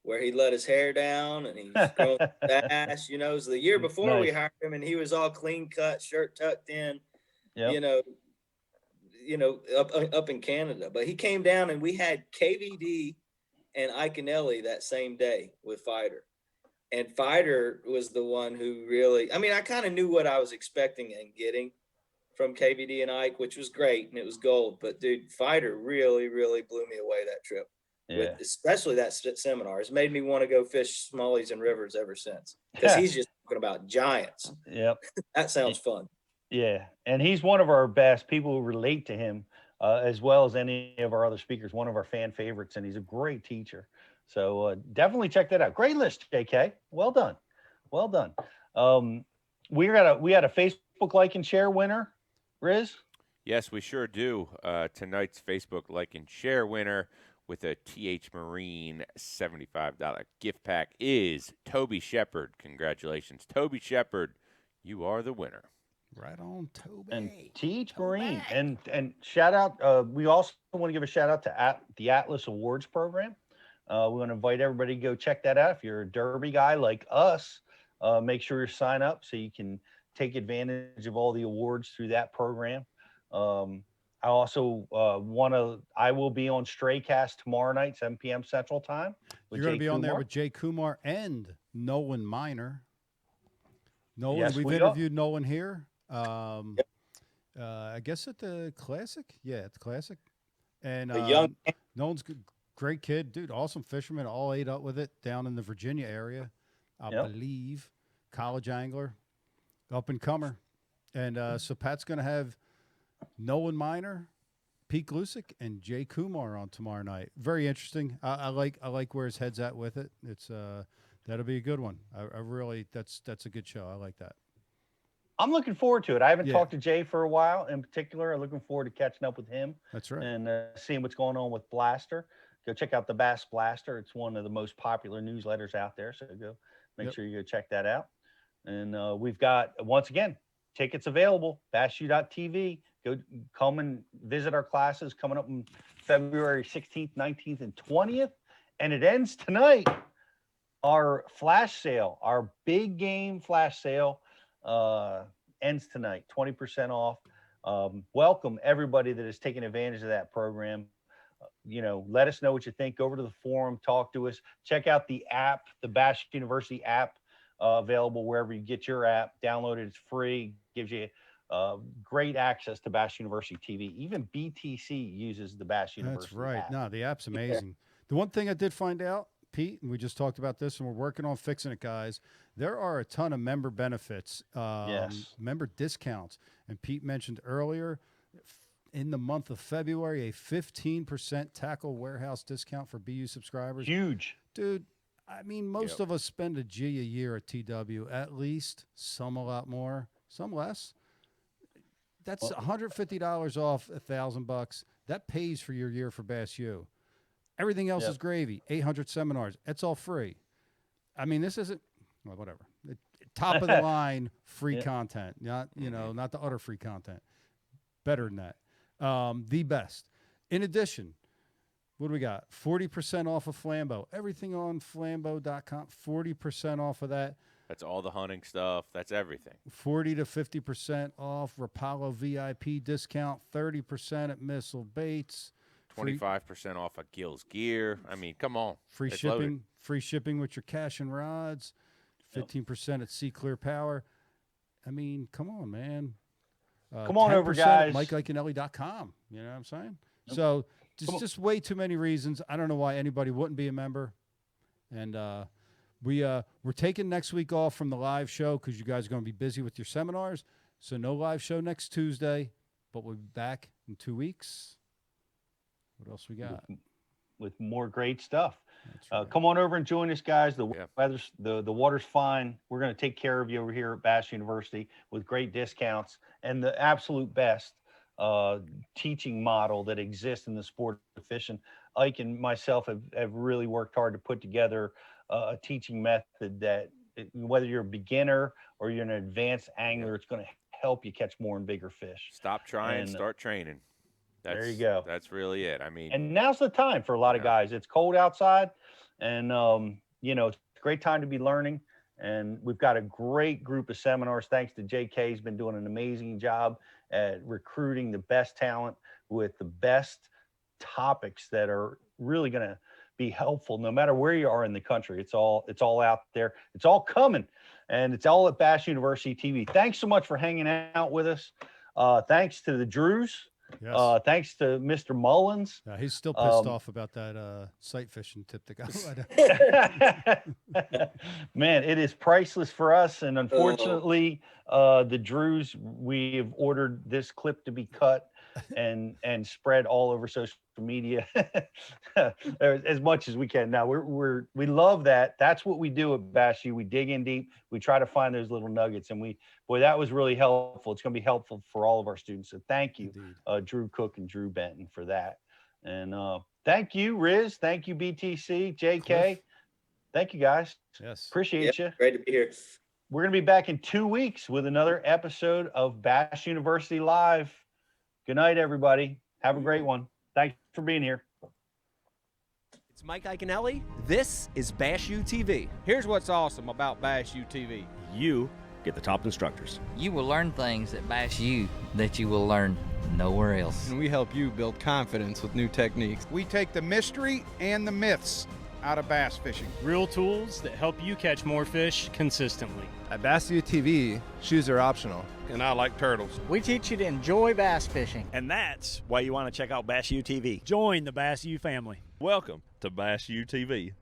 where he let his hair down and he's growing bass. You know, it was the year before we hired him, and he was all clean cut, shirt tucked in. You know, up in Canada. But he came down, and we had KVD and Iconelli that same day with Fighter. And Fighter was the one who really, I mean, I kind of knew what I was expecting and getting from KVD and Ike, which was great, and it was gold. But dude, Fighter really, really blew me away that trip. Yeah. Especially that seminar. It's made me want to go fish smallies and rivers ever since, because he's just talking about giants. Yep. That sounds fun. Yeah. And he's one of our best people who relate to him, as well as any of our other speakers, one of our fan favorites, and he's a great teacher. So definitely check that out. Great list, JK. Well done. Well done. We had a Facebook like and share winner, Riz? Yes, we sure do. Tonight's Facebook like and share winner with a TH Marine $75 gift pack is Toby Shepard. Congratulations, Toby Shepard. You are the winner. Right on, Toby. And TH Marine. And shout out, we also want to give a shout out to the Atlas Awards program. We want to invite everybody to go check that out. If you're a Derby guy like us, make sure you sign up so you can take advantage of all the awards through that program. I also I will be on Straycast tomorrow night, 7 p.m. Central Time. You're going to be on there with Jay Kumar and Nolan Miner. Nolan, yes, we've interviewed Nolan here. I guess at the Classic. Yeah, at the Classic. And Nolan's good. Great kid, dude. Awesome fisherman. All ate up with it down in the Virginia area, I believe. College angler, up and comer. And so Pat's going to have Nolan Miner, Pete Glusick, and Jay Kumar on tomorrow night. Very interesting. I like where his head's at with it. It's that'll be a good one. I really that's a good show. I like that. I'm looking forward to it. I haven't talked to Jay for a while. In particular, I'm looking forward to catching up with him. That's right. And seeing what's going on with Blaster. Go check out the Bass Blaster. It's one of the most popular newsletters out there. So go make sure you go check that out. And we've got, once again, tickets available, bassu.tv. Go come and visit our classes coming up on February 16th, 19th, and 20th. And it ends tonight. Our flash sale, our big game flash sale ends tonight, 20% off. welcome everybody that is taking advantage of that program. Let us know what you think. Go over to the forum, talk to us, check out the app, the Bass University app, available wherever you get your app. Download it. It's free. Gives you great access to Bass University TV. Even BTC uses the Bass University That's right. app. No, the app's amazing. The one thing I did find out, Pete, and we just talked about this, and we're working on fixing it, guys. There are a ton of member benefits, member discounts. And Pete mentioned earlier, in the month of February, a 15% tackle warehouse discount for BU subscribers. Huge. Dude, I mean, most of us spend a G a year at TW, at least. Some a lot more, some less. That's $150 off $1,000. That pays for your year for Bass U. Everything else is gravy. 800 seminars. It's all free. I mean, this isn't, well, whatever. Top of the line free content, not not the utter free content. Better than that. The best. In addition, what do we got? 40% off of Flambeau. Everything on flambeau.com. 40% off of that. That's all the hunting stuff. That's everything. 40 to 50% off Rapallo VIP discount. 30% at Missile Baits. 25% off of Gill's gear. I mean, come on. Free It's shipping. loaded. Free shipping with your cash and rods. 15% at Sea Clear Power. I mean, come on, man. Come on over, 10% guys. at MikeIconelli.com. You know what I'm saying? So just way too many reasons. I don't know why anybody wouldn't be a member. And we're taking next week off from the live show because you guys are going to be busy with your seminars. So no live show next Tuesday, but we'll be back in 2 weeks. What else we got? With more great stuff. Come on over and join us, guys. The weather's the water's fine. We're going to take care of you over here at Bass University with great discounts and the absolute best teaching model that exists in the sport of fishing. Ike and myself have really worked hard to put together a teaching method that whether you're a beginner or you're an advanced angler, it's going to help you catch more and bigger fish. Stop trying, start training. There you go. That's really it. I mean, and now's the time for a lot of guys. It's cold outside, and it's a great time to be learning. And we've got a great group of seminars. Thanks to JK, he's been doing an amazing job at recruiting the best talent with the best topics that are really going to be helpful no matter where you are in the country. It's all out there. It's all coming, and it's all at Bass University TV. Thanks so much for hanging out with us. Thanks to the Drews. Yes. Thanks to Mr. Mullins. He's still pissed off about that sight fishing tip that got. Man, it is priceless for us. And unfortunately, the Drews, we have ordered this clip to be cut and spread all over social media as much as we can. Now we love that. That's what we do at Bass U. We dig in deep. We try to find those little nuggets, and that was really helpful. It's going to be helpful for all of our students. So thank you, Drew Cook and Drew Benton, for that. And thank you, Riz. Thank you, BTC, JK. Cliff. Thank you, guys. Yes. Appreciate you. Great to be here. We're going to be back in 2 weeks with another episode of Bass University Live. Good night, everybody. Have a great one. Thanks for being here. It's Mike Iaconelli. This is Bass U TV. Here's what's awesome about Bass U TV. You get the top instructors. You will learn things at Bass U that you will learn nowhere else. And we help you build confidence with new techniques. We take the mystery and the myths out of bass fishing. Real tools that help you catch more fish consistently. At Bass U TV, shoes are optional. And I like turtles. We teach you to enjoy bass fishing. And that's why you want to check out Bass U TV. Join the Bass U family. Welcome to Bass U TV.